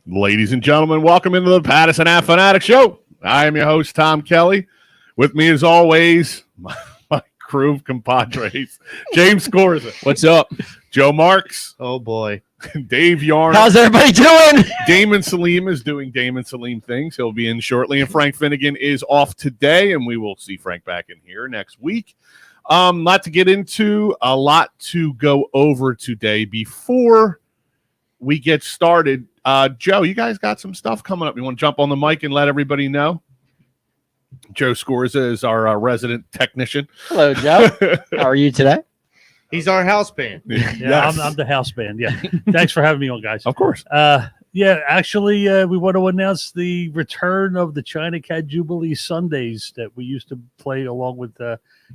Ladies and gentlemen, welcome into the Pattison Ave Phanatics Show. I am your host, Tom Kelly. With me, as always, my crew of compadres, James Scorza. What's up? Joe Marks. Oh, boy. Dave Yarn. How's everybody doing? Damon Salim is doing Damon Salim things. He'll be in shortly. And Frank Finnegan is off today, and we will see Frank back in here next week. Lot to get into, a lot to go over today. Before we get started, Joe, you guys got some stuff coming up. You want to jump on the mic and let everybody know? Joe Scorza is our resident technician. Hello, Joe. How are you today? He's our house band. Yeah, Yes. I'm the house band. Yeah. Thanks for having me on, guys. Of course. Yeah, actually, we want to announce the return of the China Cat Jubilee Sundays that we used to play along with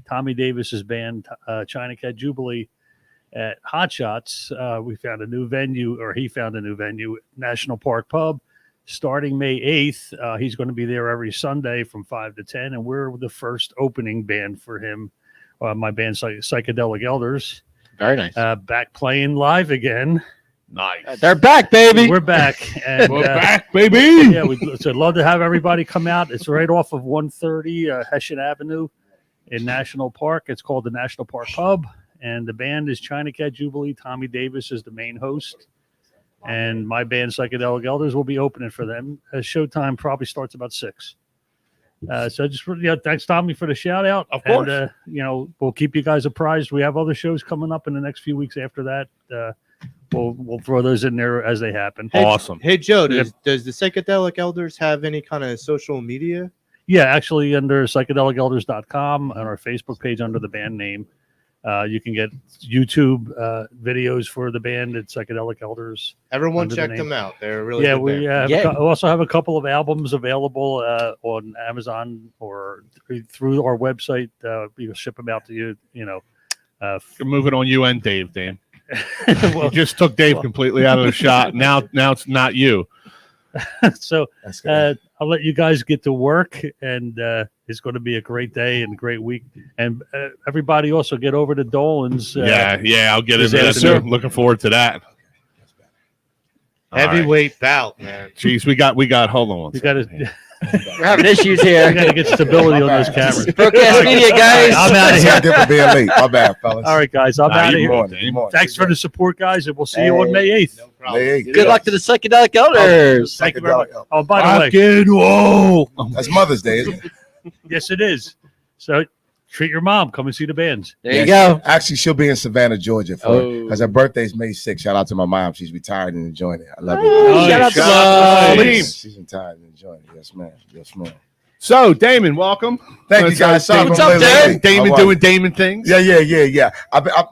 Tommy Davis's band, China Cat Jubilee, at Hot Shots. We found a new venue, or he found a new venue, National Park Pub, starting May 8th. He's going to be there every Sunday from 5 to 10, and we're the first opening band for him. My band, Psychedelic Elders. Very nice. Back playing live again. Nice. They're back, baby. We're back. And, We're back, baby. Yeah, we'd love to have everybody come out. It's right off of 130 Hessian Avenue in National Park. It's called the National Park Pub. And the band is China Cat Jubilee. Tommy Davis is the main host. And my band, Psychedelic Elders, will be opening for them. Showtime probably starts about 6. So just thanks, Tommy, for the shout out. Of course. And, we'll keep you guys apprised. We have other shows coming up in the next few weeks after that. We'll throw those in there as they happen. Awesome. Hey, Joe, does the Psychedelic Elders have any kind of social media? Yeah, actually under psychedelicelders.com on our Facebook page under the band name. You can get YouTube videos for the band at Psychedelic Elders. Everyone check them out. They're really good. We also have a couple of albums available on Amazon or through our website. We can ship them out to you. You're moving on you and Dave, Dan. Well, You just took Dave completely out of the shot. Now it's not you. So I'll let you guys get to work, and it's going to be a great day and a great week. And everybody also get over to Dolan's. Yeah, I'll get in there. afternoon. Too. Looking forward to that. Heavyweight bout, man. Jeez, we got. Hold on. You got to. We're having issues here. to get stability on those cameras. Broadcast media, guys. I'm out of here. For being late. My bad, fellas. All right, guys. I'm out of here. Morning. Thanks for the support, guys, and we'll see you on May 8th. No problem. Hey, Good luck to the Psychedelic Elders. Thank you very much. Oh, by Rock the way, and roll. That's Mother's Day, isn't it? yes, it is. So treat your mom. Come and see the bands. There you go. Actually, she'll be in Savannah, Georgia Oh. because her birthday's May 6th. Shout out to my mom. She's retired and enjoying it. I love you. Oh, shout out to Shout Mom. Salim. She's retired and enjoying it. Yes, ma'am. Yes, ma'am. So, Damon, welcome. Thank you, guys. Sorry What's I'm up, a little Dad? late. Damon How are you? doing Damon things. Yeah.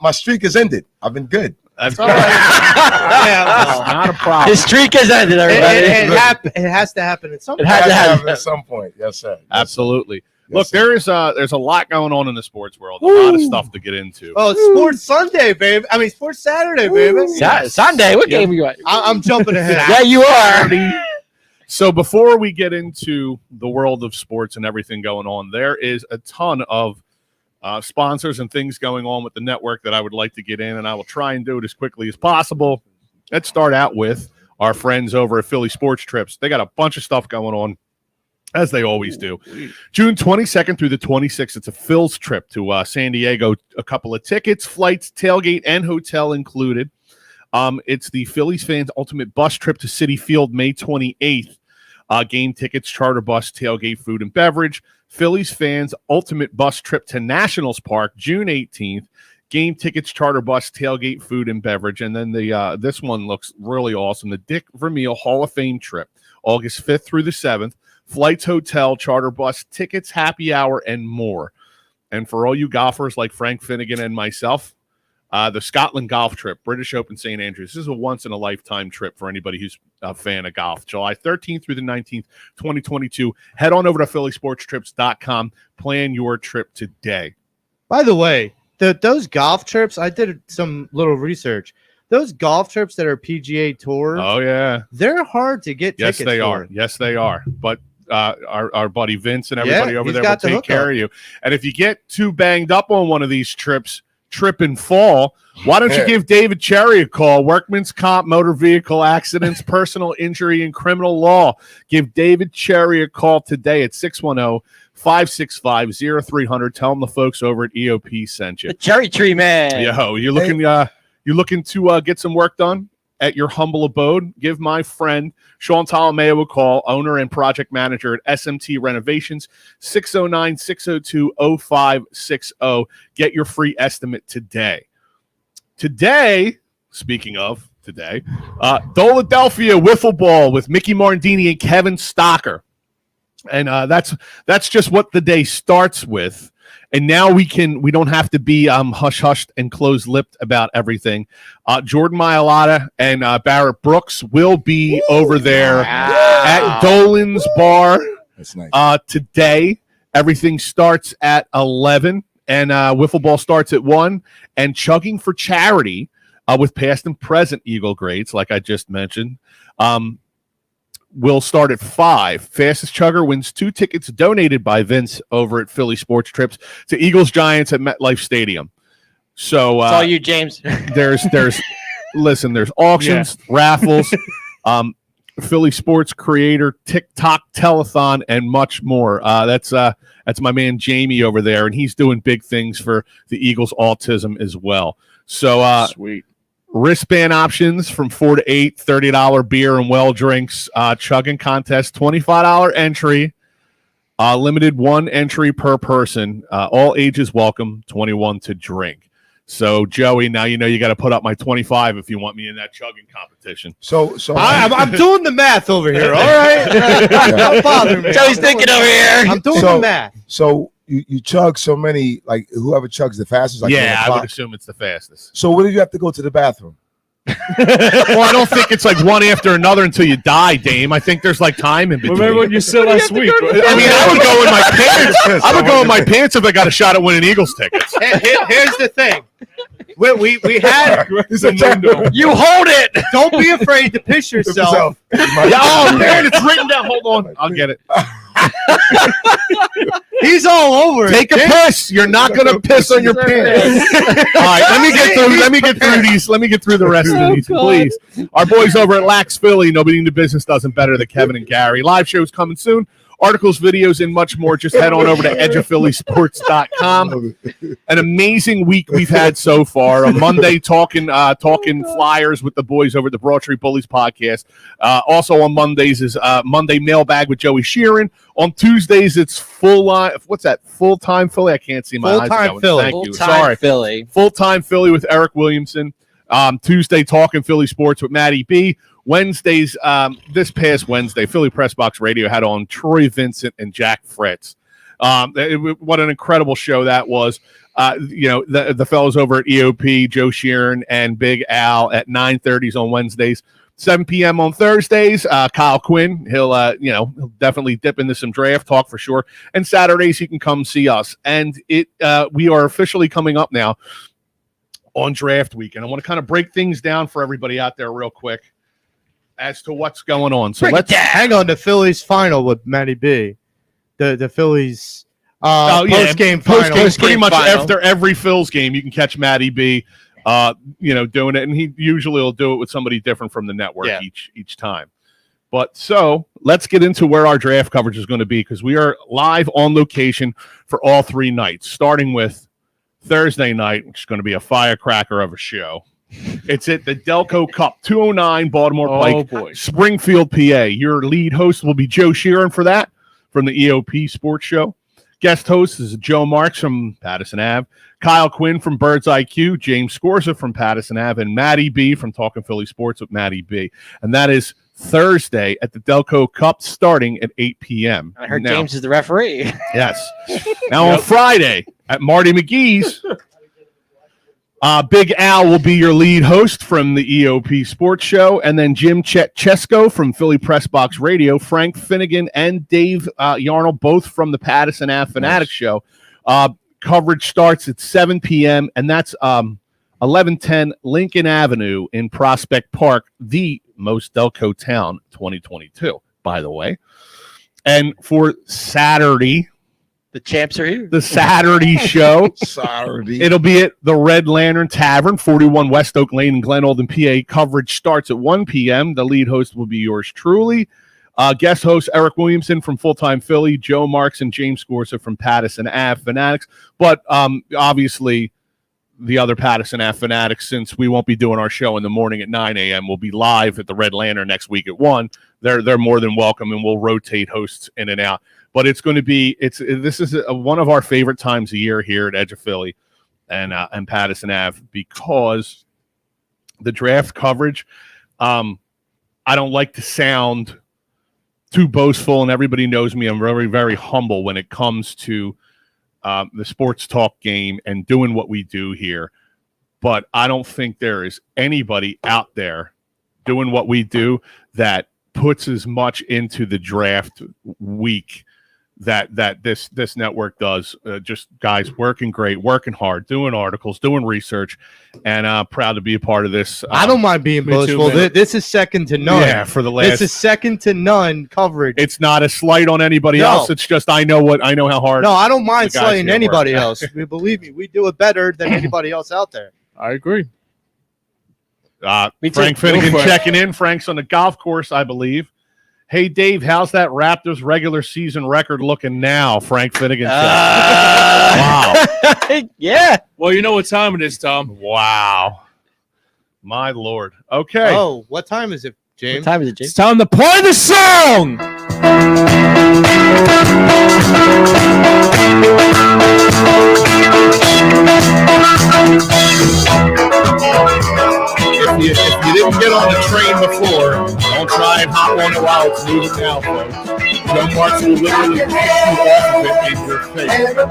My streak has ended. I've been good. That's Not a problem. His streak has ended, everybody. It has to happen at some It point. had to Has happen. at some point. Yes, sir. Absolutely. Yes, Look, sir. there's a lot going on in the sports world. A lot of stuff to get into. Oh, it's Sports Sunday, baby. I mean, Sports Saturday, baby. Sunday. What game are you at? I'm jumping ahead. Yeah, you are. So before we get into the world of sports and everything going on, there is a ton of sponsors and things going on with the network that I would like to get in, and I will try and do it as quickly as possible. Let's start out with our friends over at Philly Sports Trips. They got a bunch of stuff going on, as they always do. June 22nd through the 26th, it's a Phil's trip to San Diego. A couple of tickets, flights, tailgate, and hotel included. It's the Phillies fans' ultimate bus trip to Citi Field, May 28th. Game tickets, charter bus, tailgate, food, and beverage. Phillies fans' ultimate bus trip to Nationals Park, June 18th. Game tickets, charter bus, tailgate, food, and beverage. And then the this one looks really awesome. The Dick Vermeil Hall of Fame trip, August 5th through the 7th. Flights, hotel, charter bus, tickets, happy hour, and more. And for all you golfers like Frank Finnegan and myself, the Scotland golf trip, British Open St. Andrews. This is a once-in-a-lifetime trip for anybody who's a fan of golf. July 13th through the 19th, 2022. Head on over to phillysportstrips.com. Plan your trip today. By the way, those golf trips, I did some little research. Those golf trips that are PGA Tour, Oh, yeah. they're hard to get Yes, tickets they for. are. Yes, they are. But our buddy Vince and everybody over he's there got will the take care hookup. of you. And if you get too banged up on one of these trips, trip and fall, why don't you give David Cherry a call? Workman's comp, motor vehicle accidents, personal injury, and criminal law. Give David Cherry a call today at 610-565-0300. Tell them the folks over at EOP sent you. The cherry tree man. Yo, you're looking to get some work done at your humble abode? Give my friend Sean Tolomeo a call, owner and project manager at SMT Renovations, 609-602-0560. Get your free estimate today. Today, speaking of today, Philadelphia wiffle ball with Mickey Martini and Kevin Stocker. And that's just what the day starts with. And now we don't have to be hush-hushed and close-lipped about everything. Jordan Mailata and Barrett Brooks will be over there at Dolan's Bar. That's nice. Today. Everything starts at 11, and wiffle ball starts at 1. And chugging for charity with past and present Eagle grades, like I just mentioned, will start at 5. Fastest chugger wins 2 tickets donated by Vince over at Philly Sports Trips to Eagles Giants at MetLife Stadium. So It's all you, James. there's auctions, raffles, Philly Sports Creator, TikTok telethon, and much more. That's my man Jamie over there, and he's doing big things for the Eagles autism as well. So Sweet. Wristband options from 4 to 8, $30 beer and well drinks, chugging contest, $25 entry, limited 1 entry per person, all ages welcome, 21 to drink. So Joey, now you know you got to put up my 25 if you want me in that chugging competition. So I'm doing the math over here. All right, don't bother me. Joey's thinking over here. I'm doing the math. So you chug so many, like whoever chugs the fastest. Like Yeah, I would assume it's the fastest. So when do you have to go to the bathroom? Well, I don't think it's like one after another until you die, Dame. I think there's like time in between. Remember when you said last week? I mean, I would go in my pants. I would go in my pants if I got a shot at winning Eagles tickets. Here's the thing. We had. You hold it. Don't be afraid to piss yourself. Oh man, it's written down. Hold on, I'll get it. He's all over it. Take a piss. You're not gonna piss on your pants. All right, let me get through these. Let me get through the rest of these, please. Our boys over at Lax Philly, nobody in the business does them better than Kevin and Gary. Live shows coming soon. Articles, videos, and much more. Just head on over to edgeofphillysports.com. An amazing week we've had so far. A Monday talking Flyers with the boys over at the Broad Street Bullies podcast. Also on Mondays is Monday mailbag with Joey Sheeran. On Tuesdays it's full-time Philly. I can't see my eyes. Full-time Philly. Thank you. Sorry. Philly. Full-time Philly with Eric Williamson. Tuesday talking Philly sports with Matty B. Wednesdays, this past Wednesday, Philly Press Box Radio had on Troy Vincent and Jack Fritz. What an incredible show that was. The fellows over at EOP, Joe Sheeran and Big Al at 9:30 on Wednesdays, 7 p.m. on Thursdays. Kyle Quinn, he'll definitely dip into some draft talk for sure. And Saturdays, you can come see us. And we are officially coming up now on draft week. And I want to kind of break things down for everybody out there real quick as to what's going on. So let's hang on to Phillies final with Matty B. The Phillies post-game final. Pretty much after every Phils game, you can catch Matty B doing it. And he usually will do it with somebody different from the network each time. But so let's get into where our draft coverage is going to be, because we are live on location for all 3 nights, starting with Thursday night, which is going to be a firecracker of a show. It's at the Delco Cup, 209 Baltimore Pike, boy. Springfield, PA. Your lead host will be Joe Sheeran for that, from the EOP Sports Show. Guest host is Joe Marks from Pattison Ave, Kyle Quinn from Bird's IQ, James Scorza from Pattison Ave, and Matty B from Talking Philly Sports with Matty B. And that is Thursday at the Delco Cup starting at 8 p.m. I heard James is the referee. Yes. Now on Friday at Marty McGee's, Big Al will be your lead host from the EOP Sports Show, and then Jim Chesko from Philly Press Box Radio, Frank Finnegan and Dave Yarnell, both from the Pattison Ave Phanatics Show. Coverage starts at 7 p.m., and that's 1110 Lincoln Avenue in Prospect Park, the most Delco town 2022, by the way. And for Saturday, The champs are here. the Saturday show, Sorry. it'll be at the Red Lantern Tavern, 41 West Oak Lane in Glen Olden, PA. Coverage starts at 1 p.m. The lead host will be yours truly. Guest host Eric Williamson from Full Time Philly, Joe Marks and James Scorza from Pattison Ave Phanatics. But obviously, the other Pattison Ave Phanatics, since we won't be doing our show in the morning at 9 a.m., we'll be live at the Red Lantern next week at 1. They're more than welcome, and we'll rotate hosts in and out. But it's going to be this is one of our favorite times of year here at Edge of Philly and Pattison Ave, because the draft coverage. I don't like to sound too boastful, and everybody knows me. I'm very, very humble when it comes to the sports talk game and doing what we do here. But I don't think there is anybody out there doing what we do that puts as much into the draft week that this network does. Just guys working great, working hard, doing articles, doing research, and proud to be a part of this. I don't mind being me too, boastful. man. This is second to none. Yeah, for the last. This is second to none coverage. It's not a slight on anybody No. else. It's just I know how hard. No, I don't mind the guys slaying here anybody work. else. Believe me, we do it better than anybody else out there. I agree. Me too. Frank Finnegan Go for it. checking in. Frank's on the golf course, I believe. Hey, Dave, how's that Raptors regular season record looking now? Frank Finnegan. Wow. Yeah. Well, you know what time it is, Tom. Wow. My Lord. Okay. Oh, what time is it, What James? time is it, It's James? time to play the song. If you didn't get on the train before, don't try and hop on it while it's moving now, folks. Joe Marks will literally kick you off of it in your face. All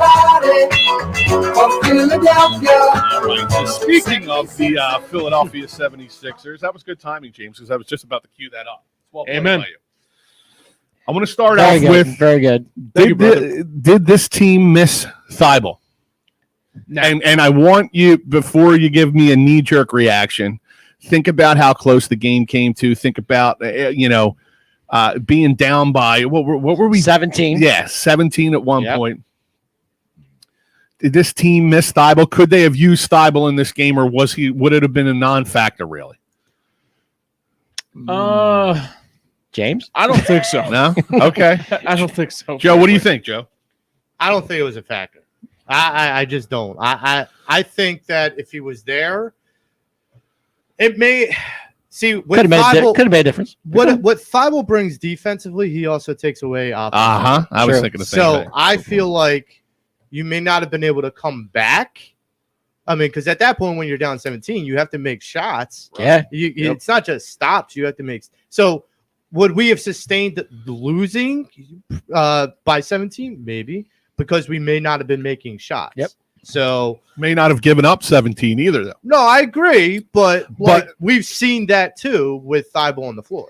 right. So speaking of the Philadelphia 76ers, that was good timing, James, because I was just about to cue that up. Well played Amen. by you. I want to start Very off good. with Very good. did this team miss Thibault? And I want you, before you give me a knee-jerk reaction, think about how close the game came to. Think about, being down by, what were we? 17. Yeah, 17 at one Yep. point. Did this team miss Thibault? Could they have used Thibault in this game, or would it have been a non-factor, really? James? I don't think so. No? Okay. I don't think so. Joe, what do you think, Joe? I don't think it was a factor. I just don't. I think that if he was there, it may see Could have made a difference. what Thibault brings defensively, he also takes away offensively. I was True. thinking the same So thing. I feel like you may not have been able to come back. I mean, because at that point when you're down 17, you have to make shots. Yeah. It's not just stops. You have to make. So would we have sustained the losing by 17? Maybe, because we may not have been making shots. Yep. So May not have given up 17 either, though. no, I agree, but we've seen that too with Thibault on the floor.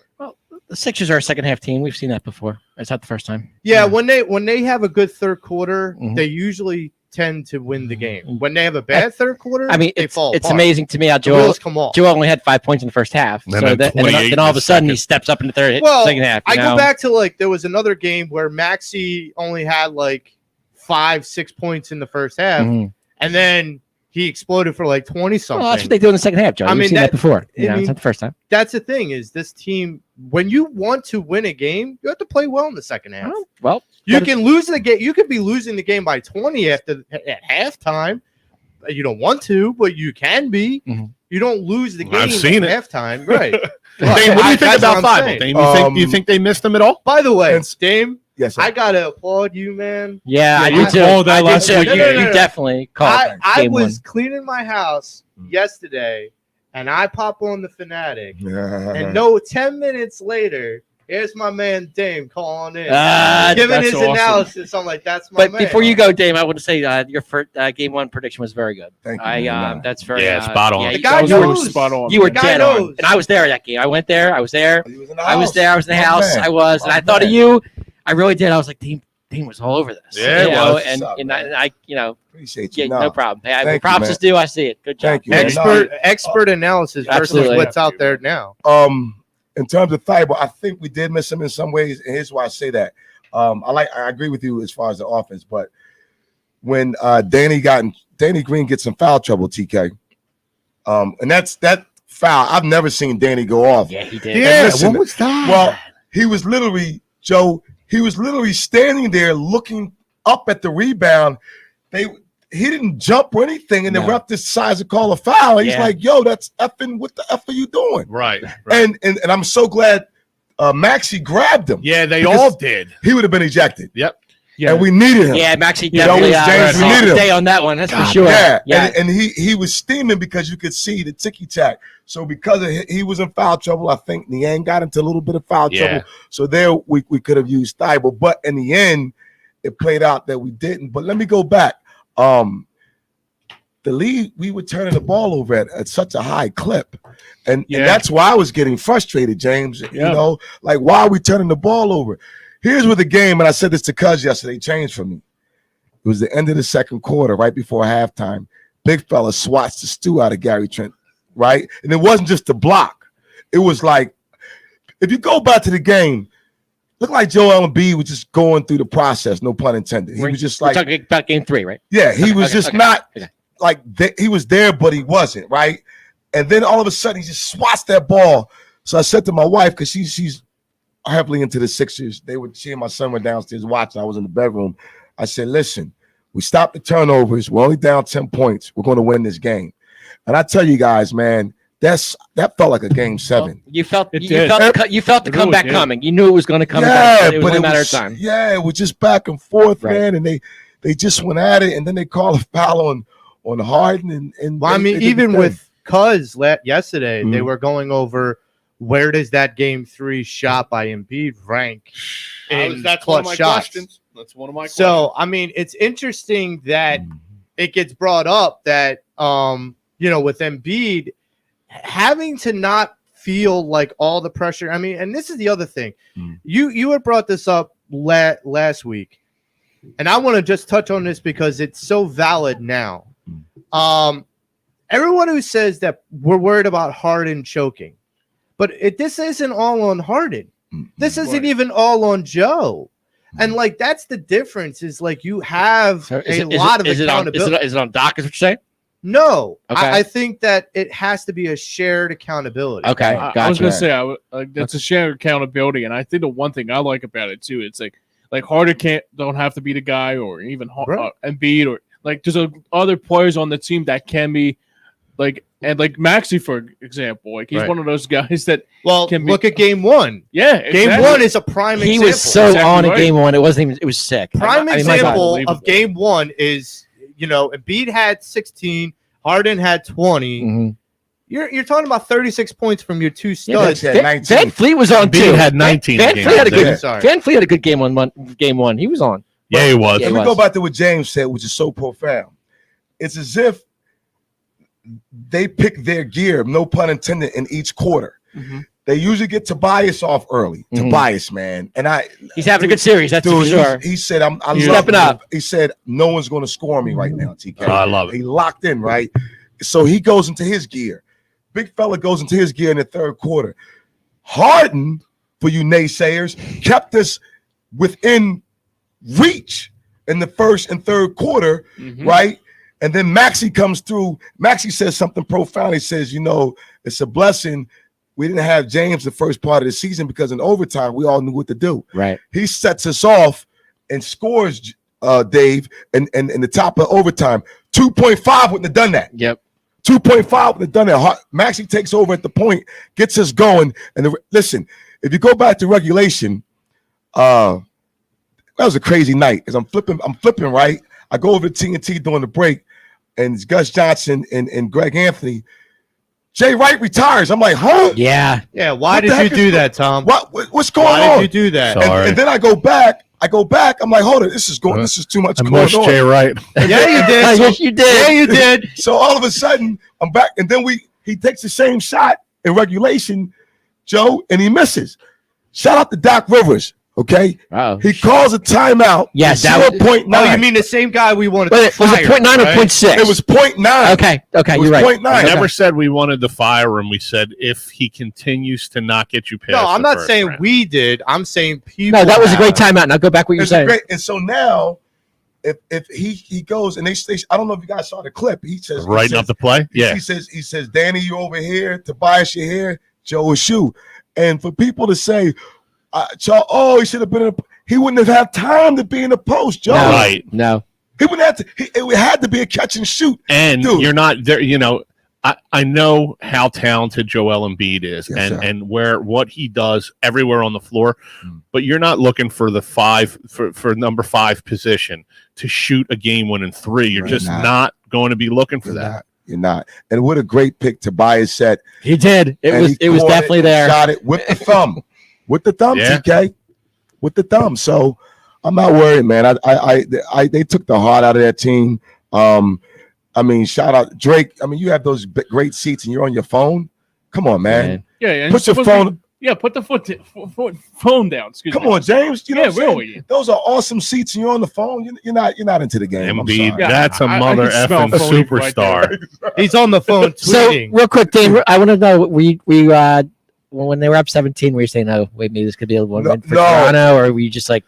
The Sixers are a second half team. We've seen that before. It's not the first time. Yeah, when they have a good third quarter, Mhm. they usually tend to win the game. When they have a bad third quarter, I mean, they it's fall apart. amazing to me how The wheels come off. Joel only had 5 points in the first half. And So then then 28 all in of the a sudden he second. steps up in the second half. I you go know? back to there was another game where Maxey only had 5-6 points in the first half, Mhm. and then he exploded for 20 something. Well, that's what they do in the second half, Joe. I We've mean, seen that before. I mean, It's not the first time. That's the thing is this team, when you want to win a game, you have to play well in the second half. Well, You can lose the game. You could be losing the game by 20 at halftime. You don't want to, but you can be. Mhm. You don't lose the game I've seen at it. halftime, right? Dame, what do you think That's about what I'm Thibault? saying. Dame, you think they missed him at all? By the way, And- Dame, Yes, sir. I gotta applaud you, man. Yeah, I Yeah, you did too. called that I did last too. week. You, No, no, you no. definitely called I game was one. cleaning my house yesterday, and I pop on the Fanatic, Yeah. and no, 10 minutes later, here's my man Dame calling in, giving that's his awesome. analysis. I'm like, that's my But man. before you go, Dame, I want to say your first game one prediction was very good. Thank you, man. That's very spot on. Yeah, The you, guy That was you were, knows. spot on. you were The guy dead knows. on, and I was there that game. I went there. I was there. He was in the I was house. there. I was in the My house. man. I was, and My I thought of man. you. I really did. I was like, Dame was all over this. Yeah, you it know, was. and, What's up, and, man? I, you know, Appreciate you. yeah, no problem. Hey, Thank you, props man. is due. I see it. Good job. Thank you. man. expert analysis versus Absolutely. what's out there now. In terms of Thibault, I think we did miss him in some ways, and here's why I say that. I agree with you as far as the offense, but when Danny Green gets in foul trouble, TK, and that foul, I've never seen Danny go off. Yeah, he did. Yeah, listen, what was that? Well, he was literally standing there looking up at the rebound. He didn't jump or anything, and the No. ref decides to call a foul. He's Yeah. like, "Yo, that's effing. What the f are you doing?" Right. And I'm so glad Maxie grabbed him. Yeah, they Because- all did. He would have been ejected. Yep. Yeah. And we needed him. Yeah, Maxie You know, definitely James, we saved needed the him. day on that one. That's for God, sure. Yeah. And he was steaming because you could see the ticky tack. So because he was in foul trouble, I think Niang got into a little bit of foul Yeah. trouble. So there we could have used Thibault. But in the end, it played out that we didn't. But let me go back. The lead, we were turning the ball over at such a high clip. And that's why I was getting frustrated, James. You know, like, why are we turning the ball over? Here's where the game, and I said this to Cuz yesterday, changed for me. It was the end of the second quarter, right before halftime. Big fella swats the stew out of Gary Trent, right? And it wasn't just the block. It was like, if you go back to the game, looked like Joel Embiid was just going through the process, no pun intended. He was just We're like, talking about game 3, right? yeah, he was Okay, just okay, not okay. like he was there, but he wasn't, right? And then all of a sudden, he just swats that ball. So I said to my wife, because she's heavily into the Sixers, she and my son were downstairs watching. I was in the bedroom. I said, listen, we stopped the turnovers. We're only down 10 points. We're going to win this game. And I tell you guys, man, that felt like a game 7. You felt It you did. felt the It comeback really did. coming. You knew it was going to come. Yeah, It was only a matter of time. Yeah, it was just back and forth, Right. man. And they just went at it, and then they called a foul on Harden. And Well, I mean, they did even the thing. with Cuz yesterday, they Mhm. were going over where does that game 3 shot by Embiid rank in clutch shots. That's one of my So, I mean, it's interesting that it gets brought up that, with Embiid having to not feel like all the pressure. I mean, and this is the other thing. Mm. You had brought this up last week, and I want to just touch on this because it's so valid now. Everyone who says that we're worried about Harden choking, but this isn't all on Harden. This isn't even all on Joe. And like that's the difference is like you have So a lot of accountability. Is it on Doc? Is what you're saying? No, Okay. I think that it has to be a shared accountability. Okay, I was gotcha. gonna say that's a shared accountability, and I think the one thing I like about it too, it's like Harden don't have to be the guy, or even Right. Embiid, or like there's other players on the team that can be like Maxey, for example, like he's Right. one of those guys that Well, Can be- look at game 1. yeah, Game exactly. 1 is a prime He example. was so Exactly on in right. game 1. It wasn't even. It was sick. prime I mean, my God. example of Unbelievable. game 1 is Embiid had 16, Harden had 20. Mhm. You're talking about 36 points from your two Yeah, but studs. had Van 19. Fleet was on Embiid too. had 19 Van in Fleet had a game good. one. Sorry. Van Fleet had a good game on game 1. He was on. Yeah, he was. Yeah, Let it me go was. back to what James said, which is so profound. It's as if they pick their gear, no pun intended, in each quarter. Mhm. They usually get Tobias off early. Mhm. Tobias, man. And He's having a good series. That's dude, for sure. he said, I He's love stepping him. up. He said, no one's going to score me right now, TK. Oh, I love it. He locked in, right? So he goes into his gear. Big fella goes into his gear in the third quarter. Harden, for you naysayers, kept us within reach in the first and third quarter, Mhm. right? And then Maxie comes through. Maxie says something profound. He says, it's a blessing. We didn't have James the first part of the season because in overtime, we all knew what to do. Right. He sets us off and scores, Dave, and the top of overtime. 2.5 wouldn't have done that. Yep. 2.5 would have done it. Maxey takes over at the point, gets us going. And listen, if you go back to regulation, that was a crazy night. As I'm flipping right. I go over to TNT during the break, and it's Gus Johnson and Greg Anthony. Jay Wright retires. I'm like, huh? Yeah. Yeah. Why did you do that, Tom? What's going on? Why did you do that? And then I go back. I'm like, hold it. This is too much going on. Jay Wright. Yeah, you did. Yes, you did. Yeah, you did. So all of a sudden, I'm back, and then he takes the same shot in regulation, Joe, and he misses. Shout out to Doc Rivers. Okay, wow. He calls a timeout. Yes, 0.9. Oh, you mean the same guy we wanted to Was fire? it 0.9 or 0.6? It was 0.9. Okay, It was you're right. 0.9. We never said we wanted to fire him. We said if he continues to not get you past. No, I'm the not first saying round. we did. I'm saying people. No, that was a great have. timeout. Now go back what you're It's saying. great. And so now, if he goes and they I don't know if you guys saw the clip. He says Writing up the play. Yeah. He says, Danny, you over here. Tobias, you're here. Joe is you. And for people to say, he should have been he wouldn't have had time to be in the post, Joe. No, Right. No. He wouldn't have to. It had to be a catch and shoot. And Dude. you're not there. I know how talented Joel Embiid is, Yes, sir. and what he does everywhere on the floor. But you're not looking for the for number 5 position to shoot a game-winning 3. You're just not going to be looking for that. You're not. And what a great pick Tobias said. He did. It was caught definitely and there. Got it with the thumb. With the thumb, Yeah. TK. With the thumb. So I'm not worried, man. They took the heart out of that team. I mean, shout out Drake. I mean, you have those great seats and you're on your phone. Come on, man. Yeah, and Put your phone. put the phone down. Excuse me. Come on, James. You know what I'm saying? really. Those are awesome seats and you're on the phone. You're not into the game. I'm Embiid, sorry. Yeah, that's a I mother can smell effing phony right superstar. He's on the phone So tweeting. real quick, Dane, I want to know we when they were up 17, were you saying, "Oh, wait, maybe this could be a one win for No. Toronto," or were you just like?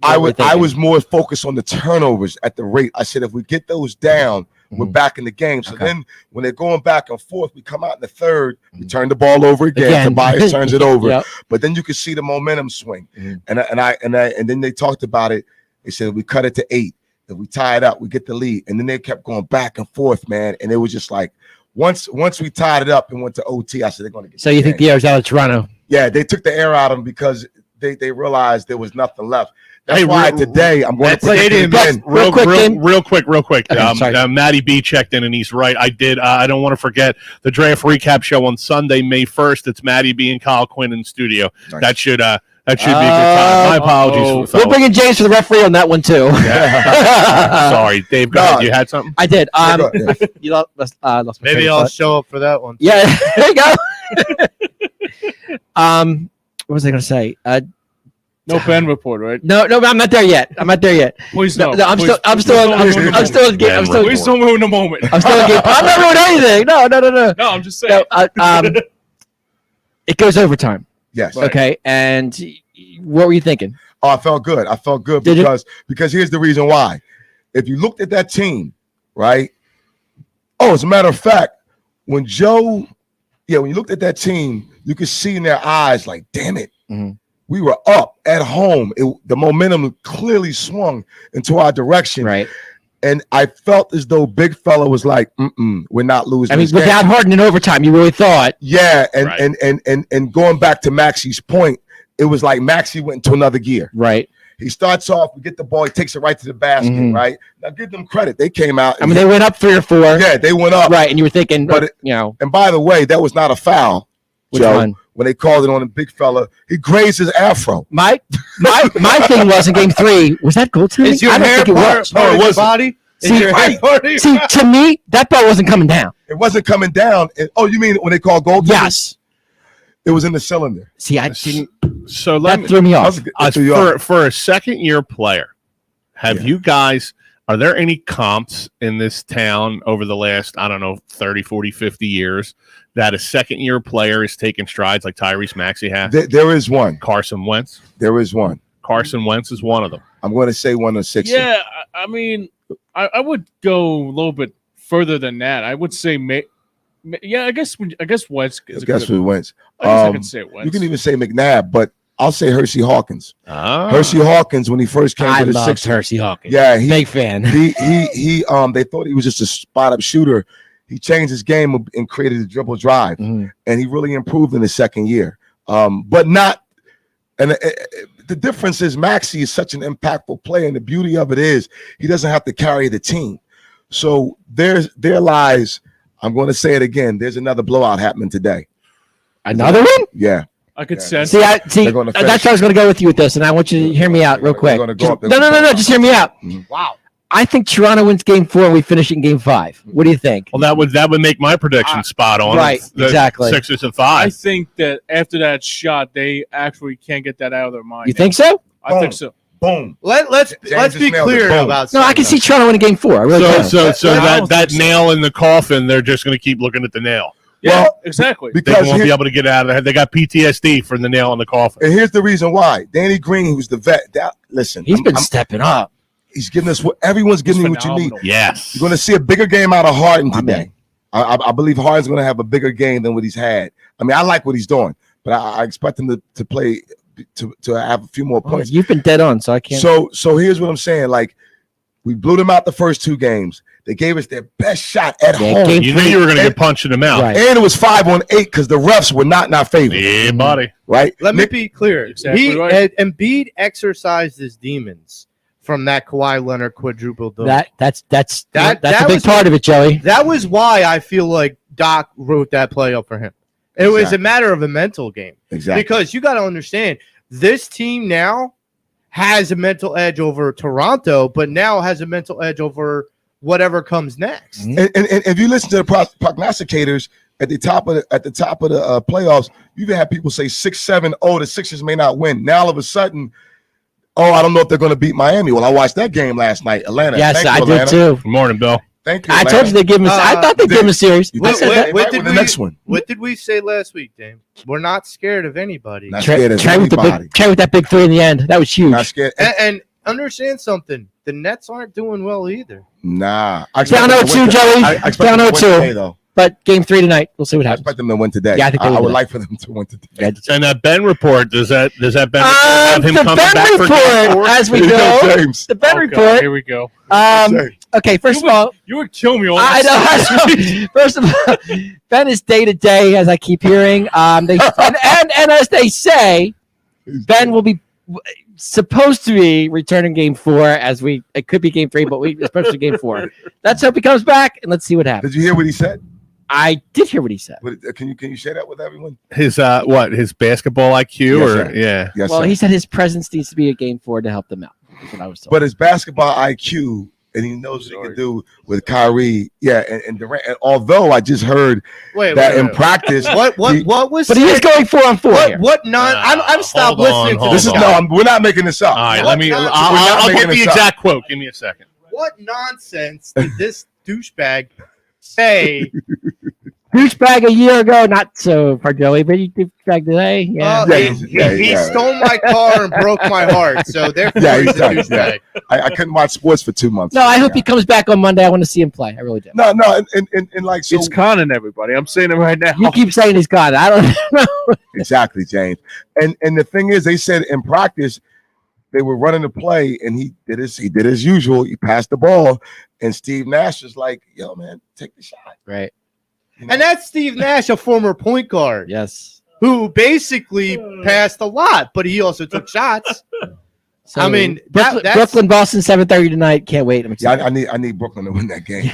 I what were you thinking? was more focused on the turnovers at the rate. I said if we get those down, we're back in the game. So Okay. then when they're going back and forth, we come out in the third, we turn the ball over again. Again. Tobias turns it over. Yep. But then you can see the momentum swing. Mhm. And then they talked about it. They said we cut it to 8. If we tie it up, we get the lead. And then they kept going back and forth, man. And it was just like once we tied it up and went to OT, I said they're going to get. So you think the air's out of Toronto? Yeah, they took the air out of them because they realized there was nothing left. That's Hey, why real- today I'm going to That's predict it stadium. again. Real quick, Dane. real quick. Okay, sorry. Matty B checked in and he's right. I did. I don't want to forget the draft recap show on Sunday, May 1st. It's Matty B and Kyle Quinn in studio. Nice. That should be a good time. My apologies. We'll bring in James for the referee on that one too. Sorry, Dave. Go ahead. You had something. I did. Yeah. You lost my Maybe train of I'll thought. show up for that one. Yeah, there you go. What was I going to say? No Ben report, right? No, I'm not there yet. Please No, no. no, I'm still in game. I'm still in Please don't ruin the moment. I'm not ruining anything. No. No, I'm just saying. No, it goes overtime. Yes. Right. Okay, and what were you thinking? Oh, I felt good. Did you? because here's the reason why. If you looked at that team, right? Oh, as a matter of fact, when you looked at that team, you could see in their eyes, like, damn it, Mhm. we were up at home. The momentum clearly swung into our direction, Right. and I felt as though Big Fella was like, we're not losing. I mean, this game. without Harden in overtime, you really thought. Yeah, Right. and going back to Maxey's point, it was like Maxey went into another gear. Right. He starts off, we get the ball, he takes it right to the basket, Mhm. right? Now give them credit. They came out. I mean, they went up 3 or 4. yeah, they went up. Right, and you were thinking, But And by the way, that was not a foul. which Joe, one? when they called it on the big fella, he grazed his afro. My thing was in game 3, was that goaltending? Is your I don't hair think it part, was. No, it of your wasn't. body? Is See, your hair part of your See, to me, that ball wasn't coming down. It wasn't coming down. Oh, you mean when they called goal? Yes. It was in the cylinder. See, I didn't. So let That me, threw me That off. was- that threw you off. for a second-year player, have Yeah. you guys? Are there any comps in this town over the last, I don't know, 30, 40, 50 years that a second-year player is taking strides like Tyrese Maxey has? There is one. Carson Wentz. There is one. Carson Wentz is one of them. I'm going to say 1 or 6. Yeah, I mean, I would go a little bit further than that. I would say, I guess Wentz is a Guess good. who wins? I guess I could say Wentz. You can even say McNabb, but I'll say Hershey Hawkins. Ah. Hershey Hawkins, when he first came I to the loved Sixers. Hersey Hawkins. Yeah, Big fan. he they thought he was just a spot up shooter. he changed his game and created a dribble drive, and he really improved in his second year. But not, and the difference is Maxey is such an impactful player, and the beauty of it is he doesn't have to carry the team. So there lies, I'm going to say it again, there's another blowout happening today. Another one? Yeah. I could sense. See, that's where I finish. was going to go with you with this, and I want you to hear me out real quick. They're gonna go up. No, just hear me out. Wow. I think Toronto wins game 4 and we finish in game 5. What do you think? Well, that would make my prediction spot on. Right, The exactly. 6 and I 5. think that after that shot, they actually can't get that out of their mind. You think so? I think so. Boom. Let's James be just nailed it. clear Boom. about. No, I can see Toronto winning game 4. I really can. So I don't that think so. nail in the coffin, they're just going to keep looking at the nail. Yeah, Well, exactly. They Because won't be able to get out of it. They got PTSD from the nail in the coffin. and here's the reason why. Danny Green, who's the vet, listen, He's been stepping up. he's giving us what everyone's giving you what you need. Phenomenal. Yes. You're going to see a bigger game out of Harden My today. I believe Harden's going to have a bigger game than what he's had. I mean, I like what he's doing, but I expect him to play to have a few more points. You've been dead on, so I can't. So here's what I'm saying. Like, we blew them out the first 2 games. They gave us their best shot at home. game You knew you were going to get punched in the mouth. Right. And it was 5-on-8 because the refs were not in our favor. Yeah, buddy. Right? Let me be clear. Exactly right. Embiid exercised his demons from that Kawhi Leonard quadruple double. that's That a big was part of it, Joey. That was why I feel like Doc wrote that play up for him. It was a Exactly. matter of a mental game. Exactly. Because you got to understand, this team now has a mental edge over Toronto, but now has a mental edge over whatever comes next. And if you listen to the prognosticators at the top of the playoffs, you even had people say 6-7. Oh, the Sixers may not win. Now all of a sudden, I don't know if they're going to beat Miami. Well, I watched that game last night, Atlanta. Yes, Thank you, I Atlanta. did too. Good morning, Bill. Thank you. I Atlanta. told you they give him. I thought they give him a series. You I did. said that. What did the we- next one? What did we say last week, Dame? We're not scared of anybody. Not scared of Trey with anybody. that big 3 in the end. That was huge. Not scared. And understand something. The Nets aren't doing well either. Nah. Down 0-2, Joey. I expect Down them to win 0-2. today, though. But game 3 tonight, we'll see what I happens. expect them to win today. Yeah, I think they I will would today. like for them to win today. And that Ben report, does that Ben report have him The coming Ben back for game report, 4? as we Here you go. James. The Ben Okay, report. Here we go. Okay, first of all, You would kill me. I know. First of all, Ben is day to day, as I keep hearing. And as they say, Ben will be supposed to be returning game 4. It could be game 3, but especially game 4. Let's hope he comes back and let's see what happens. Did you hear what he said? I did hear what he said. Can you share that with everyone? His his basketball IQ Yes, or sir. yeah. Yes, Well, sir. he said his presence needs to be a game 4 to help them out. That's what I was told. But his basketball IQ, and he knows what he can do with Kyrie. Yeah, and Durant. And although I just heard Wait, that wait, in wait. practice, What was But he is said? going 4-on-4 here. What non? I've stopped hold on, listening to hold this is on. we're not making this up. All right, What let me. nonsense? I'll We're not get the making this up. exact quote. Give me a second. What nonsense did this douchebag say? Douchebag a year ago, not so far, Joey, but he douchebag today. Yeah. He stole my car and broke my heart. So therefore, Yeah, he he's a does, yeah. douchebag. I couldn't watch sports for 2 months. No, I hope he comes back on Monday. I want to see him play. I really do. No, and like so It's conning everybody. I'm saying it right now. You keep saying he's gone. I don't know. exactly, James. And the thing is, they said in practice they were running the play, and he did his usual. He passed the ball, and Steve Nash was like, "Yo, man, take the shot." Right. You know? And that's Steve Nash, a former point guard, Yes. who basically passed a lot, but he also took shots. So, I mean, Brooklyn, that's- Brooklyn, Boston, 7:30 tonight. Can't wait. I'm Yeah, excited. I need Brooklyn to win that game.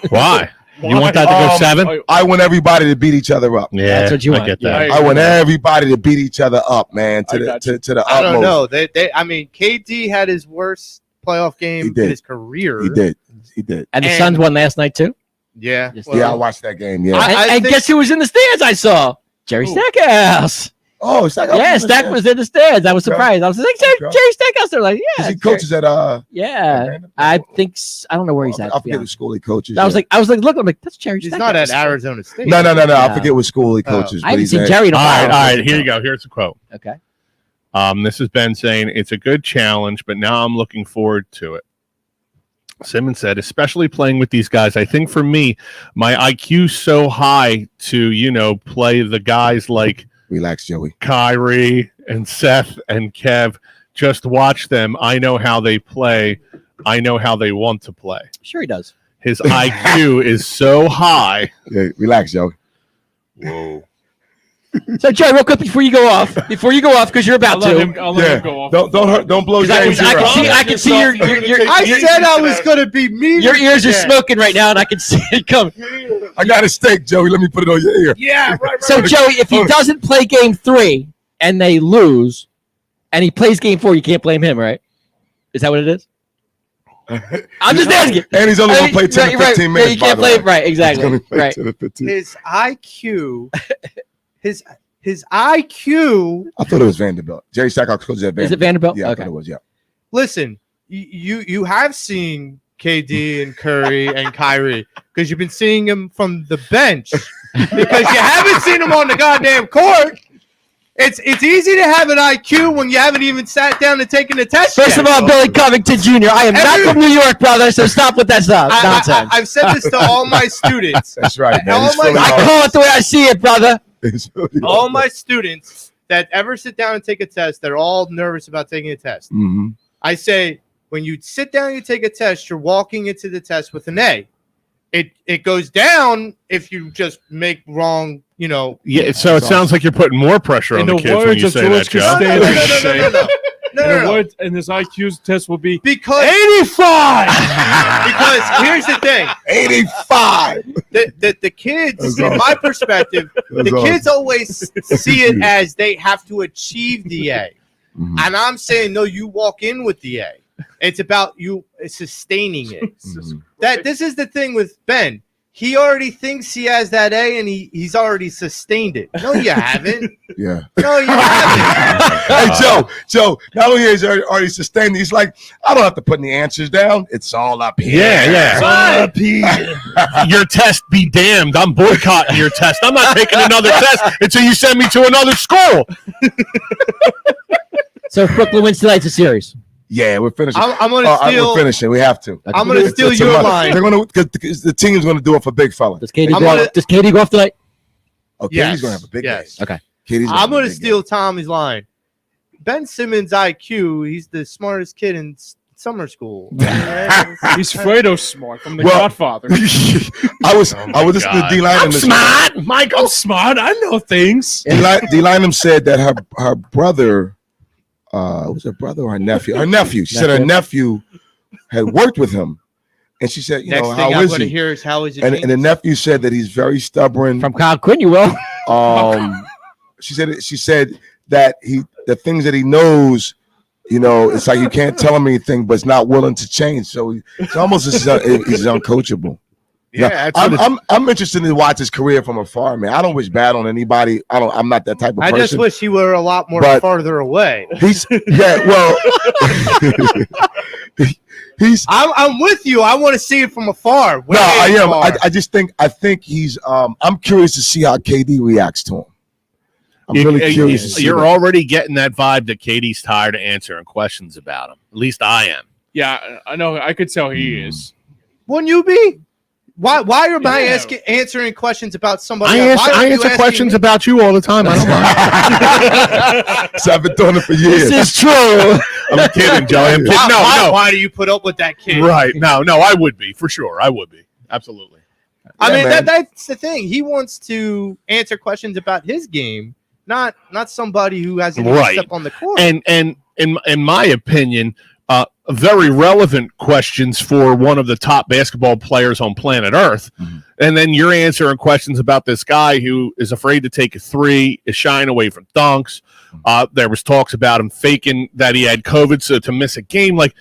Why? You want that to go 7? I want everybody to beat each other up. Yeah, That's what you I want. get that. Yeah. I want everybody to beat each other up, man, to I the got to the I don't utmost. know. I mean, KD had his worst playoff He game did. in his career. He did. And the And- Suns won last night, too. Yeah. Yes. Yeah, I watched that game. Yeah. I And think- guess who was in the stands I saw? Jerry Who? Stackhouse. Oh, Stack. Yeah, Stack was in the stands. I was Okay. surprised. I was like, Okay. Jerry Stackhouse. They're like, yeah. He coaches at Yeah. Vanderbilt? I think, I don't know where he's I at. To be forget what honest. school he coaches. I was like, look, I'm like, that's Jerry He's Stackhouse. not at Arizona State. no. I Yeah. forget what school he coaches. I but haven't he's seen at- Jerry in a All while. right. Here you go. Here's the quote. Okay. This is Ben saying it's a good challenge, but now I'm looking forward to it. Simmons said, especially playing with these guys. I think for me, my IQ's so high to, play the guys like Relax, Joey. Kyrie and Seth and Kev. Just watch them. I know how they play. I know how they want to play. Sure he does. His IQ is so high. Yeah, relax, Joe. Whoa. So, Joe, real quick before you go off, because you're about I'll to. let him go off. Don't hurt. Don't blow I James. can see your I said I was going to be mean. your ears are again. smoking right now, and I can see it coming. I got a steak, Joey. Let me put it on your ear. Yeah, right. So, Joey, if he doesn't play game 3 and they lose, and he plays game 4, you can't blame him, right? Is that what it is? I'm just asking. And he's only going to play 10 to 15 minutes. Yeah, you can't play it right. Exactly. Right. 10 to 15. His IQ, his IQ. I thought it was Vanderbilt. Jerry Stackhouse coaches at Vanderbilt. Is it Vanderbilt? Yeah, I Okay. thought it was. Yeah. Listen, you have seen KD and Curry and Kyrie because you've been seeing him from the bench because you haven't seen him on the goddamn court. It's easy to have an IQ when you haven't even sat down and taken a test. First of all, Billy Covington Jr., I am not from New York, brother, so stop with that stuff. Nonsense. I've said this to all my students. That's right, man. All He's my- Philly I hard. call it the way I see it, brother. He's Philly All hard. my students that ever sit down and take a test, they're all nervous about taking a test. Mhm. I say, when you sit down and you take a test, you're walking into the test with an A. It goes down if you just make wrong, Yeah, so it sounds like you're putting more pressure on In the the kids when words you of say that, George Joe. Costanza. No. And his IQ test will be Because 85. because here's the thing. 85. The kids, That's in awesome. my perspective, That's the kids always see it as they have to achieve the A. Mhm. And I'm saying, no, you walk in with the A. It's about you sustaining it. Mhm. This is the thing with Ben. He already thinks he has that A, and he's already sustained it. No, you haven't. Yeah. No, you haven't. Hey, Joe, not only is he already sustained, he's like, I don't have to put any answers down. It's all up here. Yeah. Your test be damned. I'm boycotting your test. I'm not taking another test until you send me to another school. So if Brooklyn wins tonight, it's a series. Yeah, we're finishing. I'm going to steal. We're finishing. We have to. I'm going to steal It's a your must. line. They're going to, because the team's going to do it for big fella. Does Katie I'm go gonna- off? Does Katie go off tonight? Okay, Yes. he's going to have a big Yes. game. Okay. Katie's I'm going to have a big steal Tommy's line. Ben Simmons' IQ, he's the smartest kid in summer school. He's Fredo Smart from The Well- Godfather. game. I was listening to God. D. Lynam. I'm smart, Mike. I'm smart. I know things. D. Lynam said that her brother, was her brother or her nephew? Her nephew. She said her nephew had worked with him, and she said, Next thing how I'm is going to he? hear is how is it? And the nephew said that he's very stubborn. From Kyle Quinn, you will. She said that the things that he knows, it's like you can't tell him anything, but it's not willing to change. So it's almost as he's uncoachable. Yeah, that's what I'm interested in watch his career from afar, man. I don't wish bad on anybody. I'm not that type of I person. just wish he were a lot more But- farther away. He's I'm with you. I want to see it from afar. no, I am. Far. I think he's. I'm curious to see how KD reacts to him. I'm really curious. To see You're that. already getting that vibe that Katie's tired of answering questions about him. At least I am. Yeah, I know. I could tell he is. Wouldn't you be? Why am I Yeah. answering questions about somebody I else? Why answer, are I you answer asking questions me? about you all the time. I don't mind. So I've been doing it for years. This is true. I'm kidding, Joey. I'm kidding. Why do you put up with that kid? Right. No, I would be, for sure. I would be. Absolutely. I Yeah, mean, man. that's the thing. He wants to answer questions about his game, not somebody who hasn't even Right. stepped on the court. And in my opinion, very relevant questions for one of the top basketball players on planet Earth. Mm-hmm. And then you're answering questions about this guy who is afraid to take a three, is shying away from dunks. There was talks about him faking that he had COVID, so to miss a game like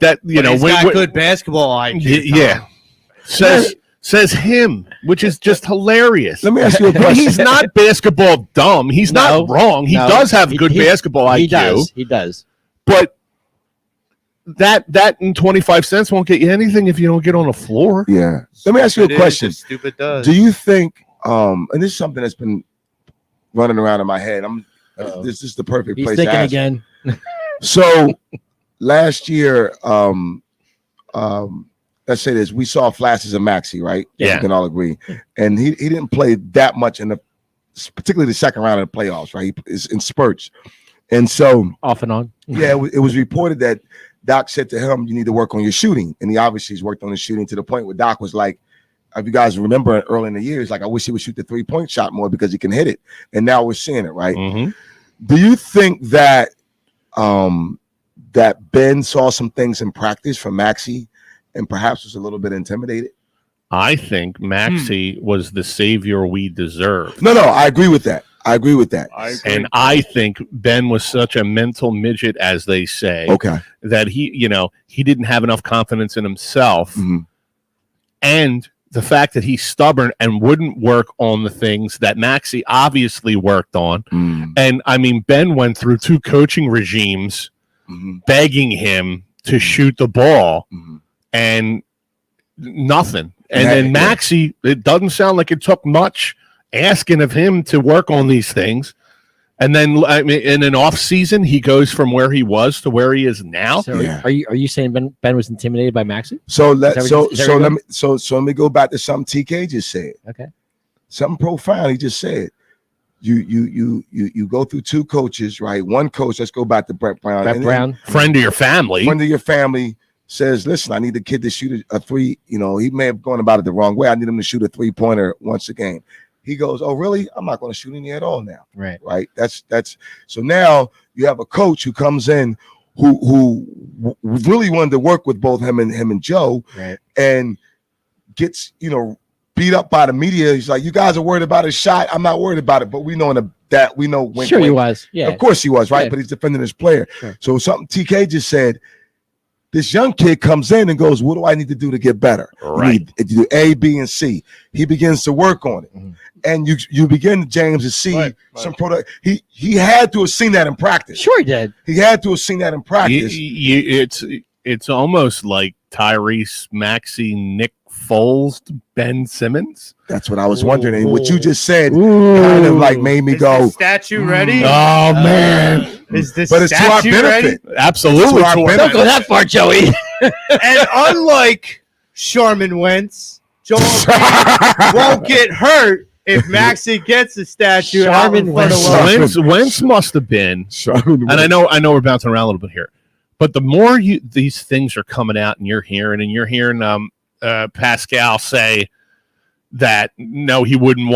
that, But he's got good basketball IQ. yeah. Says him, which is just hilarious. Let me ask you a But question. he's not basketball dumb. He's not wrong. He No. does have good He- basketball IQ. He does. He does. But that and 25 cents won't get you anything if you don't get on the floor. Yeah. Let me ask you a It is, question. just stupid does. Do you think, and this is something that's been running around in my head. This is the perfect He's place to thinking ask. again. So last year, let's say this, we saw flashes of Maxey, right? Yeah. We can all agree. And he didn't play that much particularly the second round of the playoffs, right? He is in spurts. And so, Off and on. yeah, it was reported that Doc said to him, you need to work on your shooting. And he obviously has worked on his shooting to the point where Doc was like, if you guys remember early in the year, he's like, I wish he would shoot the 3-point shot more because he can hit it. And now we're seeing it, right? Mm-hmm. Do you think that that Ben saw some things in practice from Maxey and perhaps was a little bit intimidated? I think Maxey was the savior we deserved. No, I agree with that. And I think Ben was such a mental midget, as they say, that he didn't have enough confidence in himself. Mm-hmm. And the fact that he's stubborn and wouldn't work on the things that Maxey obviously worked on. Mm-hmm. And I mean, Ben went through 2 coaching regimes begging him to shoot the ball and nothing. And then Maxey, it doesn't sound like it took much asking of him to work on these things. And then in an off season, he goes from where he was to where he is now. So are you saying Ben was intimidated by Maxey? So let me go back to something TK just said. Okay. Something profound he just said. You go through 2 coaches, right? One coach, let's go back to Brett Brown. Friend of your family. Says, listen, I need the kid to shoot a 3. He may have gone about it the wrong way. I need him to shoot a 3-pointer once a game. He goes, oh, really? I'm not going to shoot any at all now. Right. That's so now you have a coach who comes in who really wanted to work with both him and Joe, right, and gets beat up by the media. He's like, you guys are worried about his shot. I'm not worried about it, but we know that we know. Wink, he was. Yeah, of course he was, right? Yeah. But he's defending his player. Sure. So something TK just said. This young kid comes in and goes, what do I need to do to get better? Right. You do A, B, and C. He begins to work on it. Mm-hmm. And you begin, James, to see some product. He had to have seen that in practice. Sure he did. He had to have seen that in practice. It's almost like Tyrese Maxey, Nick Foles, Ben Simmons. That's what I was wondering. And what you just said kind of like made me go. Is the statue ready? Oh, man. Is this but it's to our benefit. Ready? Absolutely. Don't go that far, Joey. And unlike Sharman Wentz, Joel won't get hurt if Maxey gets the statue. Wentz must have been. And I know we're bouncing around a little bit here, but the more these things are coming out and you're hearing Pascal say that no, he wouldn't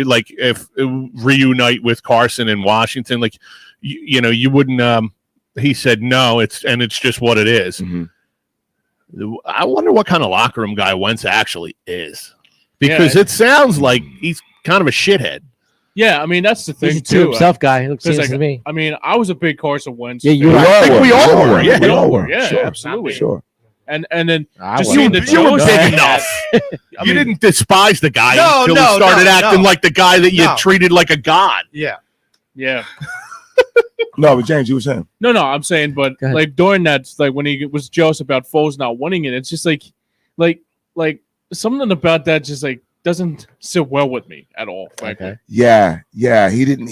like if reunite with Carson in Washington, like you wouldn't. He said no, it's just what it is. Mm-hmm. I wonder what kind of locker room guy Wentz actually is, because it sounds like he's kind of a shithead. Yeah, I mean that's the thing he's a too. Himself guy. It looks to me. I mean, I was a big Carson Wentz. Yeah, you fan. were. I think we all were. Yeah, we all were. Yeah, sure. absolutely. Sure. And then just you seeing the Jones big enough. You didn't despise the guy until he started acting like the guy that you treated like a god. Yeah. No, but James, you were saying. No, I'm saying, but like during that, like when he was jealous about Foles not winning it, it's just like something about that just like doesn't sit well with me at all. Okay. Yeah. He didn't.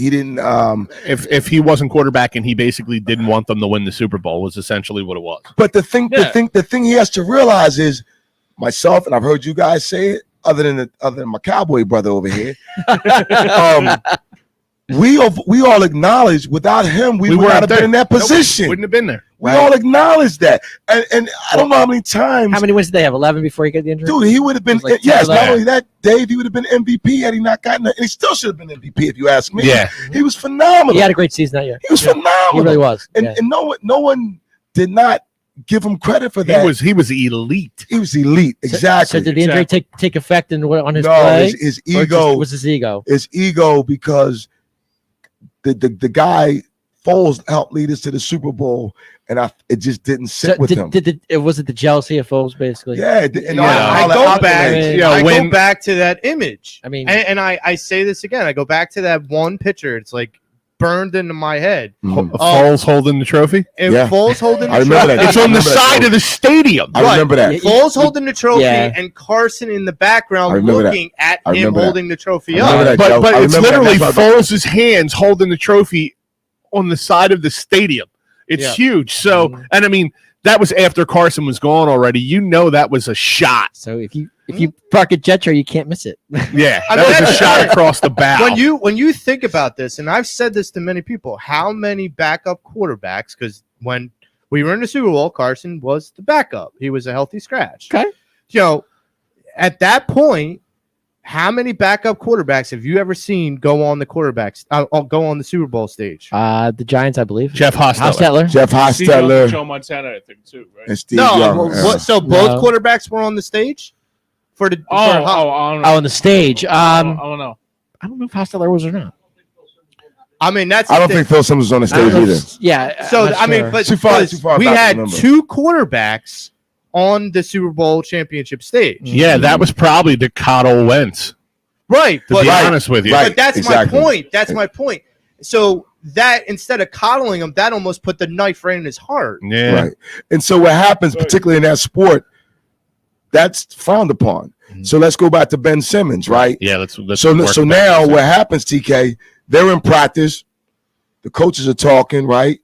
If he wasn't quarterback and he basically didn't want them to win the Super Bowl was essentially what it was. But the thing he has to realize is, myself, and I've heard you guys say it, other than my cowboy brother over here. We all acknowledge without him we would not have been in that position. Wouldn't have been there. We all acknowledge that, and I don't know how many times. How many wins did they have? 11 before he got the injury. Dude, he would have been. Like yes, not only that, Dave, he would have been MVP had he not gotten it. And he still should have been MVP if you ask me. Yeah, he was phenomenal. He had a great season that year. He was phenomenal. He really was. And no one did not give him credit for that. He was elite. He was elite. Exactly. So did the injury take effect on his no, play? His ego was his ego. His ego because the guy Foles helped lead us to the Super Bowl, and it just didn't sit with him. Was it the jealousy of Foles basically? Yeah, I go back to that image. I mean, and I say this again. I go back to that one picture. It's like burned into my head. Mm-hmm. Foles holding the trophy. Foles holding the trophy. It's on the side of the stadium. I remember that. Foles holding the trophy and Carson in the background looking at him holding the trophy up. But it's literally Foles' hands holding the trophy on the side of the stadium. It's huge. So, and I mean, that was after Carson was gone already. That was a shot. So if you park a jet you can't miss it. Yeah, that was a shot across the bow. When you think about this, and I've said this to many people, how many backup quarterbacks? Because when We were in the Super Bowl. Carson was the backup. He was a healthy scratch. Okay. At that point, how many backup quarterbacks have you ever seen go on the go on the Super Bowl stage? The Giants, I believe. Jeff Hostetler. Jeff Steve Young and Hostetler Joe Montana, I think too, right? and Steve Young. So both quarterbacks were on the stage for the. I don't know. On the stage. I don't know. I don't know if Hostetler was or not. I mean, I don't think Phil Simmons was on the stage either. Yeah. So I mean, but Too far we back to had remember. 2 quarterbacks on the Super Bowl championship stage. Yeah, that was probably to coddle Wentz. Right. To be honest with you, Right. But that's exactly. my point. That's my point. So that instead of coddling him, that almost put the knife right in his heart. yeah, Right. And so what happens, particularly in that sport, that's frowned upon. So let's go back to Ben Simmons, right? yeah. Let's So work back now to what happens, TK? They're in practice. The coaches are talking, right?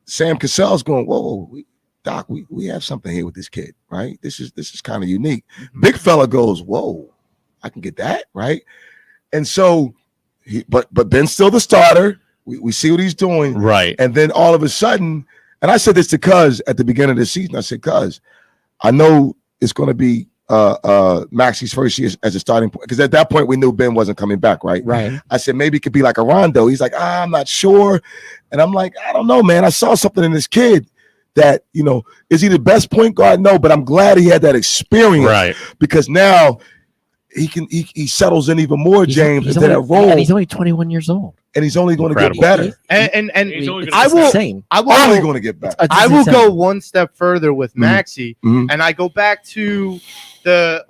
Sam Cassell's going, whoa, Doc, we have something here with this kid, right? This is kind of unique. Big fella goes, whoa, I can get that, right? And so, but Ben's still the starter. We see what he's doing, right. and then all of a sudden, and I said this to Cuz at the beginning of the season. I said, Cuz, I know it's going to be Maxi's first year as a starting point, because at that point we knew Ben wasn't coming back, right? Right. I said maybe it could be like a Rondo. He's like, I'm not sure, and I'm like, I don't know, man. I saw something in this kid that, is he the best point guard? No, but I'm glad he had that experience, Right. because now he settles in even more, James, into that role, And he's only 21 years old. and he's only going to get Incredible. better. And He's only I gonna- will Insane. Only going to get better. I will go one step further with Maxi, Mhm. and I go back to the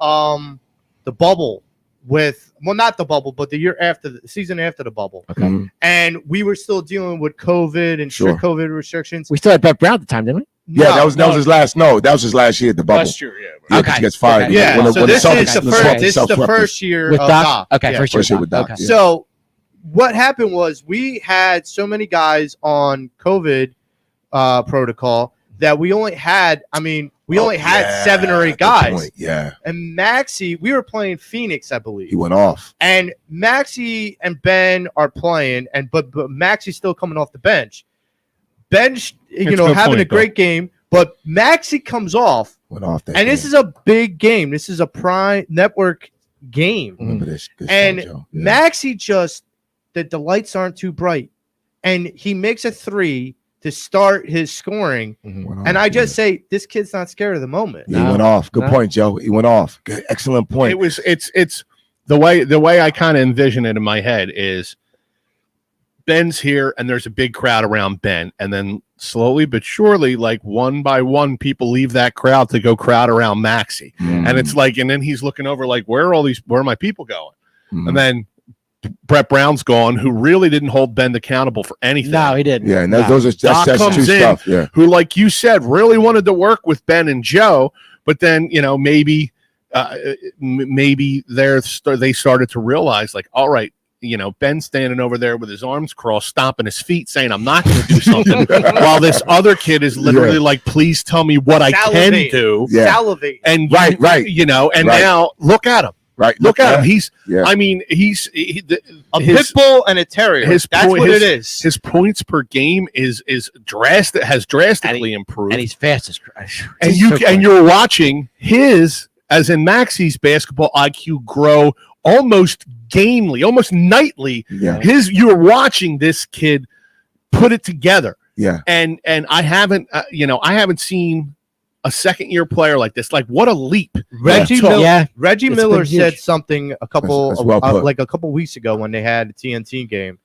bubble not the bubble, but the year after the season after the bubble. Okay. Mhm. And we were still dealing with COVID and strict COVID restrictions. We still had Brett Brown at the time, didn't we? Yeah, No, that was his last. No, that was his last year at the bubble. Last year, yeah. Yeah, Okay. he gets fired. Okay. Yeah, so this is the Celtics first swept year With of Doc? Doc. Okay, Yeah. first First year year with Doc, Okay. yeah. So what happened was we had so many guys on COVID protocol that we only had, only had 7 or 8 good guys. point. Yeah, And Maxi, we were playing Phoenix, I believe. he went off. And Maxi and Ben are playing, but Maxi's still coming off the bench. Bench, That's a good having a point, great game, but Maxi comes off, Went off that. and this is a big game. This is a prime network game. remember this. Good And stuff, Joe. Yeah. Maxi just that the lights aren't too bright, and he makes a 3 to start his scoring. Went off, And I just yeah. say this kid's not scared of the moment. Yeah, he went off. Good point, Joe. He went off. Good, excellent point. It's the way I kind of envision it in my head is Ben's here and there's a big crowd around Ben, and then slowly but surely, like one by one, people leave that crowd to go crowd around Maxi. And it's like, and then he's looking over like, where are my people going? Mhm. And then Brett Brown's gone, who really didn't hold Ben accountable for anything. No, he didn't. Yeah, and No. those are Doc that's comes true in, stuff. Yeah, who, like you said, really wanted to work with Ben and Joe, but then maybe they started to realize, like, all right, Ben's standing over there with his arms crossed, stomping his feet, saying, "I'm not going to do something," while this other kid is literally like, "Please tell me what I can Salivate. do." Yeah. Salivate. And Right. and Right. now look at him. right. Look at him. Yeah. I mean, A his pit bull and a terrier. his That's point- what it is. his points per game has drastically improved. And he's fast as And you're watching his, as in Maxi's basketball IQ, grow almost gamely, almost nightly. Yeah, You're watching this kid put it together, yeah. and I haven't seen a second year player like this. Like, what a leap! Reggie Yeah. Miller, Yeah. Reggie It's Miller been huge. said something a couple That's well put. like a couple weeks ago when they had a TNT game,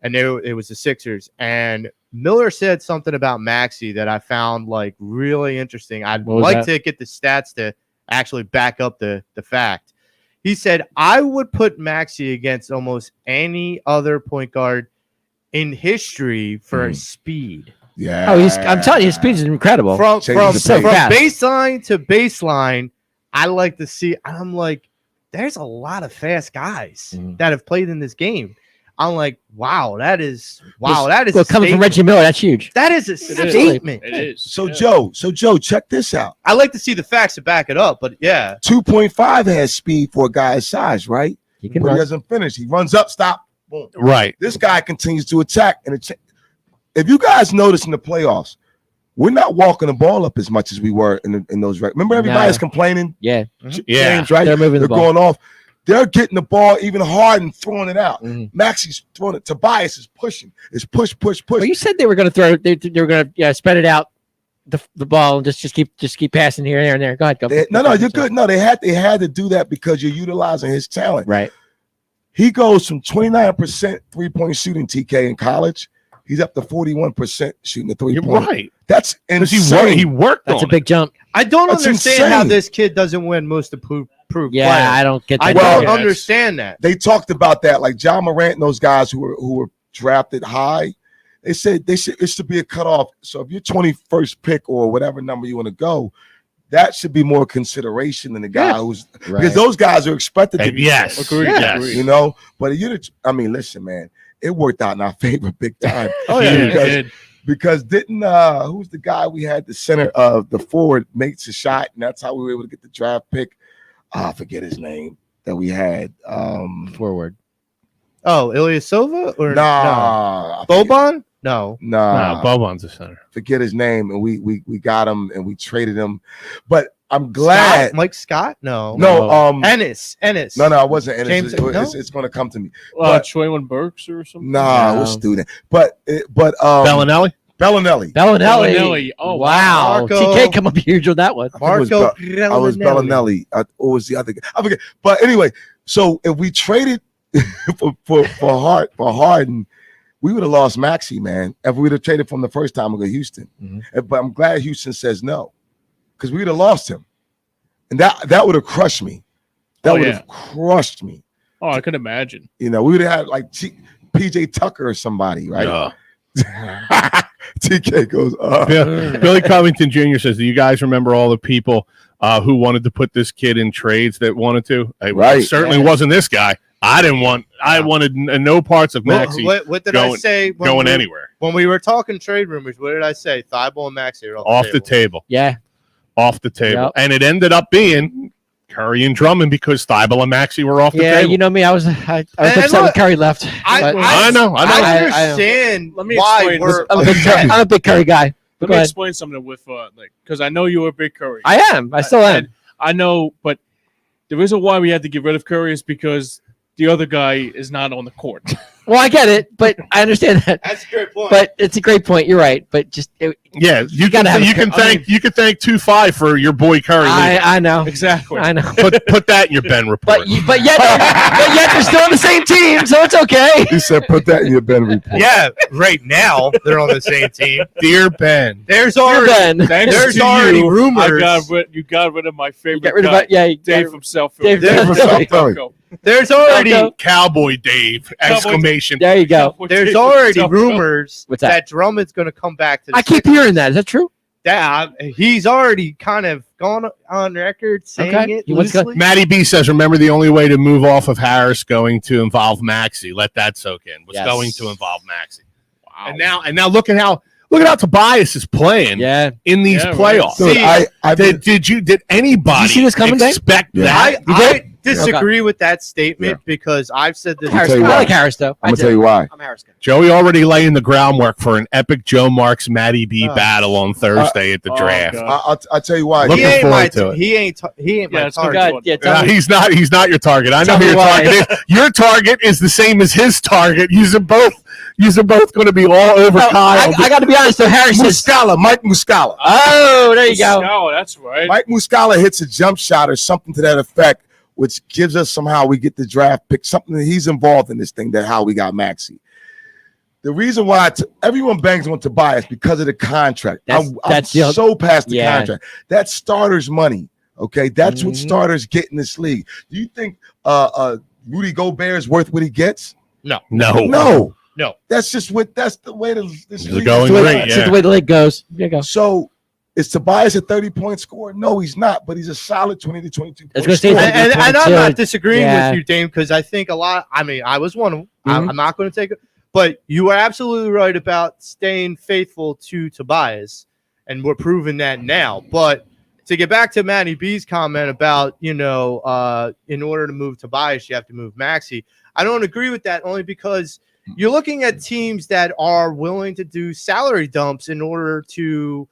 and it was the Sixers, and Miller said something about Maxi that I found like really interesting. I'd What was like that? to get the stats to actually back up the fact. He said, I would put Maxi against almost any other point guard in history for speed. Yeah. Oh, I'm telling you, his speed is incredible. From Changes the pace. fast. baseline to baseline, I like to see. I'm like, there's a lot of fast guys that have played in this game. I'm like, wow, that is Well, a coming from statement. Reggie Miller, that's huge. That is a is. statement. It is. So yeah. Joe, check this out. I like to see the facts to back it up, but yeah, 2.5 has speed for a guy his size, right? He can But he run. doesn't finish. He runs up, stop, boom. Right. This guy continues to attack, and if you guys notice in the playoffs, we're not walking the ball up as much as we were in those. Remember, everybody's complaining. Yeah, James, right? They're moving the ball. Going off. They're getting the ball even hard and throwing it out. Maxi's throwing it. Tobias is pushing. It's push. Well, you said they were going to throw. They were going to spread it out the ball and just keep passing here, there, and there. Go ahead. Go. No, you're good. No, they had to do that because you're utilizing his talent. Right. He goes from 29% 3-point shooting, TK, in college. He's up to 41% shooting the 3-point. You're right. That's insane. He worked. That's a big jump. I don't That's understand how insane. this kid doesn't win most improved Yeah, player. I don't get that. I don't understand that. They talked about that, like John Morant and those guys who were drafted high. They said it should be a cutoff. So if you're 21st pick or whatever number you want to go, that should be more consideration than the guy who's because those guys are expected to be. Yes, agreed. Yes. You know, but listen, man, it worked out in our favor big time. Oh yeah, because didn't who's the guy we had the center of the forward makes a shot, and that's how we were able to get the draft pick. I forget his name that we had forward. Oh, Ilyasova or nah, Boban? No, Boban's a center. Forget his name, and we got him and we traded him. But I'm glad. Mike Scott? No. Ennis. No, it wasn't Ennis. James, it's going to come to me. Traylon Burks or something. Nah, we'll student. But Bellinelli. Oh wow. Marco, TK come up huge on that one. I was Bellinelli. What was the other guy? I forget. But anyway, so if we traded for Harden, we would have lost Maxey, man. If we would have traded from the first time we go Houston. But I'm glad Houston says no, because we would have lost him, and that would have crushed me. That would have crushed me. Oh, I could imagine. You know, we would have had like PJ Tucker or somebody, right? TK goes, Billy Covington Jr. says, do you guys remember all the people who wanted to put this kid in trades that wanted to? It certainly wasn't this guy. I wanted no parts of Maxey. What did I say? Going anywhere. When we were talking trade rumors, what did I say? Thibault and Maxey are off the table. Yeah. Off the table. Yep. And it ended up being Curry and Drummond because Thibault and Maxey were off the table. Yeah, you know me. I was upset when Curry left. I know. I understand why I'm a big Curry guy. Let me explain something with because I know you're a big Curry. I am. I still am. I know, but the reason why we had to get rid of Curry is because the other guy is not on the court. Well, I get it, but I understand that. That's a great point. But it's a great point. You're right. But just you can thank 2-5 for your boy Curry. I know exactly. I know. Put that in your Ben report. But yet they're still on the same team, so it's okay. He said, "Put that in your Ben report." Yeah, right now they're on the same team. Dear Ben, there's already rumors. You got rid of my favorite. Get rid of Dave from South Philly. Dave from South Philly. There's already Cowboy Dave! Exclamation! There you go. There's already rumors that Drummond's going to come back to. I keep hearing that. Is that true? Yeah, he's already kind of gone on record saying it. Loosely. Matty B says, "Remember, the only way to move off of Harris going to involve Maxey. Let that soak in. Was going to involve Maxey. Wow. And now look at how Tobias is playing. In these playoffs. Dude, did anybody see this coming, expect that? I disagree with that statement because I've said this. I like Harris though. I'm gonna tell you why. I'm Harris. Joey already laying the groundwork for an epic Joe Marks Matty B battle on Thursday at the draft. I'll tell you why. Looking forward to it. He ain't my target. He's not your target. I know who your target is. Your target is the same as his target. You're both going to be all over Kyle. I got to be honest. So Harris Mike Muscala. Oh, there you go. Oh, that's right. Mike Muscala hits a jump shot or something to that effect, which gives us somehow we get the draft pick. Something that he's involved in this thing. That how we got Maxey. The reason why everyone bangs on Tobias because of the contract. I'm so past the contract. That's starters' money. Okay, that's what starters get in this league. Do you think Rudy Gobert is worth what he gets? No. That's the way this is going. That's the way the league goes. There you go. So is Tobias a 30-point scorer? No, he's not, but he's a solid 20 to 22 point scorer. And I'm not disagreeing with you, Dame, because I think a lot. I mean, I was one of them. I'm not going to take it, but you are absolutely right about staying faithful to Tobias, and we're proving that now. But to get back to Matty B's comment about, in order to move Tobias, you have to move Maxey. I don't agree with that only because you're looking at teams that are willing to do salary dumps in order to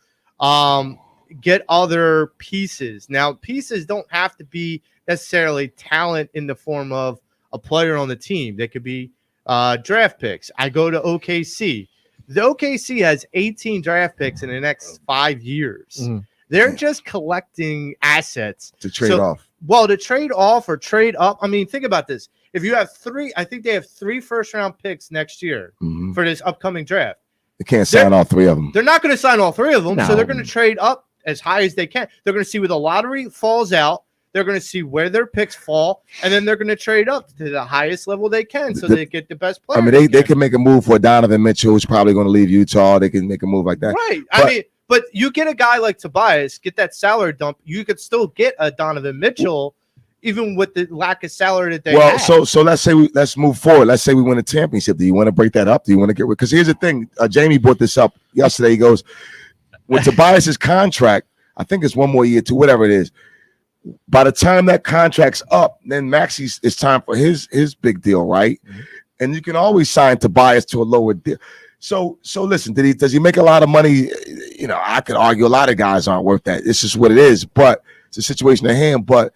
get other pieces. Now, pieces don't have to be necessarily talent in the form of a player on the team. They could be draft picks. I go to OKC. The OKC has 18 draft picks in the next 5 years. Mm-hmm. They're just collecting assets to trade off. Well, to trade off or trade up. I mean, think about this. If you have 3, I think they have 3 first-round picks next year for this upcoming draft. They can't sign all 3 of them. They're not going to sign all 3 of them, so they're going to trade up as high as they can. They're going to see where the lottery falls out. They're going to see where their picks fall, and then they're going to trade up to the highest level they can so they get the best player. I mean, they can make a move for Donovan Mitchell, who's probably going to leave Utah. They can make a move like that. Right. But you get a guy like Tobias, get that salary dump, you could still get a Donovan Mitchell, even with the lack of salary that they have. So let's move forward. Let's say we win a championship. Do you want to break that up? Do you want to get rid? Because here's the thing. Jamie brought this up yesterday. He goes, with Tobias's contract, I think it's 1 more year, 2, whatever it is. By the time that contract's up, then Maxi's it's time for his big deal, right? Mm-hmm. And you can always sign Tobias to a lower deal. So listen, does he make a lot of money? You know, I could argue a lot of guys aren't worth that. It's just what it is, but it's a situation at hand. But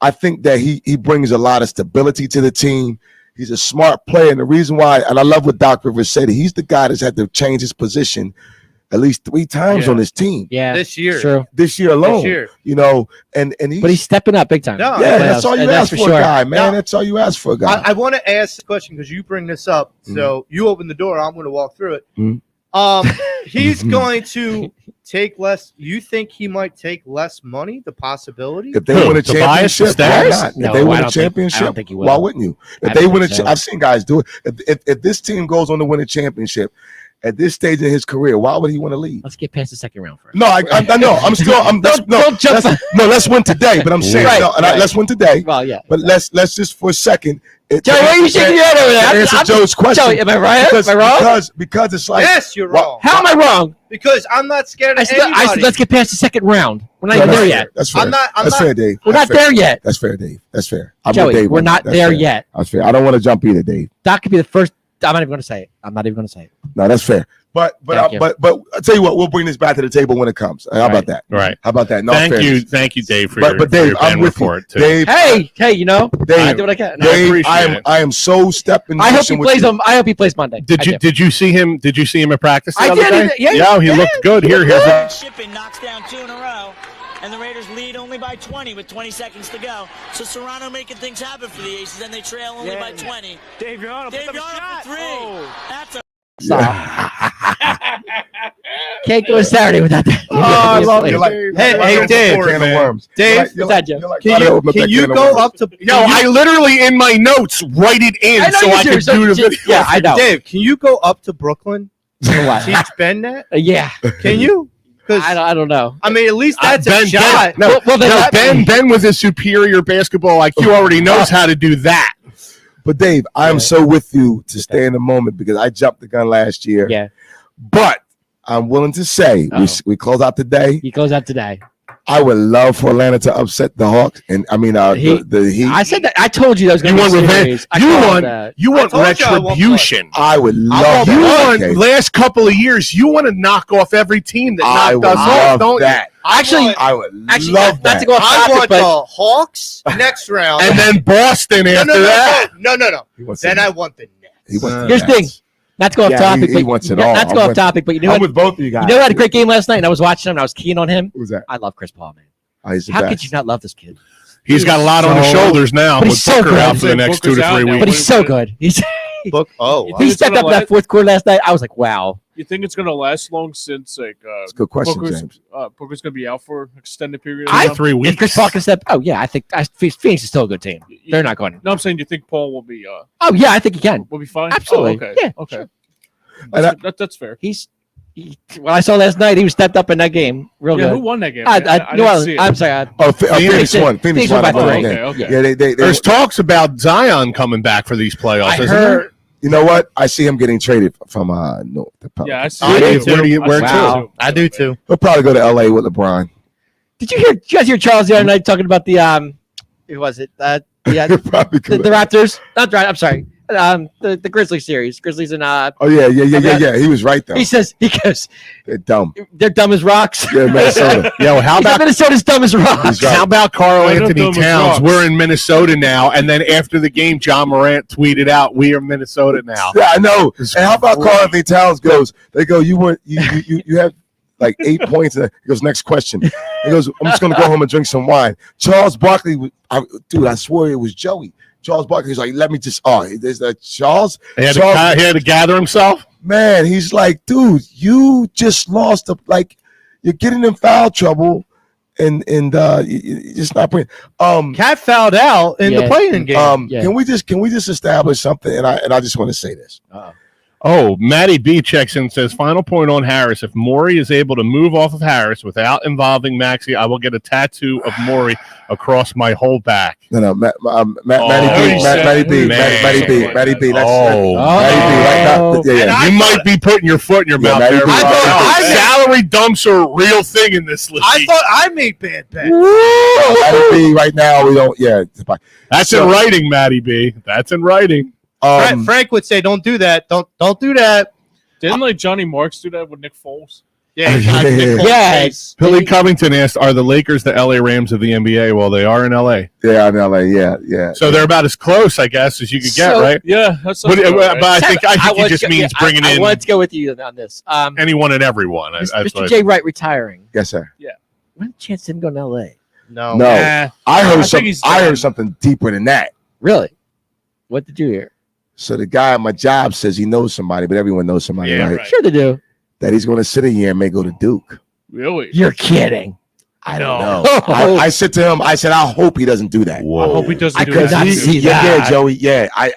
I think that he brings a lot of stability to the team. He's a smart player. And the reason why, and I love what Doc Rivers said, he's the guy that's had to change his position at least 3 times on this team. Yeah, this year. True. This year alone. You know, and he's stepping up big time. No, that's all you ask for a guy, man. That's all you ask for a guy. I want to ask the question because you bring this up. So you open the door, I'm going to walk through it. He's going to take less. You think he might take less money? The possibility if they win a championship, why not? If they win a championship, why wouldn't you? If they win I've seen guys do it. If this team goes on to win a championship at this stage in his career, why would he want to leave? Let's get past the second round first. No, I know. Let's win today. But I'm saying let's win today. Well, yeah. But let's just for a second. Joey, why are you shaking your head over there? Answer Joe's question. Joey, am I right? Am I wrong? Because it's like yes, you're wrong. How am I wrong? Because I'm not scared of anybody. I said let's get past the second round. We're not even there yet. That's fair. That's fair, Dave. We're not there yet. That's fair, Dave. That's fair. Joey, we're not there yet. That's fair. I don't want to jump either, Dave. That could be the first. I'm not even going to say it. No, that's fair. But I'll tell you what, we'll bring this back to the table when it comes. How about that? Right. How about that? No, thank you, Dave, for your Dave, I'm with report you. too. Dave, hey, you know, Dave, I do what I can. Dave, I am so stepping. I hope he plays him. I hope he plays Monday. Did you see him? Did you see him in practice? I did. Yeah, he looked good. Here's Shipping knocks down 2 in a row. And the Raiders lead only by 20 with 20 seconds to go. So Serrano making things happen for the Aces, and they trail only by 20. Dave Yarno for 3. Oh. That's a can't go Saturday without that. I love it. Hey, Dave. Can you go up to? No, I literally in my notes write it in so I can do the video. Yeah, I know. Dave, can you go up to Brooklyn? Teach Ben that? Yeah. Can you? I don't know. I mean, at least that's a shot. Ben with his superior basketball IQ already knows how to do that. But Dave, I am so with you to stay in the moment because I jumped the gun last year. Yeah. But I'm willing to say we close out today. He goes out today. I would love for Atlanta to upset the Hawks, and I mean the Heat. I said that. I told you that was going to be revenge. You want retribution. I would love that. Last couple of years, you want to knock off every team that knocked us off, don't you? I would love that. Not to go off topic, I want the Hawks next round, and then Boston after that. No. Then I want the Nets. Here's the thing. Not to go off topic. He wants it all. Not to go off topic, but you know I'm with both of you guys. You know, I had a great game last night, and I was watching him, and I was keen on him. Who's that? I love Chris Paul, man. How could you not love this kid? He's got a lot on his shoulders now. But he's so good. Out for the next 2 to 3 weeks. But he's so good. He stepped up that fourth quarter last night. I was like, wow. You think it's going to last long since That's a good question, James. Booker's going to be out for an extended period? 3 weeks. If Chris Paul can step, I think Phoenix is still a good team. They're not going. No, I'm saying, do you think Paul will be? Oh yeah, I think he can. Will be fine. Absolutely. Okay. Yeah. Okay. Sure. That's fair. What I saw last night, he was stepped up in that game. Real good. Who won that game? New Orleans. I'm sorry. Phoenix won. Phoenix won. Okay. Yeah, there's talks about Zion coming back for these playoffs. I heard. You know what? I see him getting traded from North. Yeah, I see. Where to? I do too. He'll probably go to LA with LeBron. Did you guys hear Charles the other night talking about the who was it? The Raptors. Not right. I'm sorry. The Grizzlies series. Grizzlies and Oh yeah. He was right though. he goes, They're dumb. they're dumb as rocks. Yeah, Minnesota. Yo, how about Minnesota's dumb as rocks? He's right. How about Carl They're Anthony dumb as Towns? rocks. We're in Minnesota now, and then after the game, John Morant tweeted out, "We are Minnesota now." Yeah, I know. And how about Carl Anthony Towns goes? They go, you have like 8 points. He goes, next question. He goes, I'm just gonna go home and drink some wine. Charles Barkley, I swore it was Joey. Charles Barkley's like, let me just. There's that Charles. He had to gather himself. Man, he's like, dude, you just lost. You're getting in foul trouble, and you're just not playing. Cat fouled out in the playing game. Can we just establish something? And I just want to say this. Oh, Matty B checks in and says, final point on Harris. If Morey is able to move off of Harris without involving Maxey, I will get a tattoo of Morey across my whole back. No, Matty B. Oh, Matty B. Matty B. Yeah. You might be putting your foot in your mouth Matty there. B. Salary dumps are a real thing in this league. I thought I made bad bets. Matty B. Right now, we don't. Yeah, That's in writing, Matty B. That's in writing. Frank would say, "Don't do that. Don't do that." Didn't like Johnny Marks do that with Nick Foles? Yeah, Billy Covington asked, "Are the Lakers the LA Rams of the NBA?" Well, they are in LA. Yeah, in LA. Yeah. So they're about as close, I guess, as you could get, right? Yeah, that's. But I think he just means bringing in. I want to go with you on this. Anyone and everyone. Mr. J. Wright retiring. Yes, sir. What chance did him go to LA? No. I heard something deeper than that. Really? What did you hear? So the guy at my job says he knows somebody, but everyone knows somebody, right? Sure they do. That he's going to sit a year and may go to Duke. Really? You're kidding. I don't know. I said to him, I hope he doesn't do that. I hope he doesn't do could that. not see that. Yeah, Joey. Yeah, I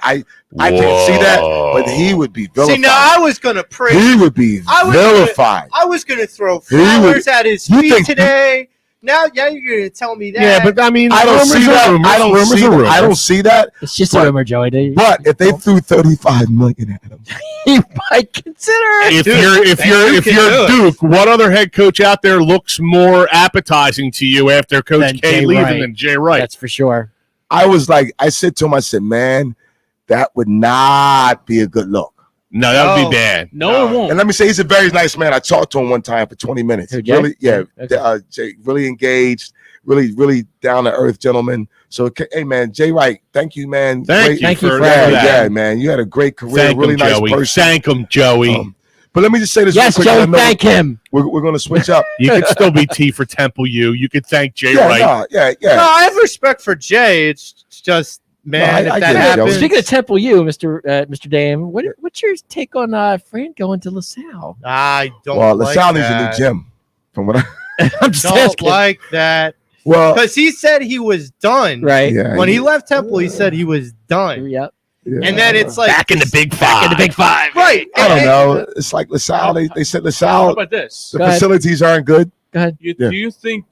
can't see that, but he would be vilified. See, now I was gonna praise. He would be vilified. I was gonna throw flowers at his feet today. Now you're gonna tell me that. Yeah, but I mean, I don't see that. I don't see that. It's just a rumor, Joey. But if they threw $35 million at him, you might consider it. If you're Duke, what other head coach out there looks more appetizing to you after Coach K leaving than Jay Wright? That's for sure. I said to him, I said, man, that would not be a good look. No, that would be bad. No, it won't. And let me say, he's a very nice man. I talked to him one time for 20 minutes. Who, Jay? Really, yeah. Okay. Jay, really engaged, really down to earth gentleman. So, hey, man, Jay Wright, thank you, man. Thank you for that. that. Yeah, man, you had a great career. Thank really him, nice Joey. person. Thank him, Joey. But let me just say this Yes, real quick. Joey, thank him. We're going to switch up. You could still be T for Temple U. You could thank Jay Wright. Yeah. No, I have respect for Jay. It's just, man, No, I if get that it, happens. Joey. Speaking of Temple U, Mr. Dame, what's your take on Fran going to LaSalle? I don't. Well, like LaSalle needs a that. new gym. From what I'm just Don't asking. like that well, because he said he was done. Right. yeah, When he left Temple, he said he was done. Yep. And then it's like Back in the Big Five. right. I don't know. It's like LaSalle. They said How LaSalle. about this? The Go ahead. facilities aren't good. Go ahead. Yeah. Do you think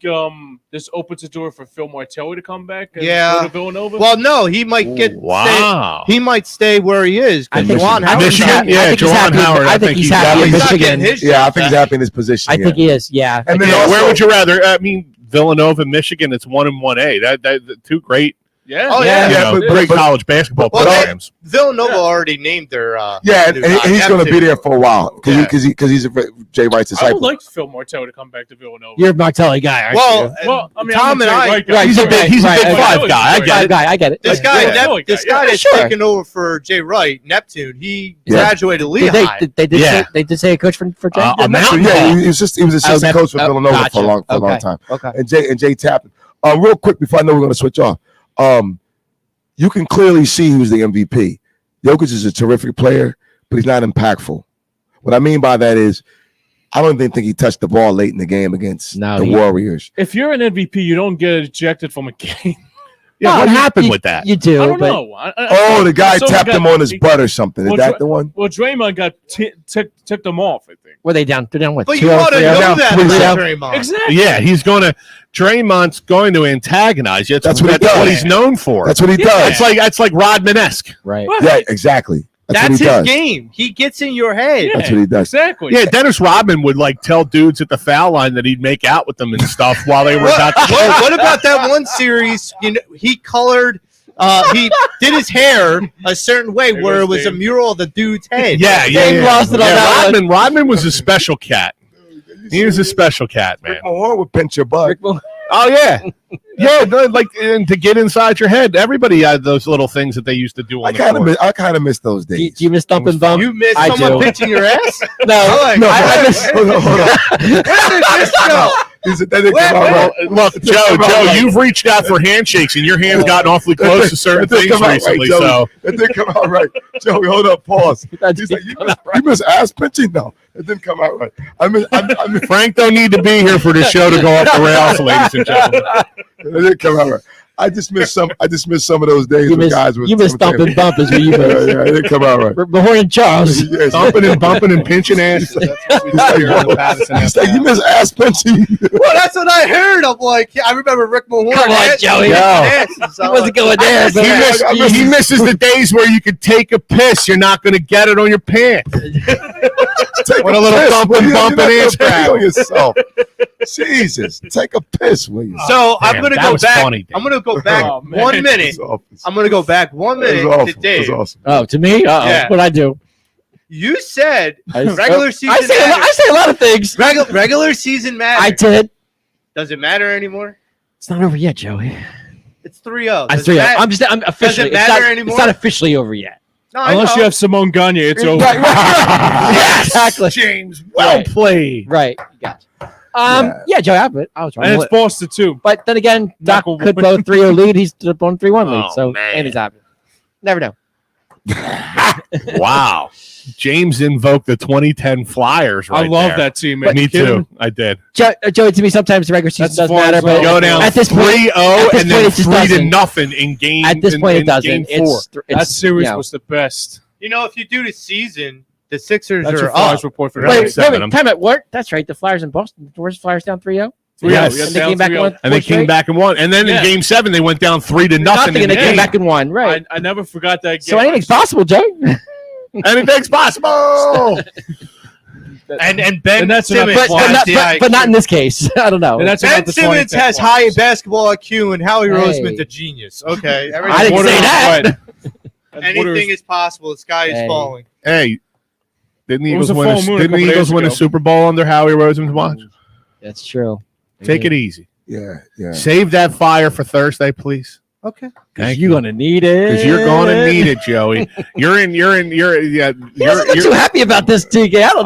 this opens the door for Phil Martelli to come back and Yeah. go to Villanova? Well, no, he might get. Wow. He might stay where he is. I think Juwan Howard's Michigan? not- Yeah, I think he's Juwan happy. Howard, I think he's happy in He's not Michigan. getting his Yeah, I job think he's back. happy in his position. I think he is. Yeah. And then Yeah, also, where would you rather? I mean, Villanova, Michigan. It's 1 and 1A. That two great, yeah. Oh, yeah. great college basketball Well, programs. Villanova already named their. yeah, and he's going to be there for a while because he's a Jay Wright's I disciple. would like Phil Martelli to come back to Villanova. You're a Martelli guy, aren't Well, you? well, I mean, Tom I'm a and Jay I- Wright guy. Right, He's a Big Five guy. I get it. I get it. this guy, Yeah. this guy that's Sure. taking over for Jay Wright, Neptune. He Yeah. graduated Lehigh. They did Yeah. say they did say a coach for Jay. A mountain Yeah, he was assistant coach for Villanova gotcha. for a long time. Okay. And Jay tapped. Real quick before I know we're going to switch off. You can clearly see who's the MVP. Jokic is a terrific player, but he's not impactful. What I mean by that is, I don't even think he touched the ball late in the game against the Warriors. If you're an MVP, you don't get ejected from a game. Yeah, what happened you, with that? You do. I don't but know. The guy So tapped got- him on his butt or something. Is Well, that the one? Well, Draymond got tipped him off, I think. Were they down? They're down what? But you 2-0, ought to 3-0? know down that 3-0. about Draymond. Exactly. Yeah, he's going to. Draymond's going to antagonize you. That's what he does. he's known for. That's what he does. It's like Rodman-esque. Right. Yeah, exactly. That's what That's he his does. game. He gets in your head. That's what he does. Exactly. Yeah, Dennis Rodman would like tell dudes at the foul line that he'd make out with them and stuff while they were about to. What about that one series? You know, he colored he did his hair a certain way where it was a mural of the dude's head. Dave lost it on that one. Rodman was a special cat. He was a special cat, man. Rick Mahorn would pinch your butt. Oh yeah, like and to get inside your head. Everybody had those little things that they used to do on the court. I kind of miss those days. Do you miss thump and bump? You miss I someone do. pinching your ass? No, I miss. Hold on. Where did this go? That didn't come out right. Look, Joe, you've reached out for handshakes, and your hand's gotten awfully close to certain That didn't things come out recently. right, So That didn't come out right. Joey, hold up, pause. He's like, you miss ass pinching? No, it didn't come out right. I mean, Frank don't need to be here for this show to go off the rails, ladies and gentlemen. it didn't come out right. I just miss some of those days when guys were. You miss thump and bump is what you miss. Yeah, it didn't come out right. Mahorn and Charles. Yes. Thumping and bumping and pinching ass. That's what we do here on the Pattison Ave He's like, you miss ass pinching. Well, that's what I heard. I'm like, I remember Rick Mahorn. Come on, Joey. He wasn't going there. He misses the days where you could take a piss. You're not going to get it on your pants. What a little thumping, bumping ass grab on yourself. Jesus, take a piss, will you? So I'm Damn, going to that go was back. funny, I'm going to go back Oh, man. 1 minute. I'm going to go back 1 minute to Dave. awesome. Oh, to me? Yeah. What'd I do? You said I regular season. I say a lot of things. Regular season matters. I did. Does it matter anymore? It's not over yet, Joey. It's 3-0. I'm 3-0. I'm officially. matter anymore? It's not officially over yet. No, I Unless know. you have Simone Gagne, it's over. Yes, Exactly. James. Well played. Right. Gotcha. Yeah, Joey, I was wrong. And it's Boston, too. But then again, Doc Knuckle- could blow 3-0 lead. He's up on 3-1 lead. Oh, So man. anything's happening. Never know. Wow. James invoked the 2010 Flyers right I love there. that team, man. Me You kidding too. me? I did. Joey, to me, sometimes the regular season That's doesn't far matter. as But Go down at this point, 3-0 and then it just 3-0 doesn't. in game. At this point, in it doesn't. Game 4. That series you know. was the best. You know, if you do the season, the Sixers That's are your Flyers up. report for Right. that. Wait, Seven. wait, time out. What? That's right. The Flyers in Boston. Where's the Flyers down 3-0? Yes. And they came back and won. And they four came straight? bain won. And then in Yeah. game 7, they went down 3-0. Nothing, and they in came the back and won. Right. I never forgot that game. So anything's possible, Joey. Anything's possible. And Ben And that's enough Simmons, to fly. but not in this case. I don't know. And that's Ben about the Simmons 2010 has high basketball IQ, and Howie Hey. Roseman's a genius. Okay, I didn't say that. Anything is possible. The sky is Hey. falling. Hey, didn't It was Eagles a win full moon a didn't couple Eagles days win a ago. Super Bowl under Howie Roseman's watch? That's true. Take it easy. Yeah. Save that fire for Thursday, please. Okay. Thank You're gonna need it. Because you're going to need it, Joey. You're He doesn't look too you're happy about this, TK. I don't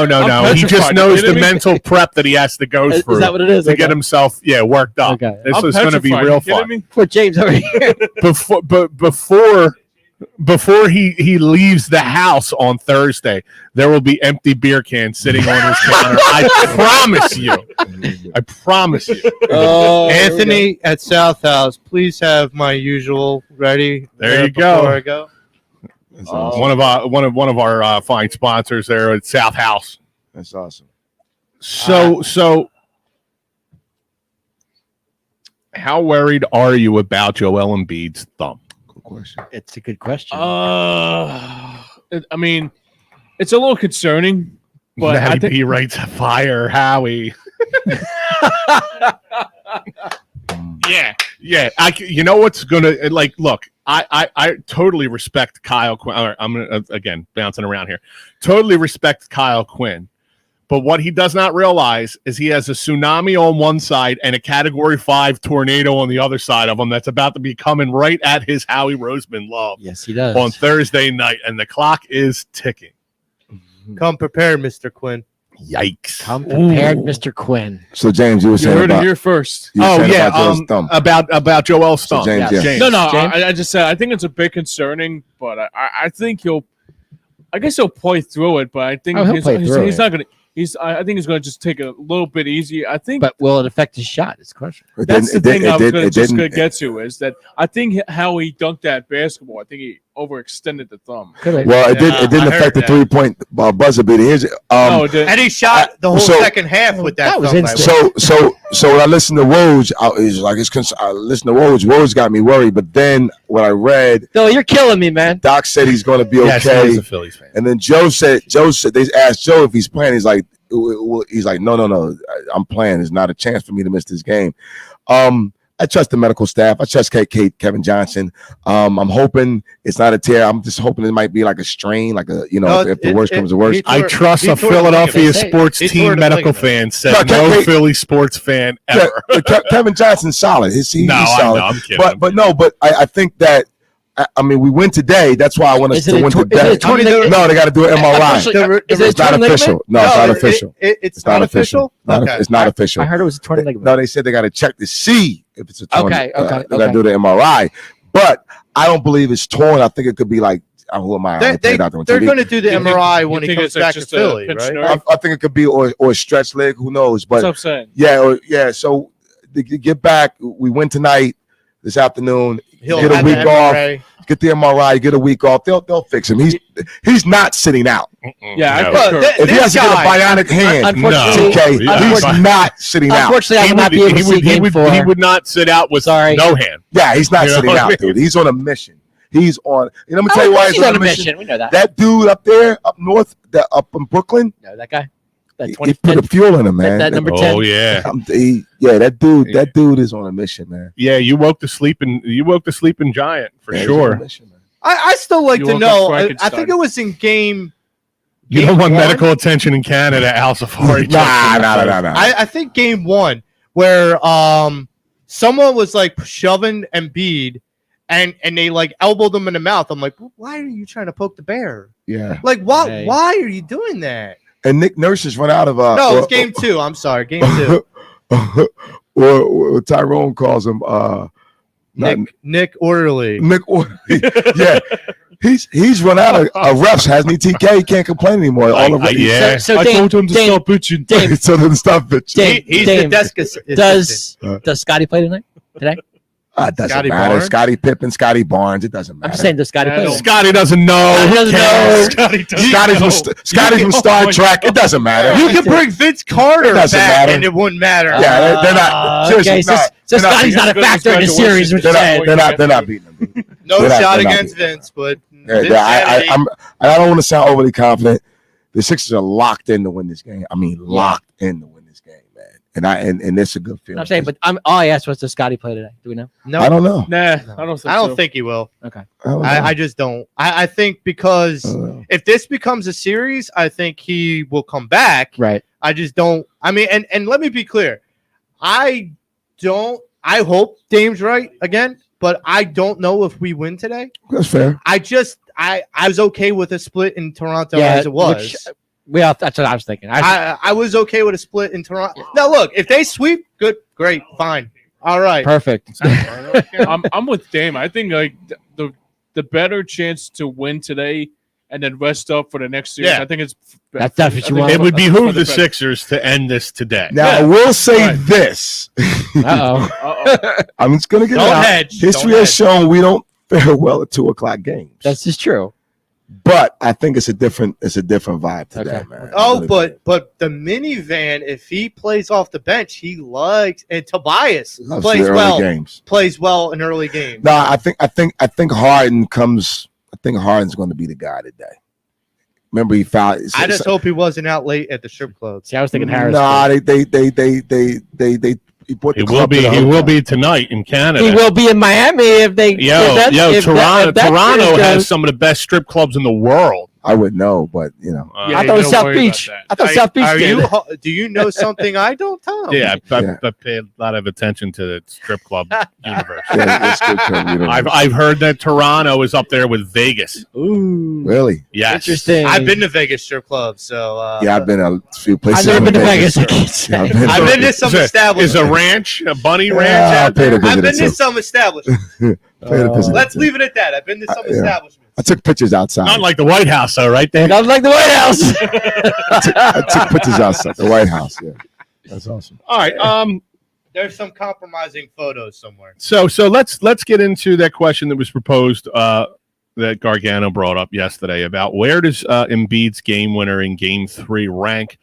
know. no. He just petrified. knows You the kidding me? mental prep that he has to go Is through that what it is? to get himself, worked up. Okay. This I'm is going to be petrified. real You kidding fun. me? Poor James over here. Before he leaves the house on Thursday, there will be empty beer cans sitting on his counter. I promise you. I promise you. Anthony at South House, please have my usual ready. There you before go. I go. That's awesome. One of our fine sponsors there at South House. That's awesome. So how worried are you about Joel Embiid's thumb? Good question. It's a good question. I mean, it's a little concerning, but I think he writes fire Howie. Yeah. You know what's gonna look. I totally respect Kyle Quinn. All right, I'm gonna again bouncing around here. Totally respect Kyle Quinn, but what he does not realize is he has a tsunami on one side and a Category 5 tornado on the other side of him that's about to be coming right at his Howie Roseman love Yes, he does. on Thursday night, and the clock is ticking. Come prepared, Mr. Quinn. Yikes! Come prepared, Mr. Quinn. So James, you were you saying heard it about here first. you were saying about Joel's thumb. about Joel's So thumb. James, Yes. yeah. No, James? I just said I think it's a bit concerning, but I think he'll play through it. But I think Oh, he'll play through he's it. not gonna. I think he's gonna just take it a little bit easy. I think But will it affect his shot? Is the question. It that's the didn't- thing I was gonna didn't- get to is that I think how he dunked that basketball. I think he overextended the thumb. Could it? Well, it didn't I heard affect the that. 3-point buzzer beater. Here's No, it didn't. And he shot the whole So- second half with that. That was thumb, by the instant. way. So when I listened to Woj, I listened to Woj. Woj got me worried, but then when I read, Phil, you're killing me, man. Doc said he's going to be Yes, okay, he's a Phillies fan. and then Joe said they asked Joe if he's playing. He's like no, I'm playing. There's not a chance for me to miss this game. I trust the medical staff. I trust Kevin Johnson. I'm hoping it's not a tear. I'm just hoping it might be like a strain, like a if the worst comes to worst. I trust a Philadelphia sports team medical fan said no Philly sports fan ever. Kevin Johnson's solid. He's solid. I'm kidding. But I think that. I mean, we win today. That's why I want us to win today. No, they got to do an MRI. It's not official. No, it's not official. It's not official. It's not official. I heard it was a torn ligament. No, they said they got to check to see if it's a torn. Okay. They got to do the MRI, but I don't believe it's torn. I think it could be like, who am I? They're going to do the MRI when he comes back to Philly, right? I think it could be or a stretch leg. Who knows? But that's what I'm saying. Yeah. So to get back, we win tonight, this afternoon. He'll get a week off. Get the MRI, get a week off. They'll fix him. He's not sitting out. Yeah, if he has to get a bionic hand, he's not sitting out. Unfortunately, I would not be able to see game 4. He would not sit out with no hand. Yeah, he's not sitting out, dude. He's on a mission. He's on. Let me tell you why he's on a mission. We know that. That dude up there, up north, up in Brooklyn. No, that guy. He put the fuel in him, man. That number 10. Oh yeah, that dude is on a mission, man. Yeah, you woke the sleeping giant for sure. I still like to know. I think it was in game. You don't want medical attention in Canada, Al Safari. Nah. I think game 1 where someone was like shoving Embiid and they like elbowed him in the mouth. I'm like, why are you trying to poke the bear? Yeah. Like, why are you doing that? And Nick Nurse has run out of no, it's game 2. I'm sorry, game 2. Or Tyrone calls him Nick Orderly. Nick Orderly. Yeah. He's run out of refs, hasn't he? TK, he can't complain anymore. Yeah. So I told him to stop bitching. So then stop bitching. He's the desk assistant. Does Scotty play today? It doesn't matter. Barnes? Scotty Pippen, Scotty Barnes. It doesn't matter. I'm saying does Scotty play? Scotty doesn't know. Scotty's from Star Trek. It doesn't matter. You can bring Vince Carter back, and it wouldn't matter. Yeah, they're not. Okay, so Scotty's not a factor in the series. They're not beating them. No shot against Vince, but I don't want to sound overly confident. The Sixers are locked in to win this game. I mean, locked in to win this game, man. And it's a good feeling. I'm saying, but all I asked was, does Scotty play today? Do we know? No, I don't know. Nah, I don't think he will. Okay. I just don't. I think because if this becomes a series, I think he will come back. Right. I just don't. I mean, and let me be clear. I hope Dame's right again, but I don't know if we win today. That's fair. I was okay with a split in Toronto as it was. That's what I was thinking. I was okay with a split in Toronto. Now, look, if they sweep, good, great, fine. All right. Perfect. I'm with Dame. I think like the better chance to win today and then rest up for the next series. Yeah. I think it's that's what you want. It would behoove the Sixers to end this today. Now, I will say this. I'm just going to get it out. History has shown we don't fare well at 2:00 games. That's just true. But I think it's a different vibe today, man. Oh, but the minivan, if he plays off the bench, he likes, and Tobias plays well in early games. No, I think Harden comes. I think Harden's going to be the guy today. Remember, he fouled. I just hope he wasn't out late at the strip club. See, I was thinking Harris. Nah, they. He will be tonight in Canada. He will be in Miami if they. Toronto has some of the best strip clubs in the world. I would know, but I thought it was South Beach. I thought South Beach. Do you know something I don't, Tom? Yeah, I pay a lot of attention to the strip club universe. I've heard that Toronto is up there with Vegas. Ooh, really? Yes. Interesting. I've been to Vegas strip clubs, so I've been a few places. I've never been to Vegas. I've been to some establishments. Is a ranch, a bunny ranch? I've been to some establishments. Let's leave it at that. I've been to some establishments. I took pictures outside. Not like the White House, though, right there. Not like the White House. I took pictures outside the White House. Yeah, that's awesome. All right. There's some compromising photos somewhere. So let's get into that question that was proposed that Gargano brought up yesterday about where does Embiid's game winner in Game 3 rank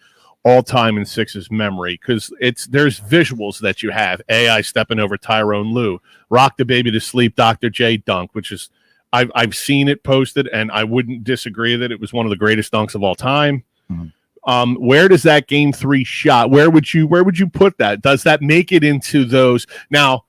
all time in Sixers memory? Because there's visuals that you have. AI stepping over Tyrone Lue, rock the baby to sleep, Dr. J dunk, which is. I've seen it posted, and I wouldn't disagree that it was one of the greatest dunks of all time. Mm-hmm. Where does that Game 3 shot? Where would you put that? Does that make it into those? Now,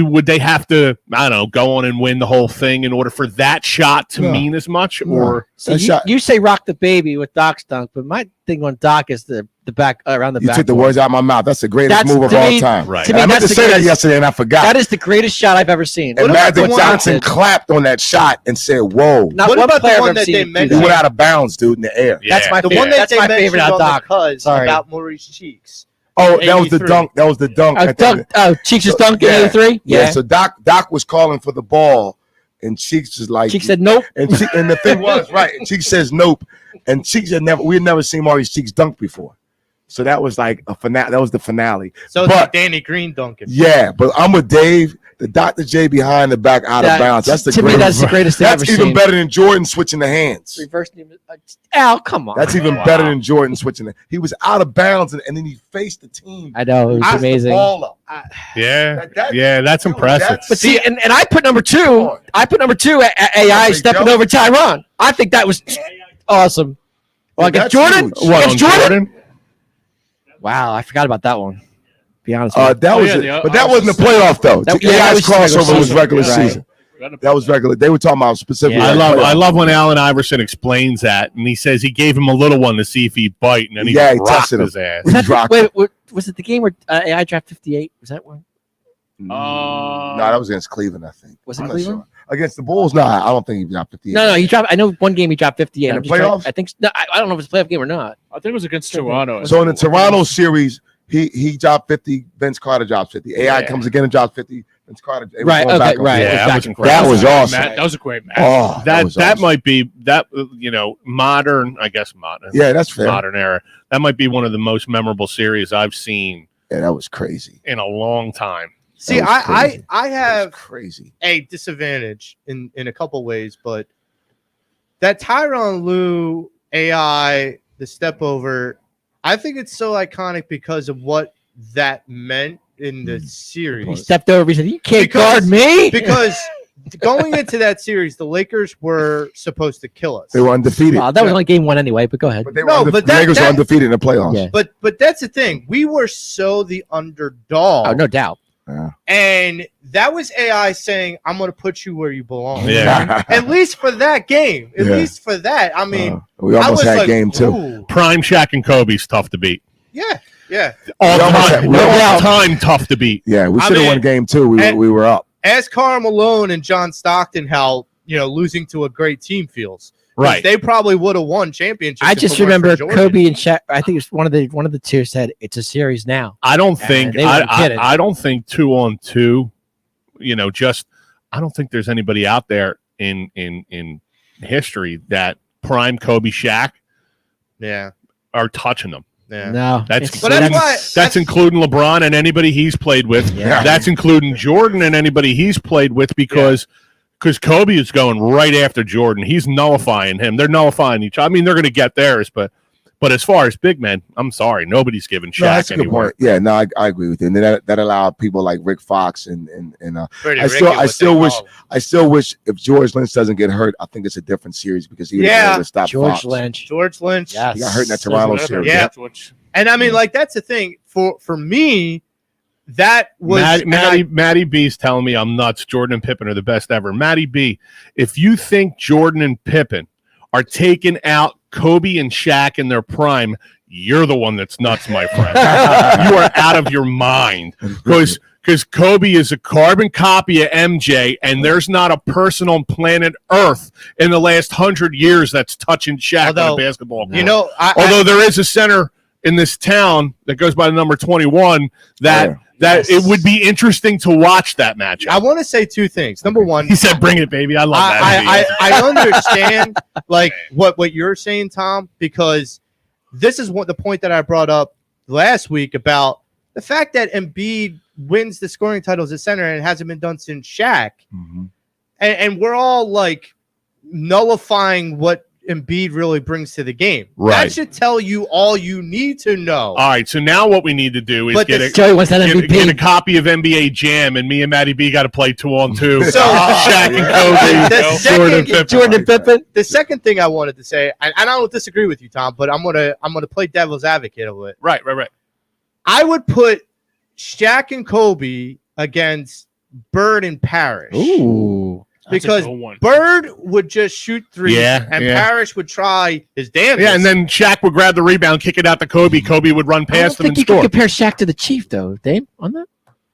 would they have to, I don't know, go on and win the whole thing in order for that shot to mean as much? Or so you say rock the baby with Doc's dunk, but my thing on Doc is the back around the back. You took the words out of my mouth. That's the greatest move of to all me- time. Right. to me, I meant to that's the say that greatest- yesterday, and I forgot. That is the greatest shot I've ever seen. And What about Magic the one- Johnson clapped on that shot and said, "Whoa!" Not What one about the player I've one ever that seen they it do mentioned? He that. went out of bounds, dude, in the air. Yeah. The one Yeah, that that's they my mentioned favorite on on the Doc. Cuz Sorry. about Maurice Cheeks. Oh, that was the 83. dunk. That was the dunk. at the end. Cheeks is So, dunking yeah. 83. Yeah. So Doc was calling for the ball, and Cheeks was like, Cheeks said nope. and the thing was right. And Cheeks says nope, and Cheeks we had never seen Maurice Cheeks dunk before, so that was like a finale. That was the finale. So it's But- like Danny Green dunking. Yeah, but I'm with Dave. The Dr. J behind the back out of bounds. That's the to me, that's the greatest thing I've That's ever even seen. better than Jordan switching the hands. Reverse. Al, come on. That's even better than Jordan switching it. He was out of bounds and then he faced the team. I know, it was Passed the amazing. ball up. that's impressive. But see, and I put number two. I put number two at AI Hey, stepping Joe. over Tyron. I think that was awesome. Well, Yeah, against that's Jordan. huge. What, Against on Jordan. Wow, I forgot about that one. Be honest. With you. That was yeah, it. the- But that I was wasn't a just- playoff though. That- AI's that was crossover was regular regular season. season. That was regular. They were talking about specifically. Yeah. I love playoff. when Allen Iverson explains that, and he says he gave him a little one to see if he'd bite, and then he Yeah, he rocked tested his ass. was, that He's rocked was it the game where AI dropped 58? Was that one? No, that was against Cleveland, I think. Was it I'm not Cleveland? sure. Against the Bulls? No, I don't think he dropped 58. No, he dropped. I know one game he dropped 58. In I'm the just trying- playoffs? I think. No, I don't know if it's a playoff game or not. I think it was against Toronto. So in the Toronto series, he dropped 50. Vince Carter drops 50. AI comes again and drops 50. Vince Carter. It was Right. going Okay. back and Right. forth. Yeah, It was that back was and incredible. That was awesome. That was a great match. Oh, That was that awesome. might be that modern, I guess modern. Yeah, that's fair. Modern era. That might be one of the most memorable series I've seen Yeah, that was crazy. in a long time. See, That was crazy. I That have was crazy. a disadvantage in a couple ways, but that Tyronn Lue AI, the step over, I think it's so iconic because of what that meant in the He series. stepped over. He said, "You can't Because- guard me." Because going into that series, the Lakers were supposed to kill us. They were undefeated. That was only game one anyway. But go ahead. But they were No, but the Lakers were that- undefeated in the playoffs. Yeah. But that's the thing. We were so the underdog. Oh, no doubt. And that was AI saying, I'm going to put you where you belong. Yeah. At least for that game. At Yeah. least for that. I mean, we I almost was had like, game two. ooh. Prime Shaq and Kobe's tough to beat. Yeah. Yeah. All We almost time, had- we all almost- time tough to beat. Yeah, we I should have mean, won game two. We were up. Ask Karl Malone and John Stockton how, losing to a great team feels. 'Cause Right. They probably would have won championships. I if just it weren't remember for Jordan. Kobe and Shaq. I think it's one of the two said it's a series now. I don't think they weren't kidding. I don't think 2-on-2, I don't think there's anybody out there in history that prime Kobe Shaq Yeah. are touching them. Yeah. No, That's it's- But that's why that's including LeBron and anybody he's played with. Yeah. That's including Jordan and anybody he's played with because Kobe is going right after Jordan. He's nullifying him. They're nullifying each other. I mean, they're going to get theirs, but as far as big men, I'm sorry, nobody's giving No, that's Shaq a good anywhere. point. Yeah, no, I agree with you. And then that allowed people like Rick Fox and Pretty I Ricky, still what they wish call him. I still wish if George Lynch doesn't get hurt, I think it's a different series because he would Yeah. be able to stop George Fox. Lynch. George Lynch. Yes. He got hurt in that Toronto Whatever. series. Yeah. Which, And I mean, like, that's the thing. For me, that was Matty B's telling me I'm nuts. Jordan and Pippen are the best ever. Matty B, if you think Jordan and Pippen are taking out Kobe and Shaq in their prime, you're the one that's nuts, my friend. You are out of your mind because Kobe is a carbon copy of MJ, and there's not a person on planet Earth in the last 100 years that's touching Shaq on a basketball court. Although there is a center in this town that goes by the number 21 that it would be interesting to watch that matchup. I want to say two things. Number one, He said, "Bring it, baby." I love that. I understand like what you're saying, Tom, because this is the point that I brought up last week about the fact that Embiid wins the scoring titles at center and it hasn't been done since Shaq. Mm-hmm. And we're all like nullifying what Embiid really brings to the game. Right. That should tell you all you need to know. All right, so now what we need to do is But get Joey wants that MVP. get a copy of NBA Jam, and me and Matty B got to play 2-on-2. So- Shaq and Kobe, The second- Jordan and Pippen. The second thing I wanted to say, and I don't disagree with you, Tom, but I'm gonna play devil's advocate a bit. right. I would put Shaq and Kobe against Bird and Parrish. Ooh. That's a Because good one. Bird would just shoot threes, Yeah, and yeah. Parrish would try his damnedest. Yeah, and then Shaq would grab the rebound, kick it out to Kobe. Kobe would run I don't past him think and you score. could compare Shaq to the Chief, though, Dave, on that.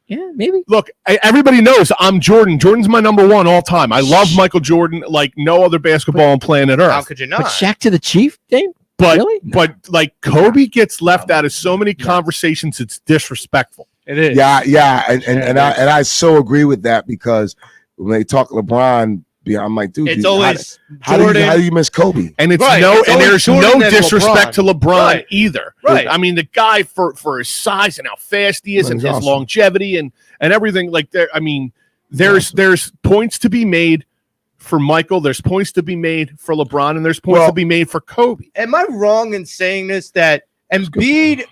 Yeah, maybe. Look, everybody knows I'm Jordan. Jordan's my number one all time. I love Michael Jordan like no other basketball on planet how Earth. could you But not? Shaq to the Chief, Dave? But Really? but like Kobe gets left out of so many conversations, it's disrespectful. It is. Yeah, and I so agree with that because when they talk LeBron, I'm like, dude, It's always how Jordan. do you miss Kobe? And it's Right, no, it's and always there's Jordan no and disrespect LeBron. to LeBron Right. either. Right. I mean, the guy for his size and how fast he is, He's and his awesome. longevity and everything. Like there, I mean, there's points to be made for Michael. There's points to be made for LeBron, and there's points to be made for Kobe. Am I wrong in saying this? That Embiid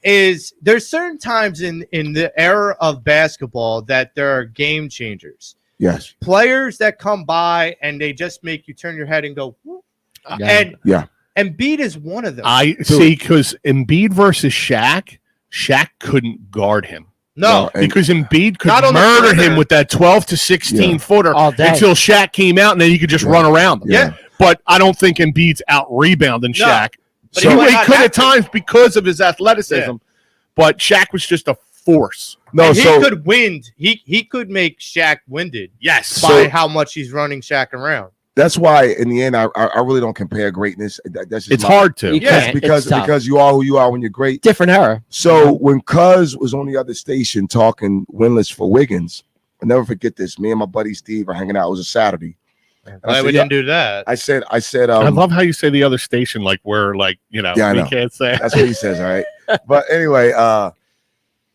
is there's certain times in the era of basketball that there are game changers. Yes. Players that come by and they just make you turn your head and go, "Whoop." And Embiid is one of them. I see, because Embiid versus Shaq couldn't guard him. No, because Embiid could Not on the murder perimeter. him with that 12 to 16 footer All day. until Shaq came out, and then he could just run around him. Yeah. But I don't think Embiid's out rebounding No. Shaq. But So he might he not could have at to. times because of his athleticism, Yeah. but Shaq was just a force. No, And he so could wind. He could make Shaq winded Yes. by how much he's running Shaq around. that's why in the end I really don't compare greatness. That's just It's my- hard to. You Yes, can't. because It's tough. because you are who you are when you're great. Different era. So when Cuz was on the other station talking winless for Wiggins, I'll never forget this. Me and my buddy Steve are hanging out. It was a Saturday. And I Why said, we didn't do that? I said, I love how you say the other station like we're like, Yeah, I we know. can't say. that's what he says, all right. But anyway,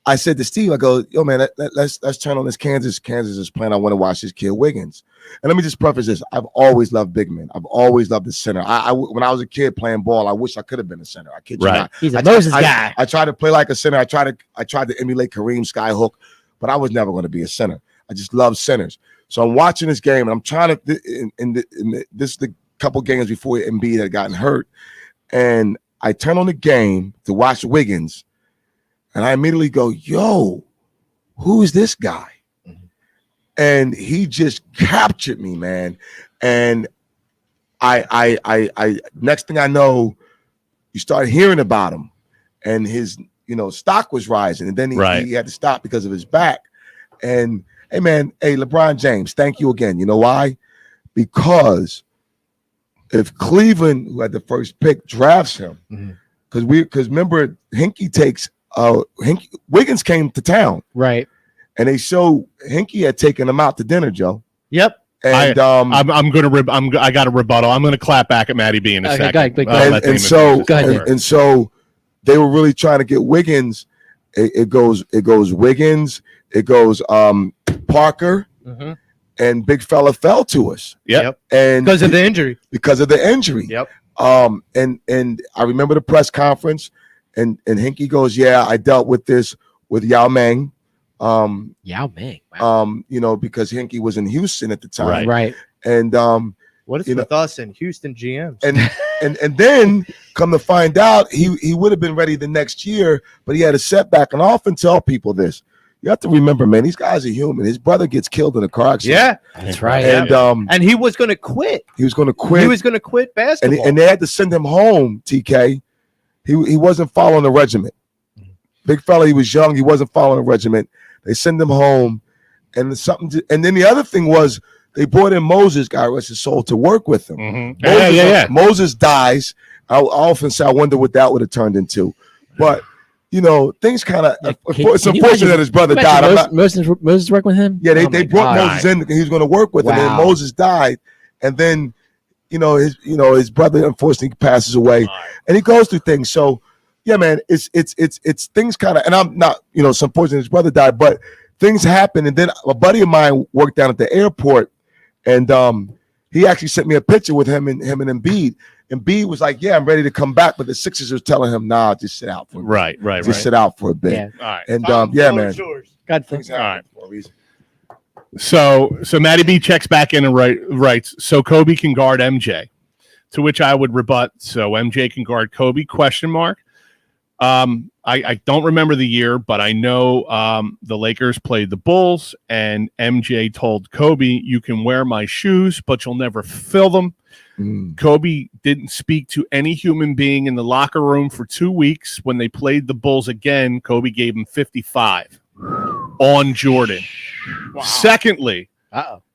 I said to Steve, I go, yo, man, let's turn on this Kansas. Kansas is playing. I want to watch this kid Wiggins. And let me just preface this. I've always loved big men. I've always loved the center. When I was a kid playing ball, I wish I could have been a center. I kid you Right. not. He's a Moses guy. I tried to play like a center. I tried to emulate Kareem Skyhook, but I was never going to be a center. I just love centers. So I'm watching this game, and I'm trying to. This is the couple games before Embiid had gotten hurt, and I turn on the game to watch Wiggins, and I immediately go, "Yo, who is this guy?" And he just captured me, man. And I next thing I know, you start hearing about him, and his stock was rising, and then he had to stop because of his back. And hey, man, LeBron James, thank you again. You know why? Because if Cleveland, who had the first pick, drafts him, because remember Wiggins came to town, Right. and they show Hinkie had taken him out to dinner, Joe. Yep. And I'm gonna I got a rebuttal. I'm gonna clap back at Matty B in a second. Go ahead. and so Go ahead. and so they were really trying to get Wiggins. It goes Wiggins. It goes Parker, and big fella fell to us. Yep. And Because of the injury. Yep. And I remember the press conference, and Hinkie goes, "Yeah, I dealt with this with Yao Ming." Yao Ming. Wow. Because Hinkie was in Houston at the time. Right. And What is with us and Houston GMs? and then come to find out he would have been ready the next year, but he had a setback. And I often tell people this. You have to remember, man, these guys are human. His brother gets killed in a car accident. Yeah, That's right. And he was going to quit. he was going to quit. He was going to quit basketball. and they had to send him home, TK. He wasn't following the regiment. Big fella, he was young. He wasn't following the regiment. They send him home. And and then the other thing was they brought in Moses, God rest his soul, to work with him. Mm-hmm. Moses dies. I often say I wonder what that would have turned into. But, things kind of, it's unfortunate that his brother died. Moses worked with him? Yeah, they brought Moses in. He was going to work with him, and Moses died. And then, his brother unfortunately passes away, and he goes through things. So, yeah, man, it's things kind of, and I'm not, it's unfortunate his brother died, but things happen. And then a buddy of mine worked down at the airport, and he actually sent me a picture with him and Embiid. Embiid was like, "Yeah, I'm ready to come back," but the Sixers was telling him, "Nah, just sit out for a bit. Right. Just sit out for a bit." Yeah. All right. And man, God, things All right. happen for a reason. So Matty B checks back in and writes, so Kobe can guard MJ, to which I would rebut, so MJ can guard Kobe, question mark. I don't remember the year, but I know the Lakers played the Bulls, and MJ told Kobe, "You can wear my shoes, but you'll never fill them." Kobe didn't speak to any human being in the locker room for 2 weeks. When they played the Bulls again, Kobe gave him 55 on Jordan. Wow. Secondly,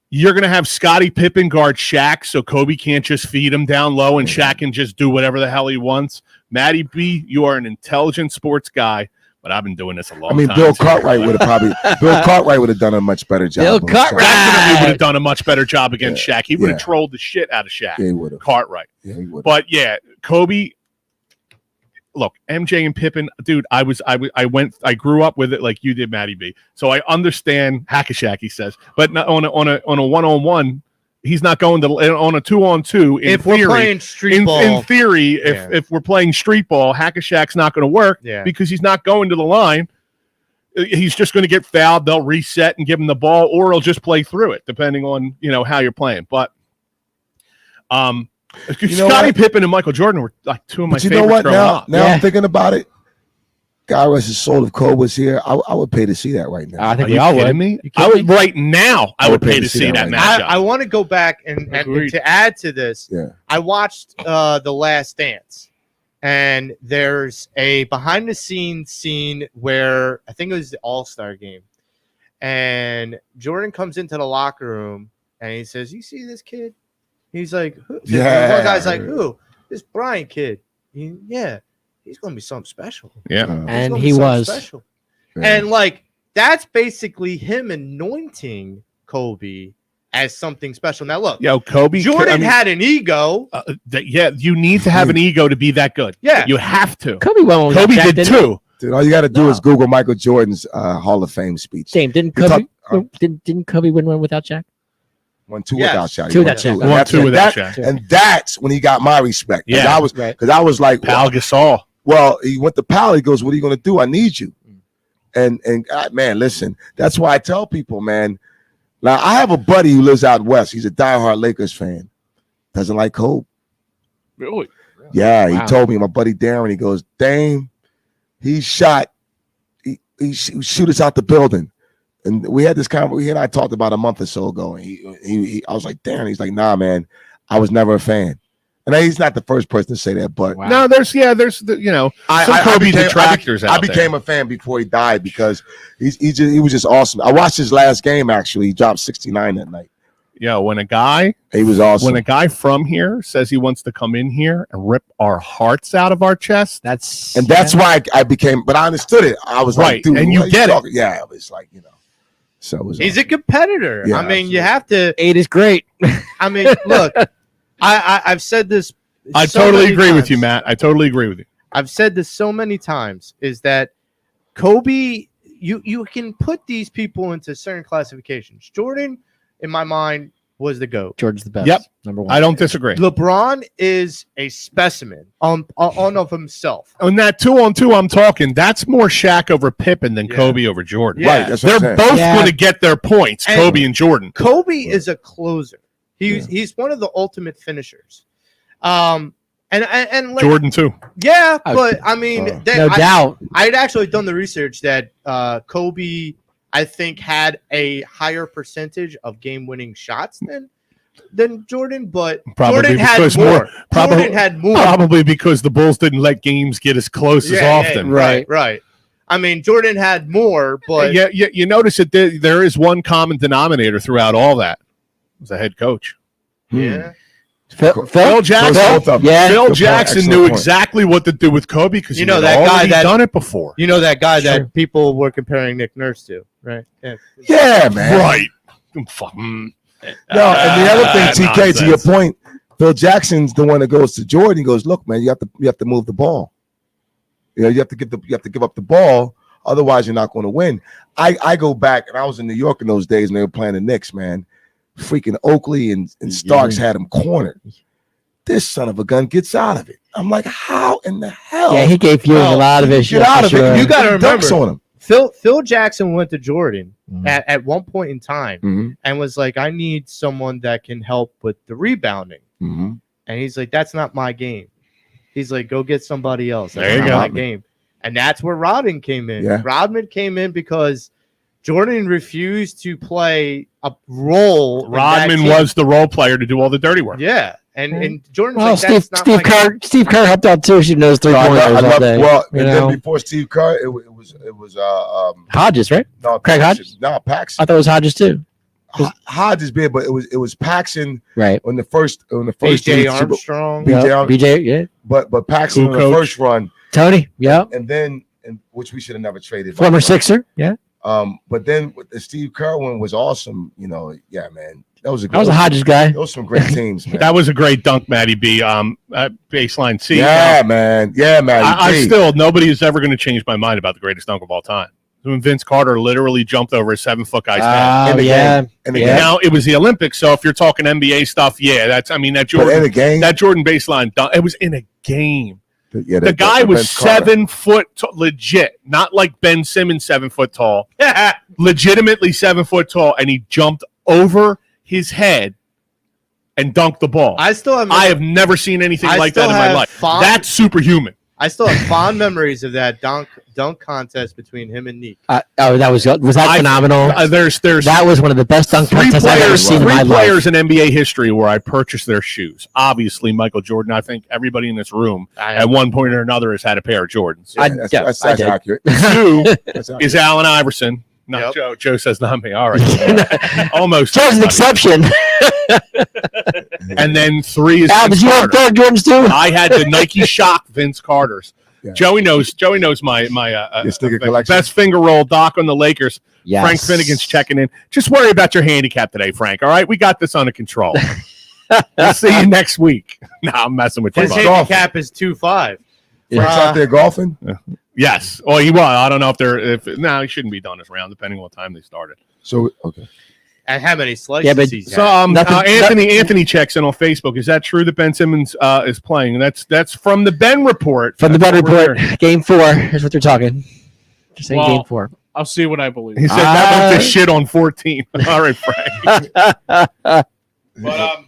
you're going to have Scottie Pippen guard Shaq, so Kobe can't just feed him down low and Shaq can just do whatever the hell he wants. Matty B, you are an intelligent sports guy, but I've been doing this a long time. Bill Cartwright would have done a much better job. Bill Cartwright definitely would have done a much better job against Shaq. He would have trolled the shit out of Shaq. Yeah, he would have. Cartwright. Yeah, he would. But yeah, Kobe. Look, MJ and Pippen, dude. I grew up with it like you did, Matty B. So I understand Hack-a-Shack, he says, but not on a 1-on-1. He's not going to on a 2-on-2. If we're playing street ball, in theory, if we're playing street ball, Hack-a-Shack's not going to work because he's not going to the line. He's just going to get fouled. They'll reset and give him the ball, or he'll just play through it, depending on how you're playing. But Scottie Pippen and Michael Jordan were like two of my favorites growing up. Now I'm thinking about it. God rest his soul. If Cole was here, I would pay to see that right now. I think we all would. Me? I would right now. I would pay to see that matchup. I want to go back and to add to this. Yeah. I watched The Last Dance, and there's a behind-the-scenes scene where I think it was the All-Star game, and Jordan comes into the locker room and he says, "You see this kid?" He's like, "Who?" Yeah. One guy's like, "Who? This Bryant kid." Yeah. He's going to be something special. Yeah. And he was. Special. Yeah. And, that's basically him anointing Kobe as something special. Now, look. Kobe. Jordan had an ego. You need to have an ego to be that good. Yeah. You have to. Kobe did too. Dude, all you got to do is Google Michael Jordan's Hall of Fame speech. Same. Didn't Kobe win one without Shaq? Won two without Shaq. Two without Shaq. Won two without Shaq. And that's when he got my respect. Yeah. Because I was like, Pal Gasol. Well, he went to Pal. He goes, "What are you going to do? I need you." And man, listen, that's why I tell people, man. Now, I have a buddy who lives out west. He's a diehard Lakers fan. Doesn't like Kobe. Really? Yeah, he told me, my buddy Darren, he goes, "Dame, he shot. He shoot us out the building." And we had this conversation. He and I talked about a month or so ago. And I was like, "Darren," he's like, "Nah, man, I was never a fan." And he's not the first person to say that, but no, there's some Kobe detractors out there. I became a fan before he died because he was just awesome. I watched his last game actually. He dropped 69 that night. Yeah, when a guy from here says he wants to come in here and rip our hearts out of our chest, that's why I became. But I understood it. I was right, like, dude, and you get it. Yeah, it was like So it was he's a competitor. Yeah, I mean, you have to. 8 is great. I mean, look. I've said this. I totally agree with you, Matt. I totally agree with you. I've said this so many times, is that Kobe, you can put these people into certain classifications. Jordan, in my mind, was the GOAT. Jordan's the best. Yep. Number one. I don't disagree. LeBron is a specimen on of himself. On that 2-on-2 I'm talking, that's more Shaq over Pippen than Kobe over Jordan. Yeah. Right. That's They're both going to get their points, Kobe and Jordan. Kobe is a closer. He's one of the ultimate finishers. And Jordan too. Yeah, but I mean, no doubt. I'd actually done the research that Kobe, I think, had a higher percentage of game-winning shots than Jordan, but Jordan had more. Jordan had more. Probably because the Bulls didn't let games get as close as often. Right. I mean, Jordan had more, but you notice that there is one common denominator throughout all that. As a head coach. Yeah. Phil Jackson. Phil Jackson knew point. exactly what to do with Kobe because that guy that done it before. You know that guy that people were comparing Nick Nurse to, right? Yeah, man. Right. No, and the other thing, TK, to your point, Phil Jackson's the one that goes to Jordan. He goes, "Look, man, you have to move the ball. You have to give up the ball, otherwise you're not going to win." I go back, and I was in New York in those days, and they were playing the Knicks, man. Freaking Oakley and Starks had him cornered. This son of a gun gets out of it. I'm like, how in the hell? Yeah, he gave you a lot of issues. Get out of it. You got to remember, on him. Phil Jackson went to Jordan at one point in time and was like, "I need someone that can help with the rebounding." And he's like, "That's not my game." He's like, "Go get somebody else. That's there you not go. my game." And that's where Rodman came in. Yeah. Rodman came in because Jordan refused to play a role. Rodman was the role player to do all the dirty work. Yeah. And Jordan's Well, like, that's not Steve Kerr. Steve Kerr helped out too. She knows 3 pointers all day. Well, and then before Steve Kerr, it was Hodges, right? No, Craig Hodges. No, Paxson. I thought it was Hodges too. Hodges bid, but it was Paxson right on the first BJ Armstrong. BJ, yeah. But Paxson on the first run. Tony, yeah. And then which we should have never traded. Former Sixer, yeah. But then the Steve Kerr one was awesome. You know, yeah, man. That was a Hodges guy. Those some great teams, man. That was a great dunk, Matty B. Baseline C. Yeah, man. Yeah, man. I still, nobody is ever going to change my mind about the greatest dunk of all time. When Vince Carter literally jumped over a 7-foot guy's head. Yeah. Now it was the Olympics, so if you're talking NBA stuff, yeah, that Jordan baseline dunk, it was in a game. Yeah, the guy was 7 foot legit, not like Ben Simmons 7 foot tall, legitimately 7 foot tall, and he jumped over his head and dunked the ball. I have never seen anything like that in my life. That's superhuman. I still have fond memories of that dunk contest between him and Neek. Was that phenomenal? That was one of the best dunk contests I've ever seen in my life. 3 players in NBA history where I purchased their shoes. Obviously, Michael Jordan. I think everybody in this room at one point or another has had a pair of Jordans. That's accurate. 2 is Allen Iverson. No, Joe. Joe says not me. All right, almost. Joe's an exception. And then 3 is. Al, did you have pair of Jordans too? I had the Nike Shock Vince Carters. Yeah. Joey knows my sticker collection. Best finger roll Doc on the Lakers. Yes. Frank Finnegan's checking in. Just worry about your handicap today, Frank. All right, we got this under control. We'll see you next week. No, I'm messing with you. His handicap is 2.5. Frank's out there golfing. Yes. Well, he was. I don't know if they're. He shouldn't be done this round, depending on what time they started. So okay. And how many slices he's so Anthony checks in on Facebook. Is that true that Ben Simmons is playing? That's from the Ben report. From the Ben report, Game 4 is what they're talking. Just saying Game 4. I'll see what I believe. He said that was just shit on 14. All right, Frank. But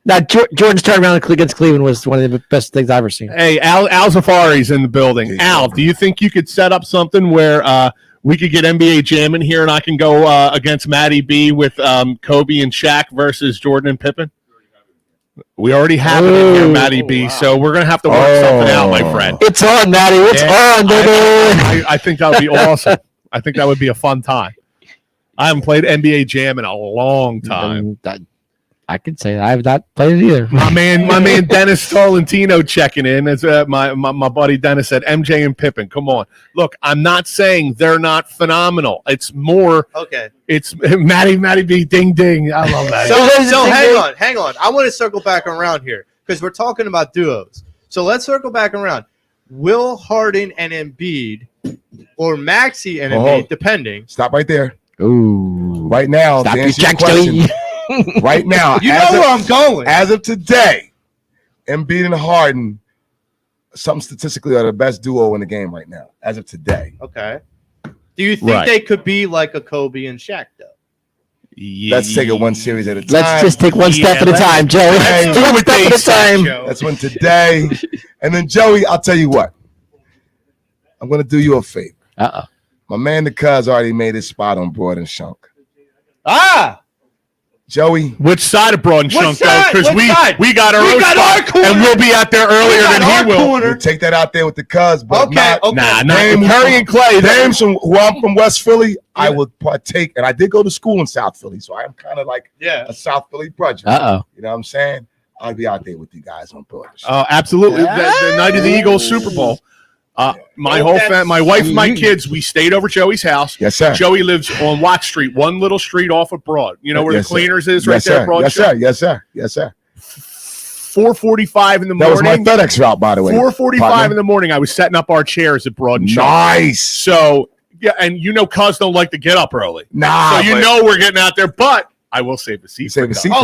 now Jordan's turnaround against Cleveland was one of the best things I've ever seen. Hey, Al Zafari's in the building. Al, do you think you could set up something where we could get NBA Jam in here and I can go against Matty B with Kobe and Shaq versus Jordan and Pippen? We already have it in here, Matty B, so we're going to have to work something out, my friend. It's on, Matty. It's on, baby. I think that would be awesome. I think that would be a fun time. I haven't played NBA Jam in a long time. I could say that. I have not played it either. My man Dennis Tolentino checking in. As my buddy Dennis said, MJ and Pippen. Come on. Look, I'm not saying they're not phenomenal. It's more. Okay. It's Matty B. Ding ding. I love that. So hang on. I want to circle back around here because we're talking about duos. So let's circle back around. Will Harden and Embiid, or Maxey and Embiid, depending. Stop right there. Ooh. Right now. Stop your Jack question. Right now, you know where I'm going. As of today, Embiid and Harden, something statistically, are the best duo in the game right now. As of today. Okay. Do you think they could be like a Kobe and Shaq, though? Let's take it one series at a time. Let's just take one step at a time, Joey. One step at a time. That's one today. And then, Joey, I'll tell you what. I'm going to do you a favor. My man, the Cuz, already made his spot on Broad and Shunk. Joey, which side of Broad and Shunk though? Because we got our own spot, and we'll be out there earlier than he will. We'll take that out there with the Cuz, but not Curry and Clay. Names from who I'm from West Philly. I will partake, and I did go to school in South Philly, so I am kind of like a South Philly project. You know what I'm saying? I'll be out there with you guys on Broad. Oh, absolutely. The night of the Eagles Super Bowl. My whole family, my wife and my kids, we stayed over Joey's house. Yes, sir. Joey lives on Watt Street, one little street off of Broad. You know where the Cleaners is right there, Broad? Yes, sir. Yes, sir. Yes, sir. 4:45 in the morning. That was my FedEx route, by the way. 4:45 in the morning. I was setting up our chairs at Broad and Shunk. Nice. So, yeah, and Cuz don't like to get up early. Nah. So we're getting out there, but I will save the seat. Save the seat. Oh,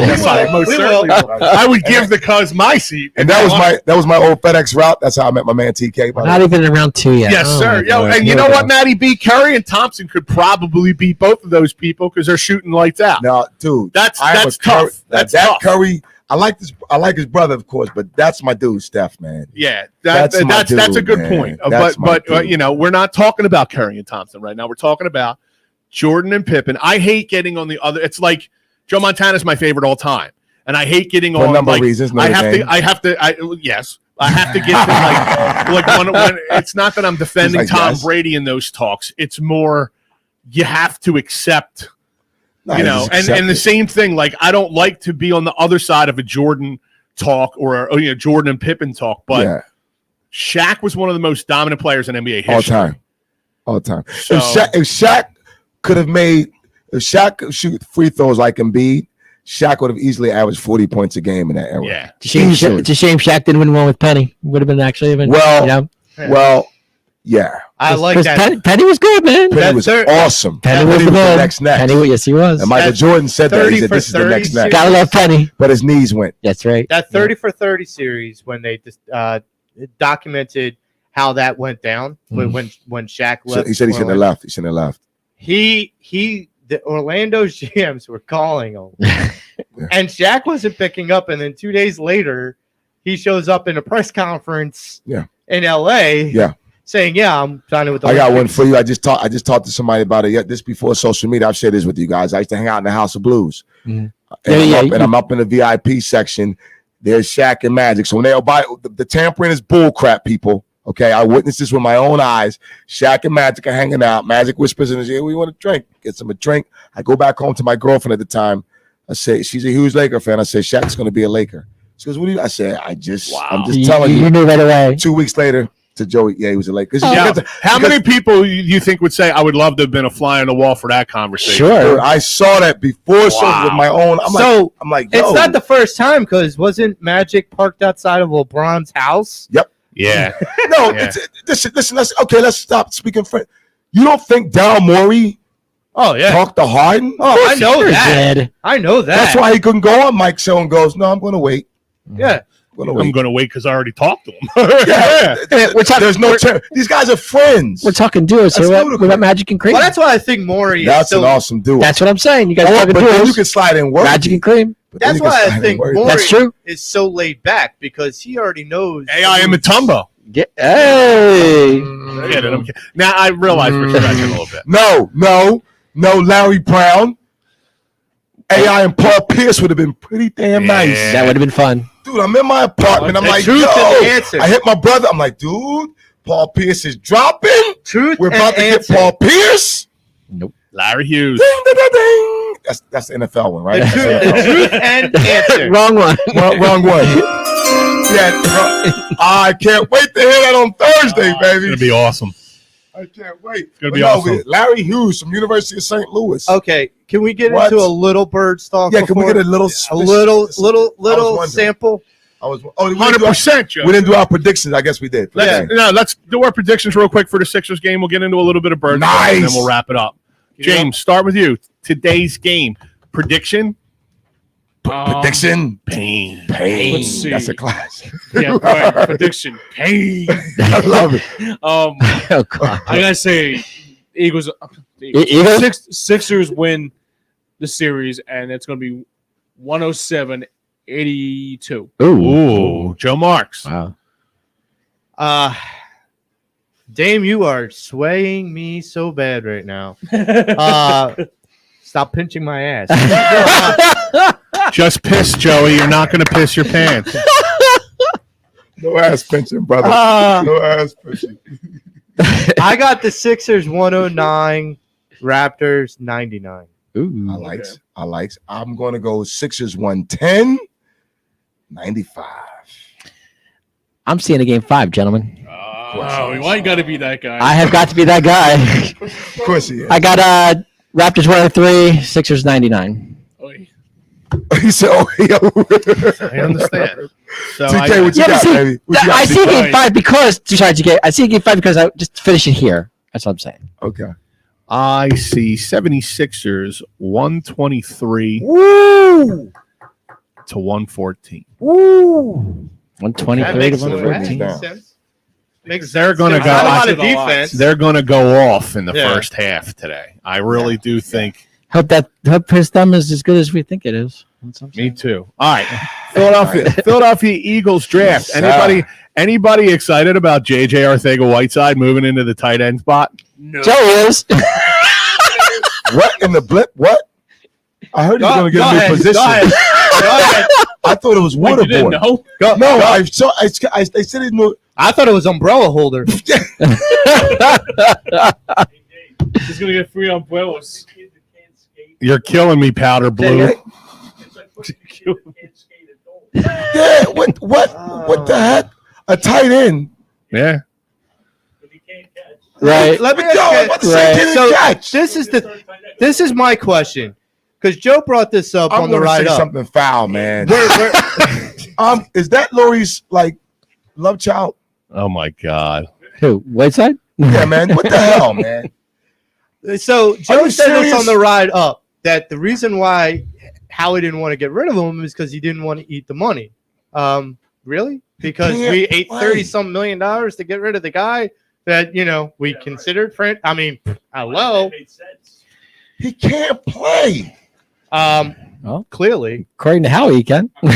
most certainly. I would give the Cuz my seat. And that was my old FedEx route. That's how I met my man TK. Not even in round 2 yet. Yes, sir. And you know what, Matty B? Curry and Thompson could probably beat both of those people because they're shooting lights out. No, dude. That's tough. That Curry, I like his brother, of course, but that's my dude, Steph, man. Yeah, that's a good point. But you know, we're not talking about Curry and Thompson right now. We're talking about Jordan and Pippen. I hate getting on the other. It's like Joe Montana's my favorite all time, and I hate getting on. For a number of reasons. I have to get to like when it's not that I'm defending Tom Brady in those talks. It's more you have to accept. You know, and the same thing. Like, I don't like to be on the other side of a Jordan talk or Jordan and Pippen talk, but Shaq was one of the most dominant players in NBA history. All time. So, if Shaq could shoot free throws like Embiid, Shaq would have easily averaged 40 points a game in that era. Yeah, it's a shame Shaq didn't win one with Penny. Would have been Yeah, I like that. Penny was good, man. Penny was awesome. Penny was the next. Yes, he was. And Michael Jordan said that. He said, this is the next. Gotta love Penny. But his knees went. That's right. That 30 for 30 series, when they just documented how that went down when Shaq left. So he said he shouldn't have left. He shouldn't have left. The Orlando GMs were calling him. And Shaq wasn't picking up. And then 2 days later, he shows up in a press conference in LA. Saying, I'm signing with the Lakers. I got one for you. I just talked to somebody about it this before social media. I've shared this with you guys. I used to hang out in the House of Blues. And I'm up in the VIP section. There's Shaq and Magic. So when they'll buy the tampering is bull crap, people. Okay, I witnessed this with my own eyes. Shaq and Magic are hanging out. Magic whispers in his ear, "We want a drink." Gets him a drink. I go back home to my girlfriend at the time. I say, she's a huge Laker fan. I say, Shaq's going to be a Laker. She goes, "What do you?" I said, I'm just telling you. You knew right away. 2 weeks later. To Joey, he was a Laker. How many people you think would say, "I would love to have been a fly on the wall for that conversation"? Sure, I saw that before with my own. I'm like, it's not the first time because wasn't Magic parked outside of LeBron's house? Yep. Yeah. No. Listen. Let's stop speaking French. You don't think Daryl Morey? Talked to Harden? I know that. I know that. That's why he couldn't go on Mike's show and goes, "No, I'm going to wait." Yeah. I'm going to wait because I already talked to him. There's no term. These guys are friends. We're talking duos here. What about Magic and Cream? Well, that's why I think Morey is an awesome duo. That's what I'm saying. You guys talking duos. You can slide in work. Magic and Cream. That's why I think Morey is so laid back because he already knows. AI and Mutombo. Hey. Now I realize we're stretching a little bit. No. Larry Brown. AI and Paul Pierce would have been pretty damn nice. That would have been fun. Dude, I'm in my apartment. I'm like, I hit my brother. I'm like, dude, Paul Pierce is dropping. We're about to get Paul Pierce. Nope. Larry Hughes. Ding, ding, ding, ding. That's the NFL one, right? The truth and answer. Wrong one. Wrong one. I can't wait to hear that on Thursday, baby. It's going to be awesome. I can't wait. It's going to be awesome. Larry Hughes from University of St. Louis. Okay, can we get into a little bird talk? Yeah, can we get a little sample? 100%, Joe. We didn't do our predictions. I guess we did. Let's do our predictions real quick for the Sixers game. We'll get into a little bit of bird talk, and then we'll wrap it up. James, start with you. Today's game prediction. Prediction. Pain. Let's see. That's a class. Yeah, right. Prediction. Pain. I love it. I gotta say, Eagles. Sixers win the series, and it's gonna be 107-82. Ooh, Joe Marks. Wow. Dame, you are swaying me so bad right now. Stop pinching my ass. Just piss, Joey. You're not going to piss your pants. No ass pinching, brother. No ass pinching. I got the Sixers 109, Raptors 99. Ooh. I likes. I'm going to go Sixers 110, 95. I'm seeing a game 5, gentlemen. Why you got to be that guy? I have got to be that guy. Of course he is. I got Raptors 103, Sixers 99. He said, I understand. So TK, what you got, baby? I see game 5 because TK. I see game 5 because I just finish it here. That's what I'm saying. Okay. I see 76ers 123 to 114. Woo! 123 to 114. They're going to go. A lot of defense. They're going to go off in the first half today. I really do think. Hope his thumb is as good as we think it is. Me too. All right. Philadelphia Eagles draft. Yes, Anybody excited about JJ Arcega-Whiteside moving into the tight end spot? No. Joe is. What in the blip? What? I heard he was going to get a new position. Go ahead. I thought it was water You didn't boy. know? No, I saw. They said he knew. I thought it was umbrella holder. He's gonna get free umbrellas. You're killing me, Powder Blue. Yeah. What the heck? A tight end. Yeah. Right. Let me Yo, ask you. right. So Catch. this is my question, because Joe brought this up I'm on the gonna ride say up. something foul, man. We're- Is that Lori's like love child? Oh my God. Who? Whiteside? Yeah, man. What the hell, man? So Joe you said this serious? on the ride up that the reason why Howie didn't want to get rid of him is because he didn't want to eat the money. Really? Because can't we ate play. $30-some million to get rid of the guy that we considered friend. I mean, hello. He can't play. Well, Clearly. according to Howie, he can. You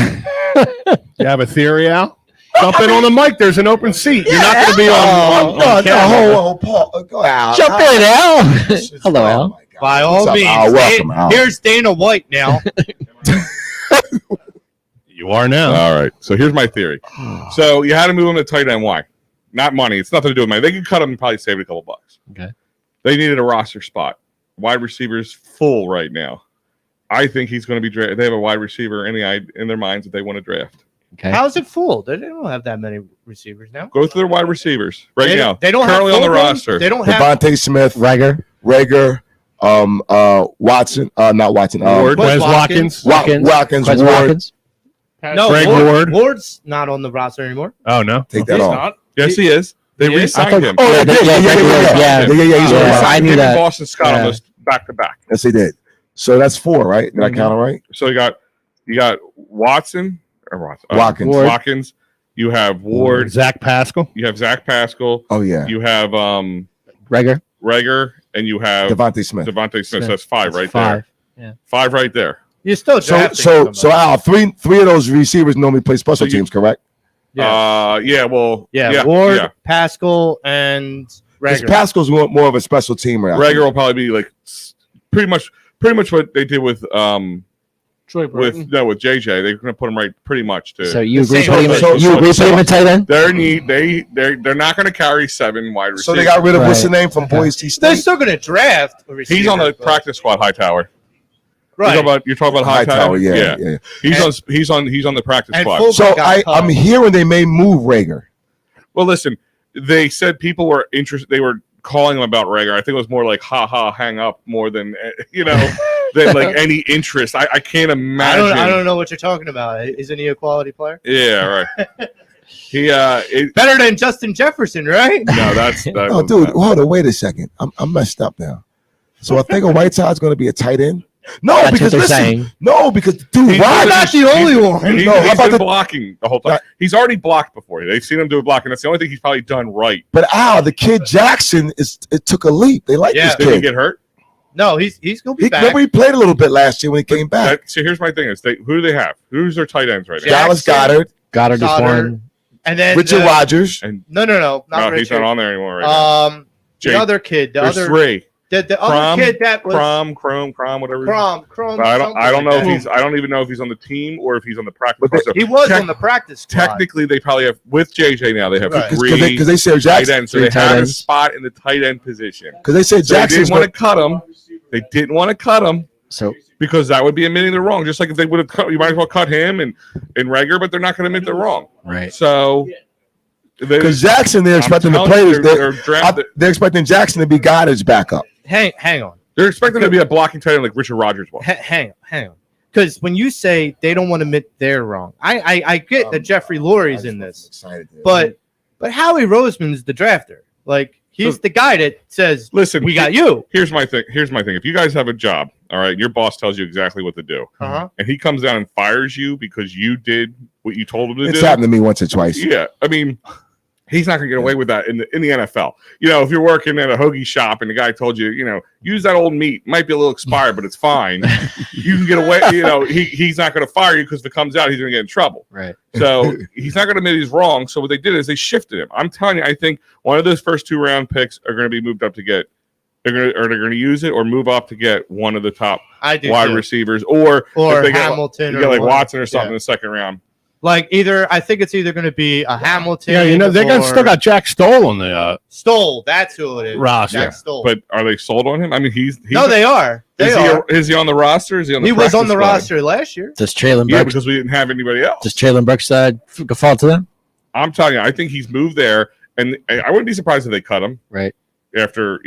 have a theory, Al? Jump in on the mic. There's an open seat. You're not going to be on camera. Hold, Paul. Go out. Jump in, Al. Hello, Oh, Al. my God. By all What's up, means. Al? Welcome, Al. Here's Dana White now. You are now. All right. So here's my theory. So you had to move him to tight end. Why? Not money. It's nothing to do with money. They could cut him and probably save a couple bucks. Okay. They needed a roster spot. Wide receivers full right now. I think he's going to be drafted. They have a wide receiver in their minds that they want to draft. Okay. How's it full? They don't have that many receivers now. Go through their wide receivers now. They don't currently have on the full roster. They don't have. Devontae Smith, Rager. Watson, not Watson. Ward, Quez Wes Watkins. Watkins, Quez Ward. Watkins. No, Greg Ward. Ward's not on the roster anymore. Oh, no. Take that He's off. not. Yes, he is. They He is? re-signed him. Oh, Yeah, they did. yeah, Yeah. He's Yeah, on the I roster. knew Him that. and Boston Scott Yeah. on this back to back. Yes, they did. So that's 4, right? Did I count it right? So you got Watkins. Watkins. Ward. Watkins. You have Ward. Zach Pascal. You have Zach Pascal. Oh yeah. You have Rager. Reger, and you have Devontae Smith. Devontae Smith. So that's 5 right Five. there. Yeah. 5 right there. You're still So drafting somebody. Al, three of those receivers normally play special So you- teams, correct? Ward, Yeah. Pascal, and Because Rager. Pascal's more of a special teamer. I think. Reger will probably be like pretty much what they did with Troy Burton. with JJ. They're going to put him right pretty much to. So you The agree same put him way. in- you agree put him in tight end? they're not going to carry 7 wide receivers. So they got rid of what's the Right. name from Boise They're State? still going to draft. A receiver, He's on the but- practice squad, Hightower. Right. You're talking about Hightower. Yeah. He's on the practice And squad. full- So got cut. I'm hearing they may move Rager. Well, listen, they said people were interested. They were calling him about Reger. I think it was more like hang up more than than like any interest. I can't imagine. I don't know what you're talking about. Isn't he a quality player? Yeah, right. He Better than Justin Jefferson, right? no, that's that Oh, was dude, bad. hold on, wait a second. I'm messed up now. So I think Whiteside's going to be a tight end. No, That's because what they're listen, saying. no, because dude, He's why I'm not the only one. He's No, how about been the- blocking the whole time. Right. He's already blocked before. They've seen him do a blocking. That's the only thing he's probably done right. But Al, the kid Jackson it took a leap. They like Yeah. this Did he kid. get hurt? No, he's going to be He, back. remember he played a little bit last year when he came back. So here's my thing: is who do they have? Who's their tight ends right now? Jack- Dallas Jackson. Goddard, Goddard is Goddard. one. And then Richard Rodgers. And No, no, not he's Richard. not on there anymore. Right now. The Jake- other kid, the There's other 3. the Crom, other kid that was Crom, whatever. Crom. But I don't something know like if that. he's. I don't even know if he's on the team or if he's on the practice. But squad. So He was tec- on the practice squad. Technically, they probably have with JJ now. They have Right. 3 Because they said tight Jackson. ends, so 3 they tight have a ends. spot in the tight end position. Because they said So they Jackson's didn't want to cut him. They didn't want to cut him So because that would be admitting they're wrong. Just like if they would have cut, you might as well cut him and Reger, but they're not going to admit they're wrong. right. So because Jackson, they're I'm expecting to telling play. you, They're expecting Jackson to be Goddard's backup. Hang on. They're expecting to be a blocking tight end like Richard Rodgers was. Hang on. Because when you say they don't want to admit they're wrong, I get that Jeffrey Lurie's in this, but Howie Roseman's the drafter. Like he's the guy that says, Listen, "We got you." Here's my thing. If you guys have a job, all right, your boss tells you exactly what to do, Uh-huh. and he comes down and fires you because you did what you told him to It's do. happened to me once or twice. Yeah, I mean, He's not going to get away with that in the NFL. You know, if you're working at a hoagie shop and the guy told you, you know, use that old meat. It might be a little expired, but it's fine. You can get away. You know, he's not going to fire you because if it comes out, he's going to get in trouble. Right. So he's not going to admit he's wrong. So what they did is they shifted him. I'm telling you, I think one of those first 2 round picks are going to be moved up to get. They're going to use it or move up to get one of the top wide receivers, or if they Hamilton, get like Watson or something in the second round. Like I think it's either going to be a Hamilton. Yeah, you know they still got Jack Stoll on the Stoll. That's who it is. Roster. Jack Stoll. But are they sold on him? I mean, he's no, they are. Is he on the roster? Is he on the? He was on the roster last year. Does Traylon Burks? Yeah, because we didn't have anybody else. Does Traylon Burks fall to them? I'm telling you, I think he's moved there, and I wouldn't be surprised if they cut him. Right. After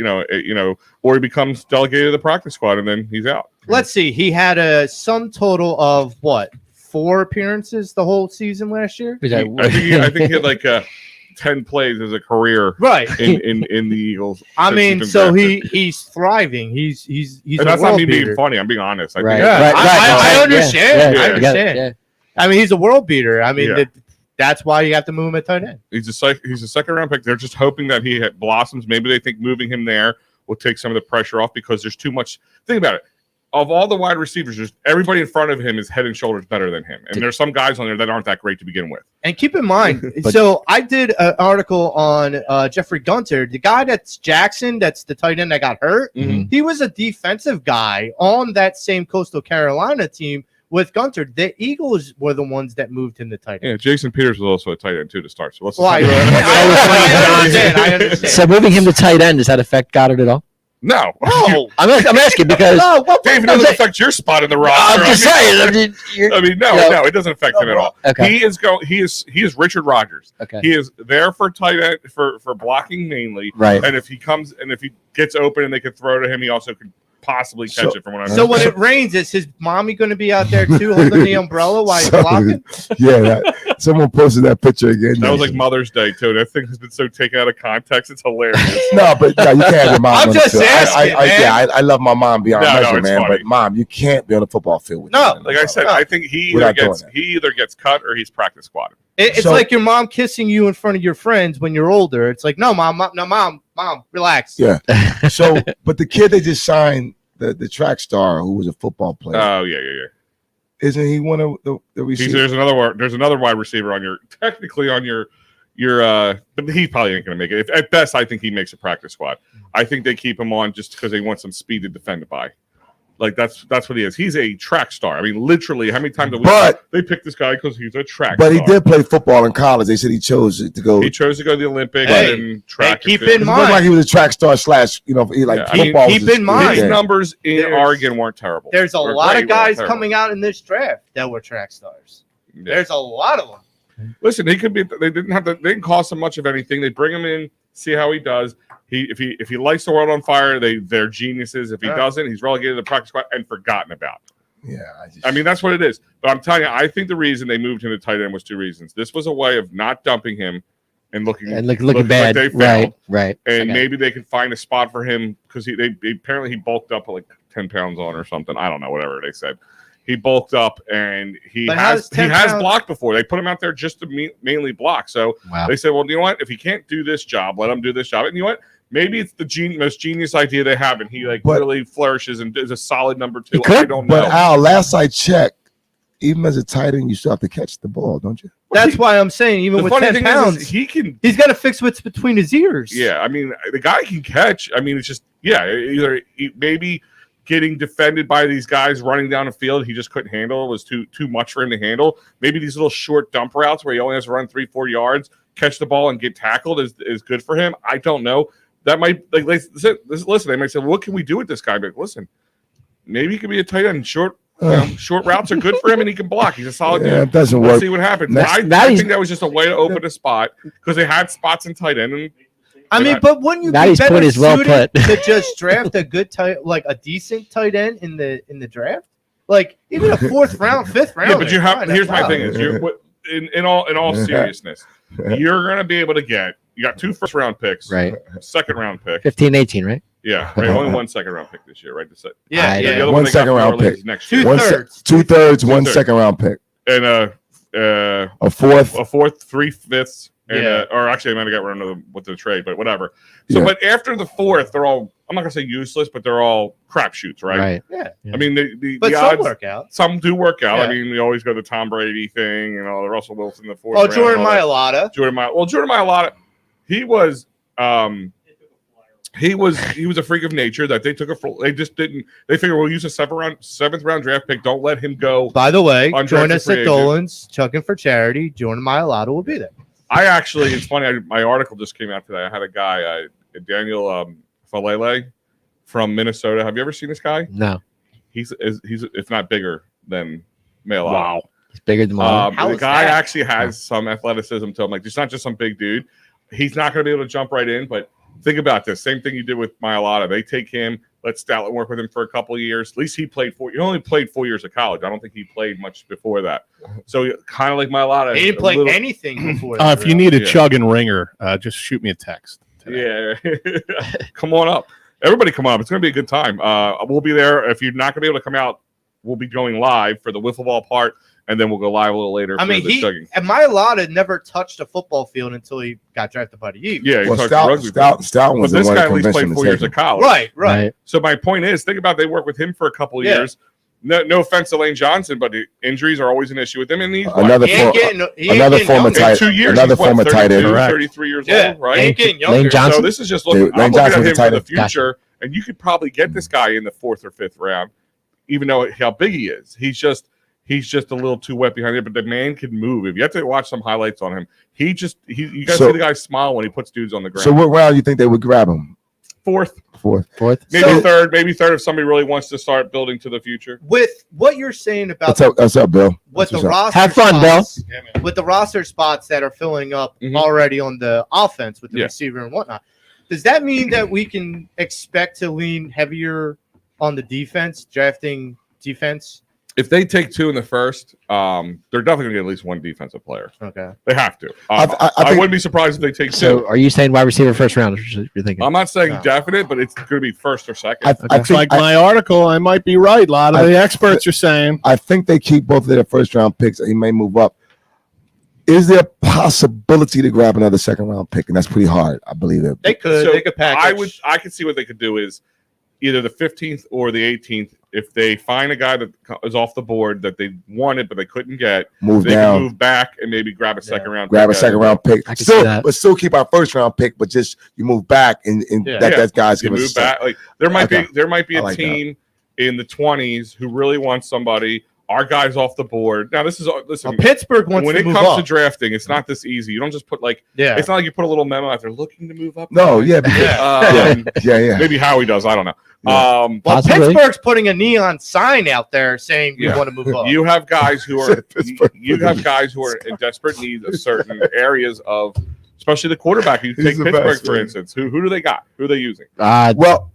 or he becomes delegated to the practice squad, and then he's out. Let's see. He had a sum total of what? 4 appearances the whole season last year. I think he had like 10 plays as a career, right? In the Eagles. I mean, so he's thriving. He's and that's not me being funny. I'm being honest. I understand. Yeah, I understand. Yeah. I mean, he's a world beater. I mean, that's why you have to move him at tight end. He's a second round pick. They're just hoping that he blossoms. Maybe they think moving him there will take some of the pressure off because there's too much. Think about it. Of all the wide receivers, everybody in front of him is head and shoulders better than him. And there's some guys on there that aren't that great to begin with. And keep in mind, so I did an article on Jeffrey Gunter, the guy that's Jackson, that's the tight end that got hurt. Mm-hmm. He was a defensive guy on that same Coastal Carolina team with Gunter. The Eagles were the ones that moved him to tight end. Yeah, Jason Peters was also a tight end too to start. So let's. I understand. So moving him to tight end, does that affect Goddard at all? No. I'm asking because Dave, it doesn't affect your spot in the roster. I'm just saying. No, it doesn't affect him at all. Okay. He is Richard Rodgers. Okay. He is there for tight end for blocking mainly. Right. And if he gets open and they can throw to him, he also could possibly catch it from what I'm So when it rains, is his mommy going to be out there too holding the umbrella while he's blocking? Yeah, someone posted that picture again. That was like Mother's Day too. That thing has been so taken out of context. It's hilarious. No, but you can't have your mom. I'm just asking, man. I love my mom beyond measure, man. Funny. But mom, you can't be on the football field with No, like I said, I think he either gets cut or he's practice squatted. It's like your mom kissing you in front of your friends when you're older. It's like, no, mom, relax. Yeah. So, but the kid they just signed, the track star who was a football player. Oh yeah. Isn't he one of the receivers? There's another wide receiver on your but he probably ain't gonna make it. At best, I think he makes a practice squad. I think they keep him on just because they want some speed to defend it by. Like that's what he is. He's a track star. I mean, literally, how many times a week they pick this guy because he's a track star. But he did play football in college. They said he chose to go. He chose to go to the Olympics and track. Keep in mind, it looked like he was a track star / football. Keep in mind, his numbers in Oregon weren't terrible. There's a lot of guys coming out in this draft that were track stars. Yeah. There's a lot of them. Listen, he could be. They didn't cost him much of anything. They bring him in, see how he does. If he lights the world on fire, they're geniuses. If he doesn't, he's relegated to the practice squad and forgotten about. Yeah, I mean that's what it is. But I'm telling you, I think the reason they moved him to tight end was 2 reasons. This was a way of not dumping him and looking bad. Like they failed. Right. And maybe they could find a spot for him because apparently he bulked up like 10 pounds on or something. I don't know, whatever they said. He bulked up and he has blocked before. They put him out there just to mainly block. So they said, well, you know what? If he can't do this job, let him do this job. And you know what? Maybe it's the most genius idea they have, and he really flourishes and is a solid number 2. I don't know. But Al, last I checked, even as a tight end, you still have to catch the ball, don't you? That's why I'm saying, even with 10 pounds, he's got to fix what's between his ears. Yeah, I mean, the guy can catch. I mean, it's just either maybe getting defended by these guys running down the field, he just couldn't handle. It was too much for him to handle. Maybe these little short dump routes where he only has to run 3-4 yards, catch the ball and get tackled is good for him. I don't know. That might listen. They might say, well, "What can we do with this guy?" But listen, maybe he could be a tight end. Short routes are good for him, and he can block. He's a solid dude. It doesn't Let's work. see what happens. I think that was just a way to open a spot because they had spots in tight end. And but wouldn't you be better suited to just draft a good a decent tight end in the draft? Like even a 4th round, 5th round. Yeah, but here's my thing: is in all seriousness, you're going to be able to get. You got 2 first-round picks, right? Second-round pick, 15-18, right? Yeah, right. Only 1 second-round pick this year, right? Yeah. The other 1 second-round pick next year. 2/3, 1 second-round pick, and a 4th, 3 5ths, And, or actually, I might have got rid of them with the trade, but whatever. So, but after the fourth, they're all, I'm not going to say useless, but they're all crapshoots, right? Right. Yeah. I mean, But the some odds, work out. some do work out. Yeah. I mean, we always go the Tom Brady thing, you know, the Russell Wilson, the fourth. Oh, Jordan Mailata. Jordan Mailata, he was a freak of nature that they took they just didn't. They figured we'll use a seventh round draft pick. Don't let him go. By the way, undrafted join us free at agent. Dolan's, Chucking for Charity. Jordan Mailata will be there. I actually, it's funny. My article just came out today. I had a guy, Daniel Falele from Minnesota. Have you ever seen this guy? No. He's if not bigger than Mailata. Wow. He's bigger than mine. The guy actually has some athleticism to him. Like, he's not just some big dude. He's not going to be able to jump right in, but think about this. Same thing you did with Mailata. They take him, let Stoutland work with him for a couple of years. At least he only played 4 years of college. I don't think he played much before that. So kind of like Mailata. He didn't play anything before. If you need a chug and ringer, just shoot me a text today. Yeah. Come on up. Everybody come on up. It's going to be a good time. We'll be there. If you're not going to be able to come out, we'll be going live for the wiffle ball part, and then we'll go live a little later. I mean, Mailata never touched a football field until he got drafted by the Eagles. Yeah, Stout was but this the one guy that at least convinced played him to 4 take years him. of college. Right. So my point is, think about they work with him for a couple of years. No offense to Lane Johnson, but the injuries are always an issue with him. And he's another former tight end, 33 years old, right? He ain't getting younger. Lane Johnson. So this is just looking. I'm looking at him for the future, and you could probably get this guy in the 4th or 5th round, even though how big he is. He's just a little too wet behind it, but the man can move. If you have to watch some highlights on him, you guys see the guy smile when he puts dudes on the ground. So what round do you think they would grab him? 4th. Maybe third. Maybe third if somebody really wants to start building to the future. With what you're saying about what's up, Bill? What the roster have fun, spots, Bill. With the roster spots that are filling up already on the offense with the receiver and whatnot, does that mean that we can expect to lean heavier on the defense, drafting defense? If they take 2 in the first, they're definitely going to get at least one defensive player. Okay. They have to. I wouldn't be surprised if they take 2. So are you saying wide receiver first round? You're thinking? I'm not saying definite, but it's going to be first or second. It's like my article. I might be right. A lot of the experts are saying. I think they keep both of their first round picks. He may move up. Is there a possibility to grab another second round pick? And that's pretty hard. I believe it. They could. So they could package. I could see what they could do is either the 15th or the 18th. If they find a guy that is off the board that they wanted but they couldn't get, they can move back and maybe grab a second round. Grab a second round pick. Still keep our first round pick, but just you move back and that guy's going to move back. Like there might be a team in the 20s who really wants somebody. Our guy's off the board. Now this is Pittsburgh wants when to it move comes up. to drafting, it's not this easy. You don't just put it's not like you put a little memo out there looking to move up. No, yeah. Maybe Howie does. I don't know. Well, Pittsburgh's putting a neon sign out there saying we want to move up. You have guys who are in desperate need of certain areas of, especially the quarterback. You take Pittsburgh for instance. Who do they got? Who are they using? Well,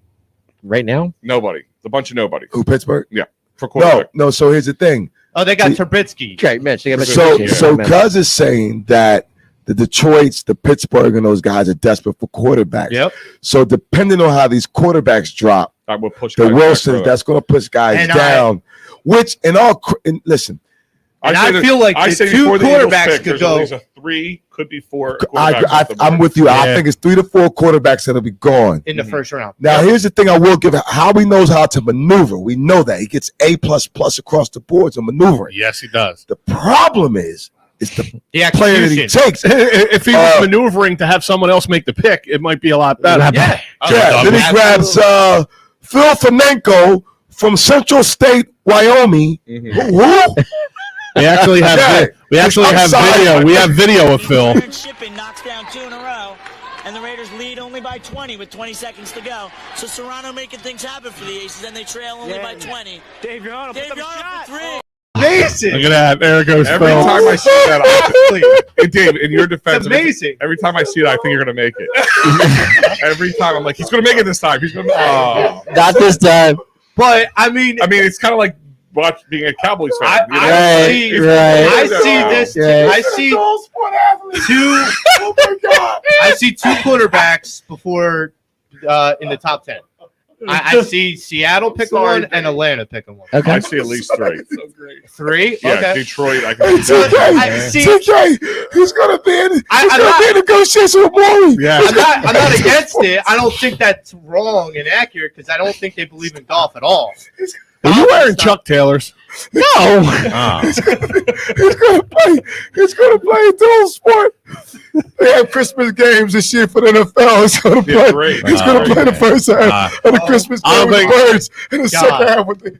right now, nobody. It's a bunch of nobody. Who Pittsburgh? Yeah, for quarterback. No. So here's the thing. Oh, they got Trubisky. Okay, Mitch. So Cuz is saying that the Detroits, the Pittsburgh, and those guys are desperate for quarterbacks. Yep. So depending on how these quarterbacks drop, that will push the Wilsons, that's going to push guys down. Listen. I feel like the 2 quarterbacks could go. There's a 3, could be 4. I'm with you. I think it's 3 to 4 quarterbacks that'll be gone in the first round. Now, here's the thing I will give. Howie knows how to maneuver. We know that. He gets A++ across the board to maneuvering. Yes, he does. The problem is the player that he takes. If he was maneuvering to have someone else make the pick, it might be a lot better. Then he grabs Phil Flamenco from Central State, Wyoming. Who? We actually have video. We have video of Phil. Shipping knocks down 2 in a row, and the Raiders lead only by 20 with 20 seconds to go. So Serrano making things happen for the Aces, and they trail only by 20. Dave Yarno for 3. Amazing. Look at that. There goes Every Phil. time I see that, and Dave, in your defense, amazing. Every time I see it, I think you're going to make it. Every time I'm like, he's going to make it this time. He's going to. Not this time. But I mean, it's kind of like being a Cowboys fan. I see this. I see 2. Oh my God! I see 2 quarterbacks before in the top 10. I see Seattle picking one and Atlanta picking one. Okay. I see at least 3. So great. 3? Yeah, Okay. Detroit. I Hey, can see that. TK, he's gonna be in. He's I'm gonna not- be in negotiation with Maury. Yeah. I'm not against it. I don't think that's wrong and accurate because I don't think they believe in golf at all. Are you wearing Chuck Taylors? No. Ah. He's gonna play. He's gonna play dual sport. They have Christmas games this year for the NFL. He's gonna Yeah, play. great. He's gonna play the first half of the Christmas I game don't with think- the Birds and the God. second half with the.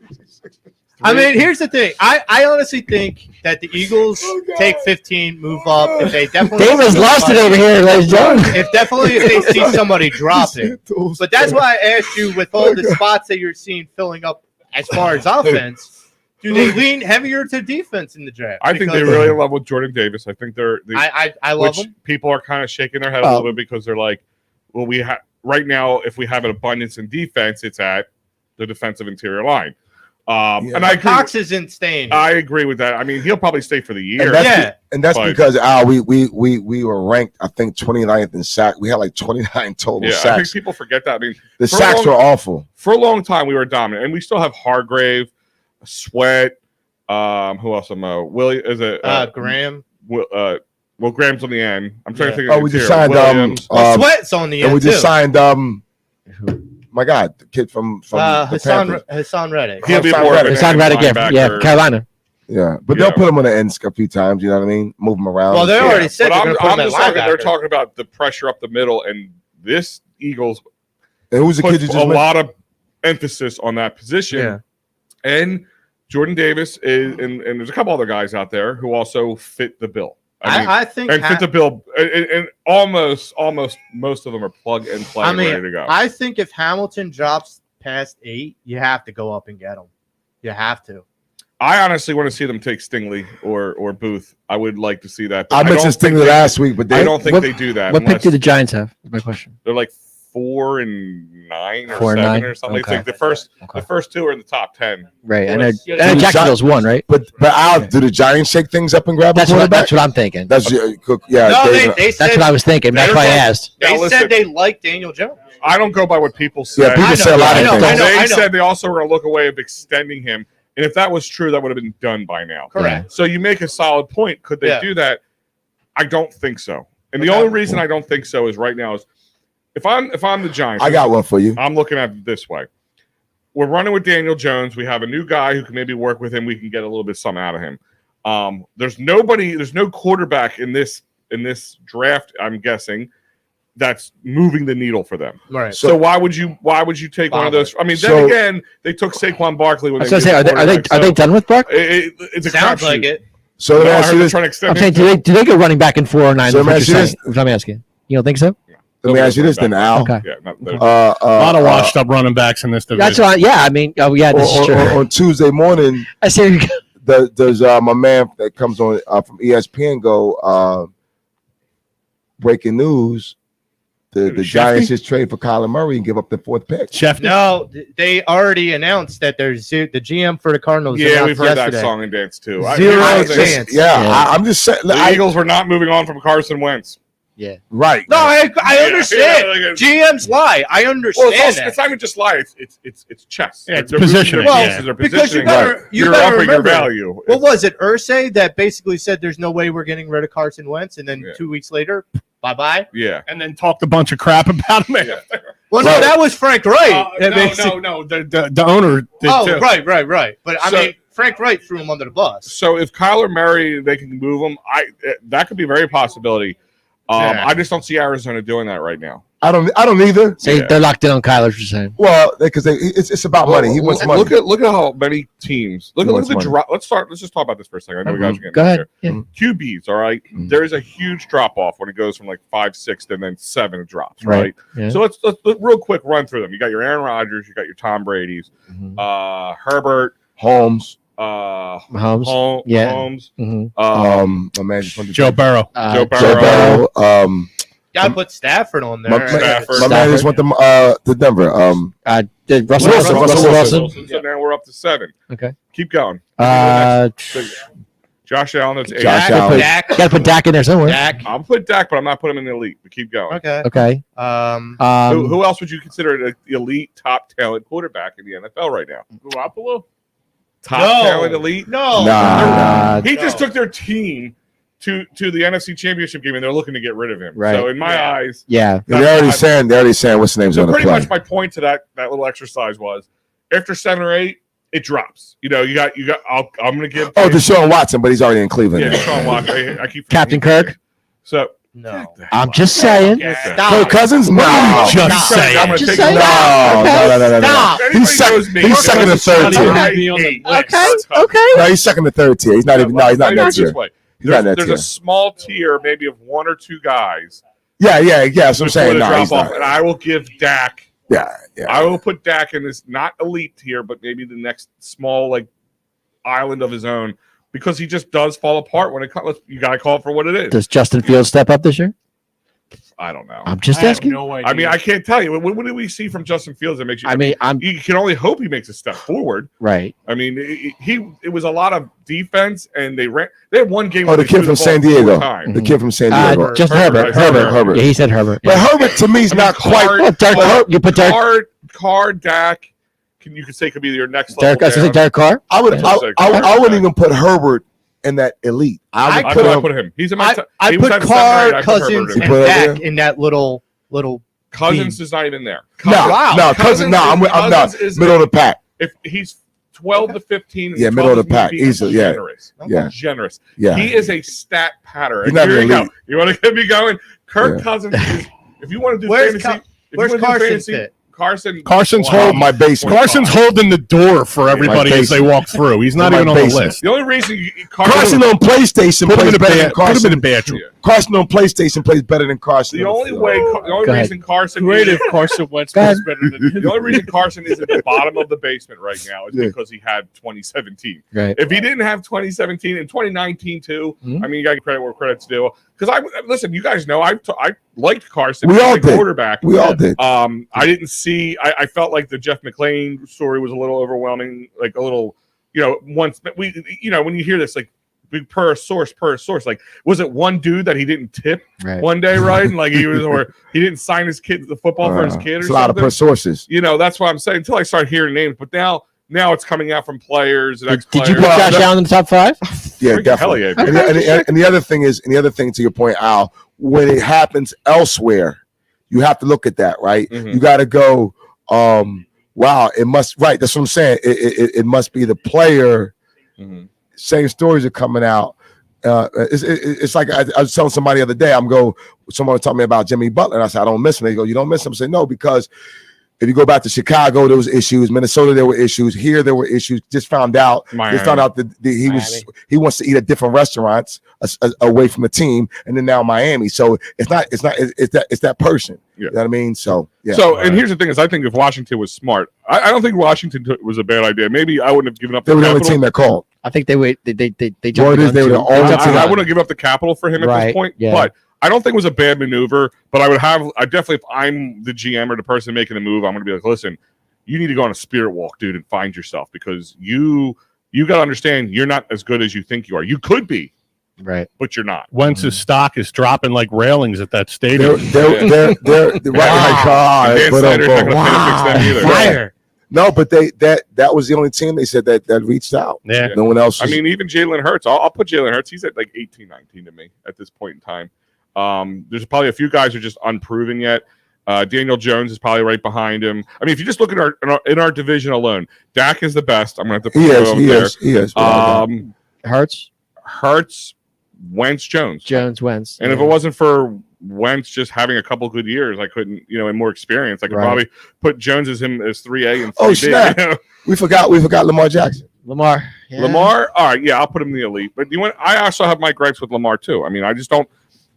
I mean, here's the thing. I honestly think that the Eagles take 15, move up. If they definitely Davis lost it over here, ladies and gentlemen. If they see somebody drop it. But that's why I asked you, with all the spots that you're seeing filling up as far as offense, do they lean heavier to defense in the draft? I think they Because really love with Jordan Davis. I think I love which them. people are kind of shaking their head a little bit because they're like, well, we have right now, if we have an abundance in defense, it's at the defensive interior line. And I agree. Cox isn't staying. I agree with that. I mean, he'll probably stay for the year. And that's, Yeah. and that's But- because we were ranked, I think, 29th in sacks. We had like 29 total Yeah, I think sacks. people forget that. I mean, The for a sacks long- were awful. for a long time we were dominant, and we still have Hargrave, Sweat. Who else? Willie is it? Graham. Well, Graham's on the end. I'm trying to think. Oh, of we the just interior. signed Williams. Sweat's on the and end we just too. signed my God, the kid from the Panthers. Hassan Reddick. He'll be Hassan more of an Reddick. Hassan Reddick, yeah, linebacker. Carolina. Yeah, but Yeah. they'll put him on the end a few times. You know what I mean? Move him around. Well, they Yeah, already said but they're going to put I'm him at just talking. They're linebacker. talking about the pressure up the middle, and this Eagles and who's the kid puts you a just mentioned? lot of emphasis on that position. Yeah. And Jordan Davis is, and there's a couple other guys out there who also fit the bill. I think and fit the bill, and almost most of them are plug and play and ready to go. I think if Hamilton drops past 8, you have to go up and get him. You have to. I honestly want to see them take Stingley or Booth. I would like to see that. but I don't mentioned think Stingley they- last week, but I don't think what- they do that. What pick unless do the Giants have? Is my question. they're like 4 and 9 or 4 and 7 9? or something. It's Okay. like the first Okay. 2 are in the top 10. Right. I know. Yes. I know Jacksonville's one, right? But Al, do the Giants shake things up and grab a That's what quarterback? I'm thinking. That's yeah. No, David- they said That's what I was thinking. That's why I asked. they Now, listen. said they like Daniel Jones. I don't go by what people say. Yeah, people say a lot of things. They said they also were going to look away of extending him. And if that was true, that would have been done by now. Correct. So you make a solid point. Could they Yeah. do that? I don't think so. And the Okay. only reason I don't think so is right now is if I'm the Giants, I got one for you. I'm looking at it this way. We're running with Daniel Jones. We have a new guy who can maybe work with him. We can get a little bit something out of him. There's no quarterback in this draft, I'm guessing, that's moving the needle for them. Right. So why would you take one of those? I mean, then So- again, they took Saquon Barkley when I was they gonna say, moved are they quarterback, done with Brock? so it's a Sounds crapshoot. like it. So let me No, I ask heard you they're this. trying to extend I'm it. saying, do they go running back in 4 or 9? So That's what let me you're ask you saying. If I'm asking. You don't think so? Let me ask you this then, Al. Okay. Yeah, not, A lot of washed up running backs in this division. That's what. Yeah. I mean. Oh yeah. This is true. On Tuesday morning, I see. there's my man that comes on from ESPN go breaking news. The Shefty? Giants just trade for Kyler Murray and give up the 4th pick. Chef. No, they already announced that there's the GM for the Cardinals. yeah, announced we've heard yesterday. that song and dance too. Zero here's the thing. chance. Yeah, I'm just saying. The Eagles were not moving on from Carson Wentz. Right. No, I Yeah, understand. yeah, like GMs lie. I understand Well, it's, also, that. it's not even just lie. It's chess. Yeah, it's They're moving positioning, their yeah. pieces, they're Because you positioning. better, you You're better upping your remember. value. What was it, Irsay, that basically said there's no way we're getting rid of Carson Wentz, and then Yeah. 2 weeks later, bye-bye? Yeah. And then talked a bunch of crap about him. Yeah. Well, no, that was Frank Wright. No. The owner did Oh, too. right. But, I So- mean, Frank Wright threw him under the bus. So if Kyler Murray, they can move him, that could be a very possibility. Yeah. I just don't see Arizona doing that right now. I don't either. So Yeah. they're locked in on Kyler. You're saying. Well, because it's about money. He wants money. Look at how many teams. Look He at wants the money. drop. Let's just talk about this for a second. I know we got you getting Go back ahead. Yeah. here. QBs, all right. Mhm. There's a huge drop off when it goes from like 5, 6, and then 7 drops, Right. right? Yeah. So let's real quick run through them. You got your Aaron Rodgers, you got your Tom Brady's, Mhm. Herbert, Holmes. Mahomes. Yeah. Holmes, Mhm. My man just wanted Joe Burrow. Joe Joe Burrow. Burrow. Gotta put Stafford on there. My Stafford. man just went to Denver. Did Russell Wilson. Wilson. So now we're up to 7. Okay. Keep going. Uh, Josh Allen. That's eight. Josh Allen. Dak. Got to put Dak in there somewhere. Dak. I'll put Dak, but I'm not putting him in the elite. But keep going. Okay. Okay. Who else would you consider an elite, top talent quarterback in the NFL right now? Garoppolo? Top No. talent elite? No. Nah. He just took their team to the NFC Championship game, and they're looking to get rid of him. Right. So in my eyes, Yeah. They're already saying what's the name's so going to pretty play. much my point to that little exercise was after 7 or 8, it drops. You got. I'm going to give. Deshaun Watson, but he's already in Cleveland. Yeah, now. Deshaun Watson. I keep Captain forgetting. Kirk. So No. I'm just saying. Kirk Cousins? No. Just saying. I'm gonna Just take saying. him down. No. Stop. Anybody He's knows me. he's second to third Not tier. even gonna be on the list. Okay. No, he's second to third tier. He's not even. No, he's not Let me put it next this year. way. He's not There's next a year. small tier, maybe of 1 or 2 guys. Yeah. That's what I'm before saying. the No, drop he's off, not. and I will give Dak. Yeah. I will put Dak in this not elite tier, but maybe the next small island of his own, because he just does fall apart when it comes. You got to call it for what it is. Does Justin Fields step up this year? I don't know. I'm just I have asking. no idea. I mean, I can't tell you. What do we see from Justin Fields that makes you? I mean, I'm you can only hope he makes a step forward. right. I mean, it was a lot of defense, and they had one game. Oh, where the they kid threw from ball San 4 Diego. times. The kid from San Diego. Just Herbert. Herbert. Yeah, he said Herbert. But Herbert to me is not quite. Oh, Derek Carr. You put Derek. Carr, Dak. You could say could be your next level. Derek. I was gonna say Derek Carr. I wouldn't even put Herbert in that elite. I put him. He's in my. I he was put at 7 or 8. Carr, I put Cousins, Herbert and in. put it Dak there? in that little. Cousins is not even there. No, Cousins. No, I'm not Cousins is middle of the pack. If he's 12 to 15, Yeah, middle of the pack. He's Easily, yeah. generous. Yeah. Generous. Yeah. He is a stat pattern. He's not Here you go. elite. You want to get me going? Kirk Yeah. Cousins is. If you want to do Where's fantasy, Where's Carson fit? Carson's Oh, my basement. Carson's holding the door for everybody as they walk through. He's not My even on the basement. list. The only reason Carson on PlayStation Put him plays in a better than bad. Put him in Carson. a bathroom. Carson on PlayStation plays better than Carson. The on only field. way, the only Go ahead. reason Carson Great is, if Carson Wentz Go ahead. was better than the only reason Carson is at the bottom of the basement right now is Yeah. because he had 2017. Right. If he didn't have 2017 and 2019 too, Mhm. I mean, you got to give credit where credit's due. Because listen, you guys know I liked Carson. We as all a did. quarterback. We all did. I didn't see. I felt like the Jeff McClain story was a little overwhelming. Like a little, once when you hear this, like per source. Like, was it one dude that he didn't tip Right. one day, right? And like or he didn't sign his kid the football for his kid or It's a lot of something. per sources. That's what I'm saying. Until I start hearing names, but now it's coming out from players and Did you ex-players. put Josh Allen in the top 5? Yeah, Freaking definitely. hell yeah, And the other thing is, to your point, Al, when it happens elsewhere, you have to look at that, right? Mhm. You got to go, wow, it must, right? That's what I'm saying. It must be the player. Mhm. Same stories are coming out. It's like I was telling somebody the other day. Someone was telling me about Jimmy Butler, and I said I don't miss him. They go, you don't miss him? I say no, because if you go back to Chicago, there was issues. Minnesota, there were issues. Here, there were issues. Just found out that he wants to eat at different restaurants away from the team, and then now Miami. So it's that person. Yeah. You know what I mean? So yeah. So, and here's the thing: is I think if Washington was smart, I don't think Washington was a bad idea. Maybe I wouldn't have given up. They were the only capital. team that called. I think they jumped Well, the it is, gun they were too. the only Jumped the team. I gun. wouldn't give up the capital for him at Right, this point, yeah. but I don't think it was a bad maneuver. But I definitely, if I'm the GM or the person making the move, I'm going to be like, listen, you need to go on a spirit walk, dude, and find yourself, because you got to understand you're not as good as you think you are. You could be, Right. but you're not. Wentz's stock is dropping like railings at that stadium. They're right. And Dan Snyder's not going to fix them either. Fire. No, but that was the only team they said that reached out. Yeah. No one else. I mean, even Jalen Hurts. I'll put Jalen Hurts. He's at like 18, 19 to me at this point in time. There's probably a few guys who are just unproven yet. Daniel Jones is probably right behind him. I mean, if you just look at in our division alone, Dak is the best. I'm going to have to put he is. Hurts, Wentz, Jones, Wentz. And if it wasn't for Wentz just having a couple good years, I couldn't, and more experience, I could probably put Jones as 3A and 3B. Oh, snap. We forgot Lamar Jackson. Lamar. Yeah. Lamar, all right, yeah, I'll put him in the elite. But I also have my gripes with Lamar too. I mean, I just don't.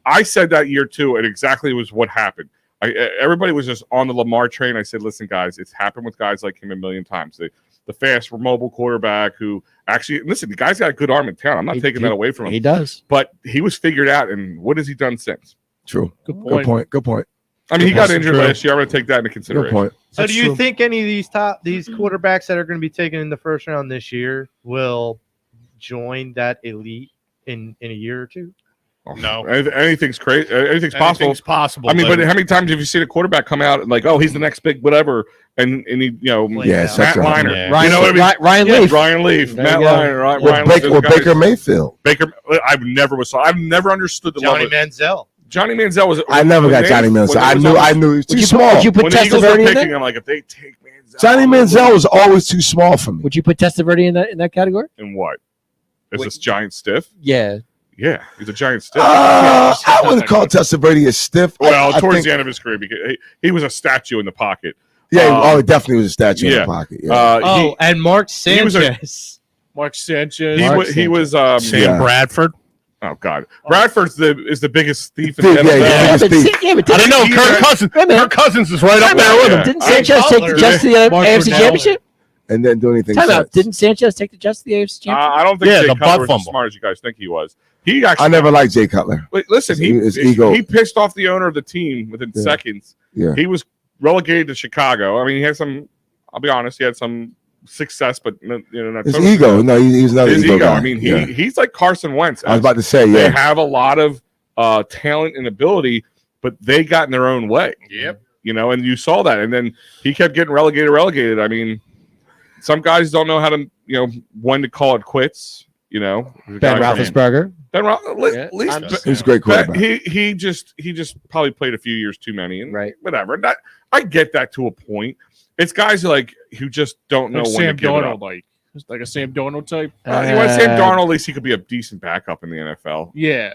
I said that year too, and exactly was what happened. Everybody was just on the Lamar train. I said, listen, guys, it's happened with guys like him a million times. The fast, mobile quarterback who actually, listen, the guy's got a good arm and talent. I'm not taking that away from him. He does. But he was figured out, and what has he done since? True. Good point. Good point. I mean, he got That's injured true. last year. I'm going to take that into Good consideration. point. So That's do you true. think any of these quarterbacks that are going to be taken in the first round this year will join that elite in a year or two? No. Anything's crazy. Anything's possible. Anything's possible. I mean, but how many times have you seen a quarterback come out and like, oh, he's the next big whatever, and he, Yeah, Matt Liner, Yeah. you know what I mean? Ryan Leaf. Ryan Leaf, There Matt you go. Liner, Ryan With Leaf, Baker Mayfield. Baker. I've never understood the Johnny love of Manziel. Johnny Manziel was. I never got Johnny Manziel. I knew he was too small. Would you put When the Eagles were Testaverde in picking, there? I'm like, if they take Manziel, Johnny Manziel was always too small for me. Would you put Testaverde in that category? And what? Is Wait. this giant stiff? Yeah. Yeah, he's a giant stiff. I wouldn't call Testaverde a stiff. Well, I towards think- the end of his career, because he was a statue in the pocket. Yeah, he definitely was a statue in yeah. the pocket. Yeah. And Mark he was a- Sanchez. Mark Sanchez. He was Sam Yeah. Bradford. oh god, Bradford's is the biggest thief in Thief, the yeah, NFL. yeah. but Steve. yeah, but I don't know. He's Kirk a- Cousins. Wait a minute. Kirk Cousins is right up Time there out. with him. Didn't I Sanchez take the Butler. Jets to the Mark AFC Brunell. Championship? And then do anything. Time out. since. Didn't Sanchez take the Jets to the AFC Championship? I don't think Yeah, Jay the Cutler butt was fumble. as smart as you guys think he was. He actually. I never liked Jay Cutler. Wait, listen, His ego. he pissed off the owner of the team within Yeah. seconds. Yeah. He was relegated to Chicago. I mean, he had some. I'll be honest, he had some success, but not His total ego. success. No, he's another His ego ego. guy. I mean, Yeah. he's like Carson Wentz. I was about to say, They yeah. have a lot of talent and ability, but they got in their own way. Yep. And you saw that. And then he kept getting relegated. I mean, some guys don't know how to, when to call it quits. Ben Guy- Roethlisberger. Ben Yeah. at least He's a great quarterback. he just probably played a few years too many, and Right. whatever. I get that to a point. It's guys who just don't know Like when Sam to give it up. Darnold, like a Sam Darnold type. You want Sam Darnold? At least he could be a decent backup in the NFL. Yeah.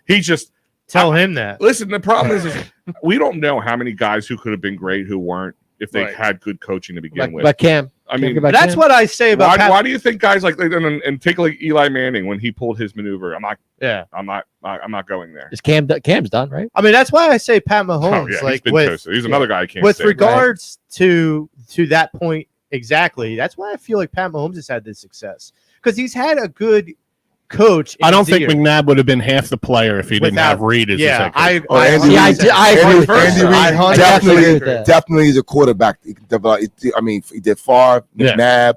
He just Tell him that. listen. The problem is we don't know how many guys who could have been great who weren't if they Right. had good coaching to begin with. But Cam. I mean, About That's Cam? what I say about Pat. why do you think guys like and take like Eli Manning when he pulled his maneuver? I'm not going there. Is Cam's done, right? I mean, that's why I say Pat Mahomes. Oh yeah, he's like been with toasted. He's another guy I can't with say. regards to that point exactly. That's why I feel like Pat Mahomes has had this success because he's had a good coach. in I don't his think ear. McNabb would have been half the player if he didn't Without- have Reed as his Yeah, head coach. Oh, Andy Reid. I agree with that. Andy Reid I 100% definitely, agree with that. definitely is a quarterback. He can develop. I mean, he did Favre, Yeah.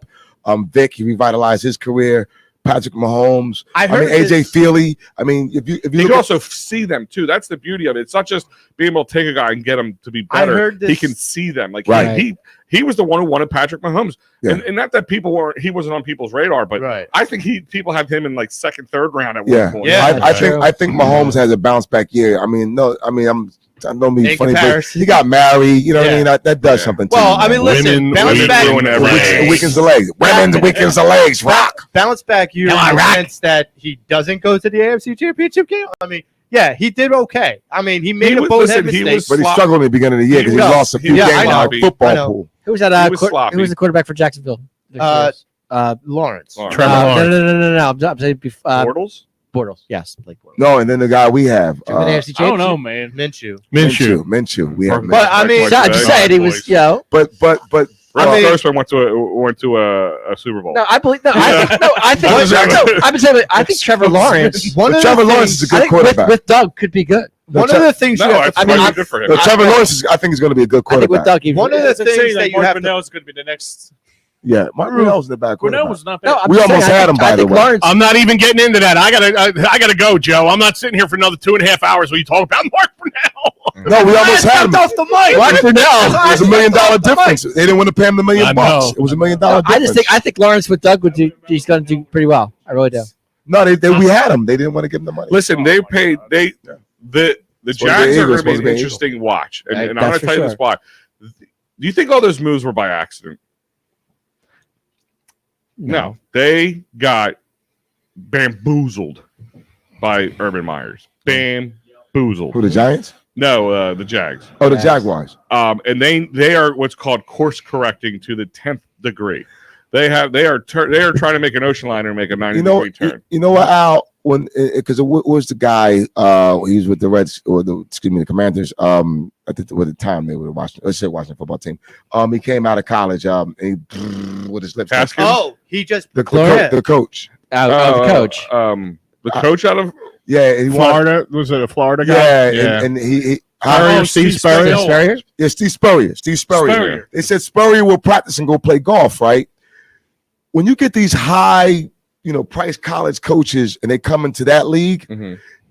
McNabb, Vic. He revitalized his career. Patrick Mahomes. I I mean, heard AJ this- Feely. I mean, if you You look can at, also see them too. That's the beauty of it. It's not just being able to take a guy and get him to be I better. heard this- He can see them. Like Right. he was the one who wanted Patrick Mahomes, Yeah. and not that he wasn't on people's radar, but Right. I think people have him in like second, third round at yeah, one point. Yeah. I think Mahomes has a bounce back year. I mean, I don't mean In funny, but comparison. he got married. You know what I Yeah. mean? That does Yeah. something. to Well, you, I mean, man. listen, Women bounce back. ruin everything. Weakens the legs. Women weakens the legs. Rock. Bounce back year in Come on, the Rock. sense that he doesn't go to the AFC Championship game. I mean, yeah, he did okay. I mean, he made He a was- bonehead listen, he mistake. was But he Slop- struggled in the beginning of the year because he was- lost a few yeah, I games know. on a I football know. pool. Who was that? He was sloppy. Who was the quarterback for Jacksonville? Lawrence. Lawrence. Trevor Lawrence. No. I'm saying Bortles? Bortles. Yes, Blake Bortles. No, and then the guy we have, From the AFC I don't know, Championship. man. Minshew. Minshew. We have But, Minshew. I mean- So I just said he was, But I mean- Grossman went to a Super Bowl. No, I believe. No, I think. No, I think. I've been saying. I think Trevor Lawrence. One of the Trevor Lawrence things- is a I good think with, quarterback. with Doug could be good. One of the things you No, have it's to, I mean, really I'm- good for him. No, Trevor Lawrence I think is going to be a good I think with quarterback. Doug, he One of the That's things saying, that like you Mark have to Brunell is going to be the next. Yeah, Mark Brunell's the back Brunell quarterback. was not bad. No, I'm We just almost saying, had him, I by the think way. Lawrence. I'm not even getting into that. I gotta go, Joe. I'm not sitting here for another 2.5 hours when you talk about Mark Brunell. No, we almost had him. off the mic. Mark Brunell. It was $1 million difference. They didn't want to pay him the $1 I million bucks. know. It was $1 million I difference. just think. I think Lawrence with Doug would do. He's going to do pretty well. I really do. No, we had him. They didn't want to give him the money. Listen, they paid the Supposed to be Jags are Eagles, going to be supposed to an be interesting watch, and I'm That's going to for tell you sure. this why. Do you think all those moves were by accident? No, they got bamboozled by Urban Myers. Bamboozled. Who, the Giants? No, the Jags. Oh, the Jaguars. And they are what's called course correcting to the 10th degree. They are trying to make an ocean liner make a 90-degree turn. You know what, Al? Because it was the guy. He was with the Reds or the Commanders. At the time they were Washington football team. He came out of college. He with his lips. Haskins? Oh, he just The Yeah. coach. The coach. The coach out of Yeah, he Florida was it a Florida guy? Yeah, and he Steve Spurrier. Spurrier? Yeah, Steve Spurrier. They said Spurrier will practice and go play golf, right? When you get these high price college coaches and they come into that league,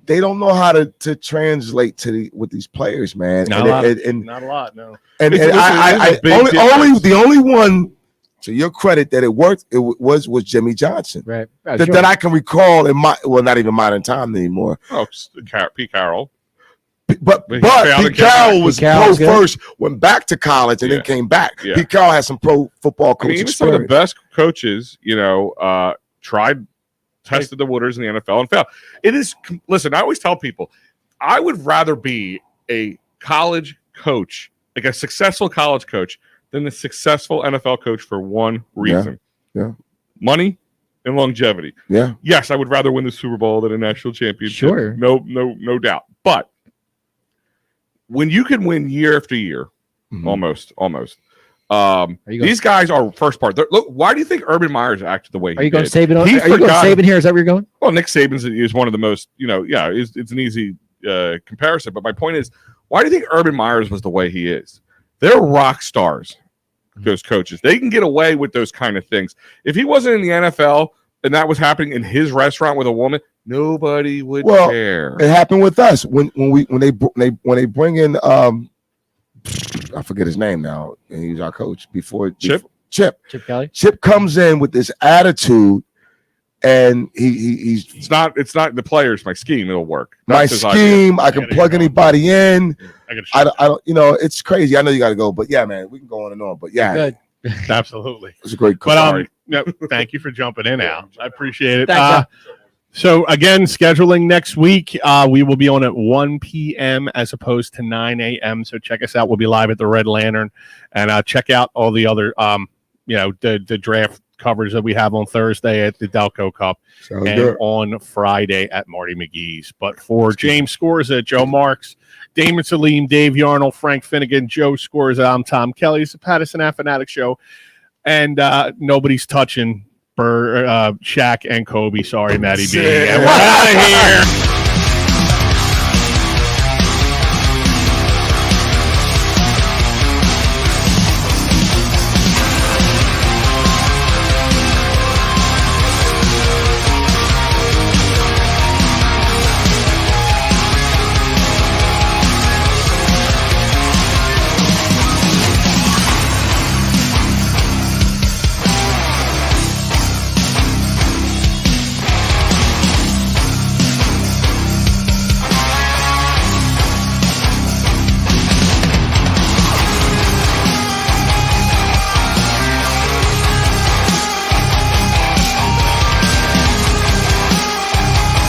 they don't know how to translate with these players, man. Not a lot, no. And the only one, to your credit, that it worked, was Jimmy Johnson, right? That I can recall in not even modern time anymore. Oh, Pete Carroll. But Pete Carroll was pro first, went back to college, and then came back. Yeah. Pete Carroll had some pro football coach experience. Some of the best coaches, tested the waters in the NFL and failed. Listen, I always tell people, I would rather be a college coach, like a successful college coach, than a successful NFL coach for one reason. Yeah. Money and longevity. Yeah. Yes, I would rather win the Super Bowl than a national championship. Sure. No doubt. But when you can win year after year, almost. These guys are first part. Look, why do you think Urban Meyer's acted the way he did? Are you going Saban? Are you going Saban here? Is that where you're going? Well, Nick Saban's is one of the most, it's an easy comparison. But my point is, why do you think Urban Meyer's was the way he is? They're rock stars, those coaches. They can get away with those kind of things. If he wasn't in the NFL and that was happening in his restaurant with a woman, nobody would care. It happened with us when they bring in I forget his name now, and he's our coach before Chip Kelly. Chip comes in with this attitude, and he's it's not the players. My scheme, it'll work. My scheme, I can plug anybody in. I don't. It's crazy. I know you got to go, but yeah, man, we can go on and on. But yeah, good. Absolutely. It's a great coach. But thank you for jumping in, Al. I appreciate it. So again, scheduling next week, we will be on at 1 p.m. as opposed to 9 a.m. So check us out. We'll be live at the Red Lantern, and check out all the other, the draft coverage that we have on Thursday at the Delco Cup on Friday at Marty McGee's. But for James Scorza, Joe Marks, Damon Salim, Dave Yarnell, Frank Finnegan, Joe Scorza, I'm Tom Kelly. It's the Pattison Ave Phanatics Show, and nobody's touching Shaq and Kobe. Sorry, Matty B. And we're out of here.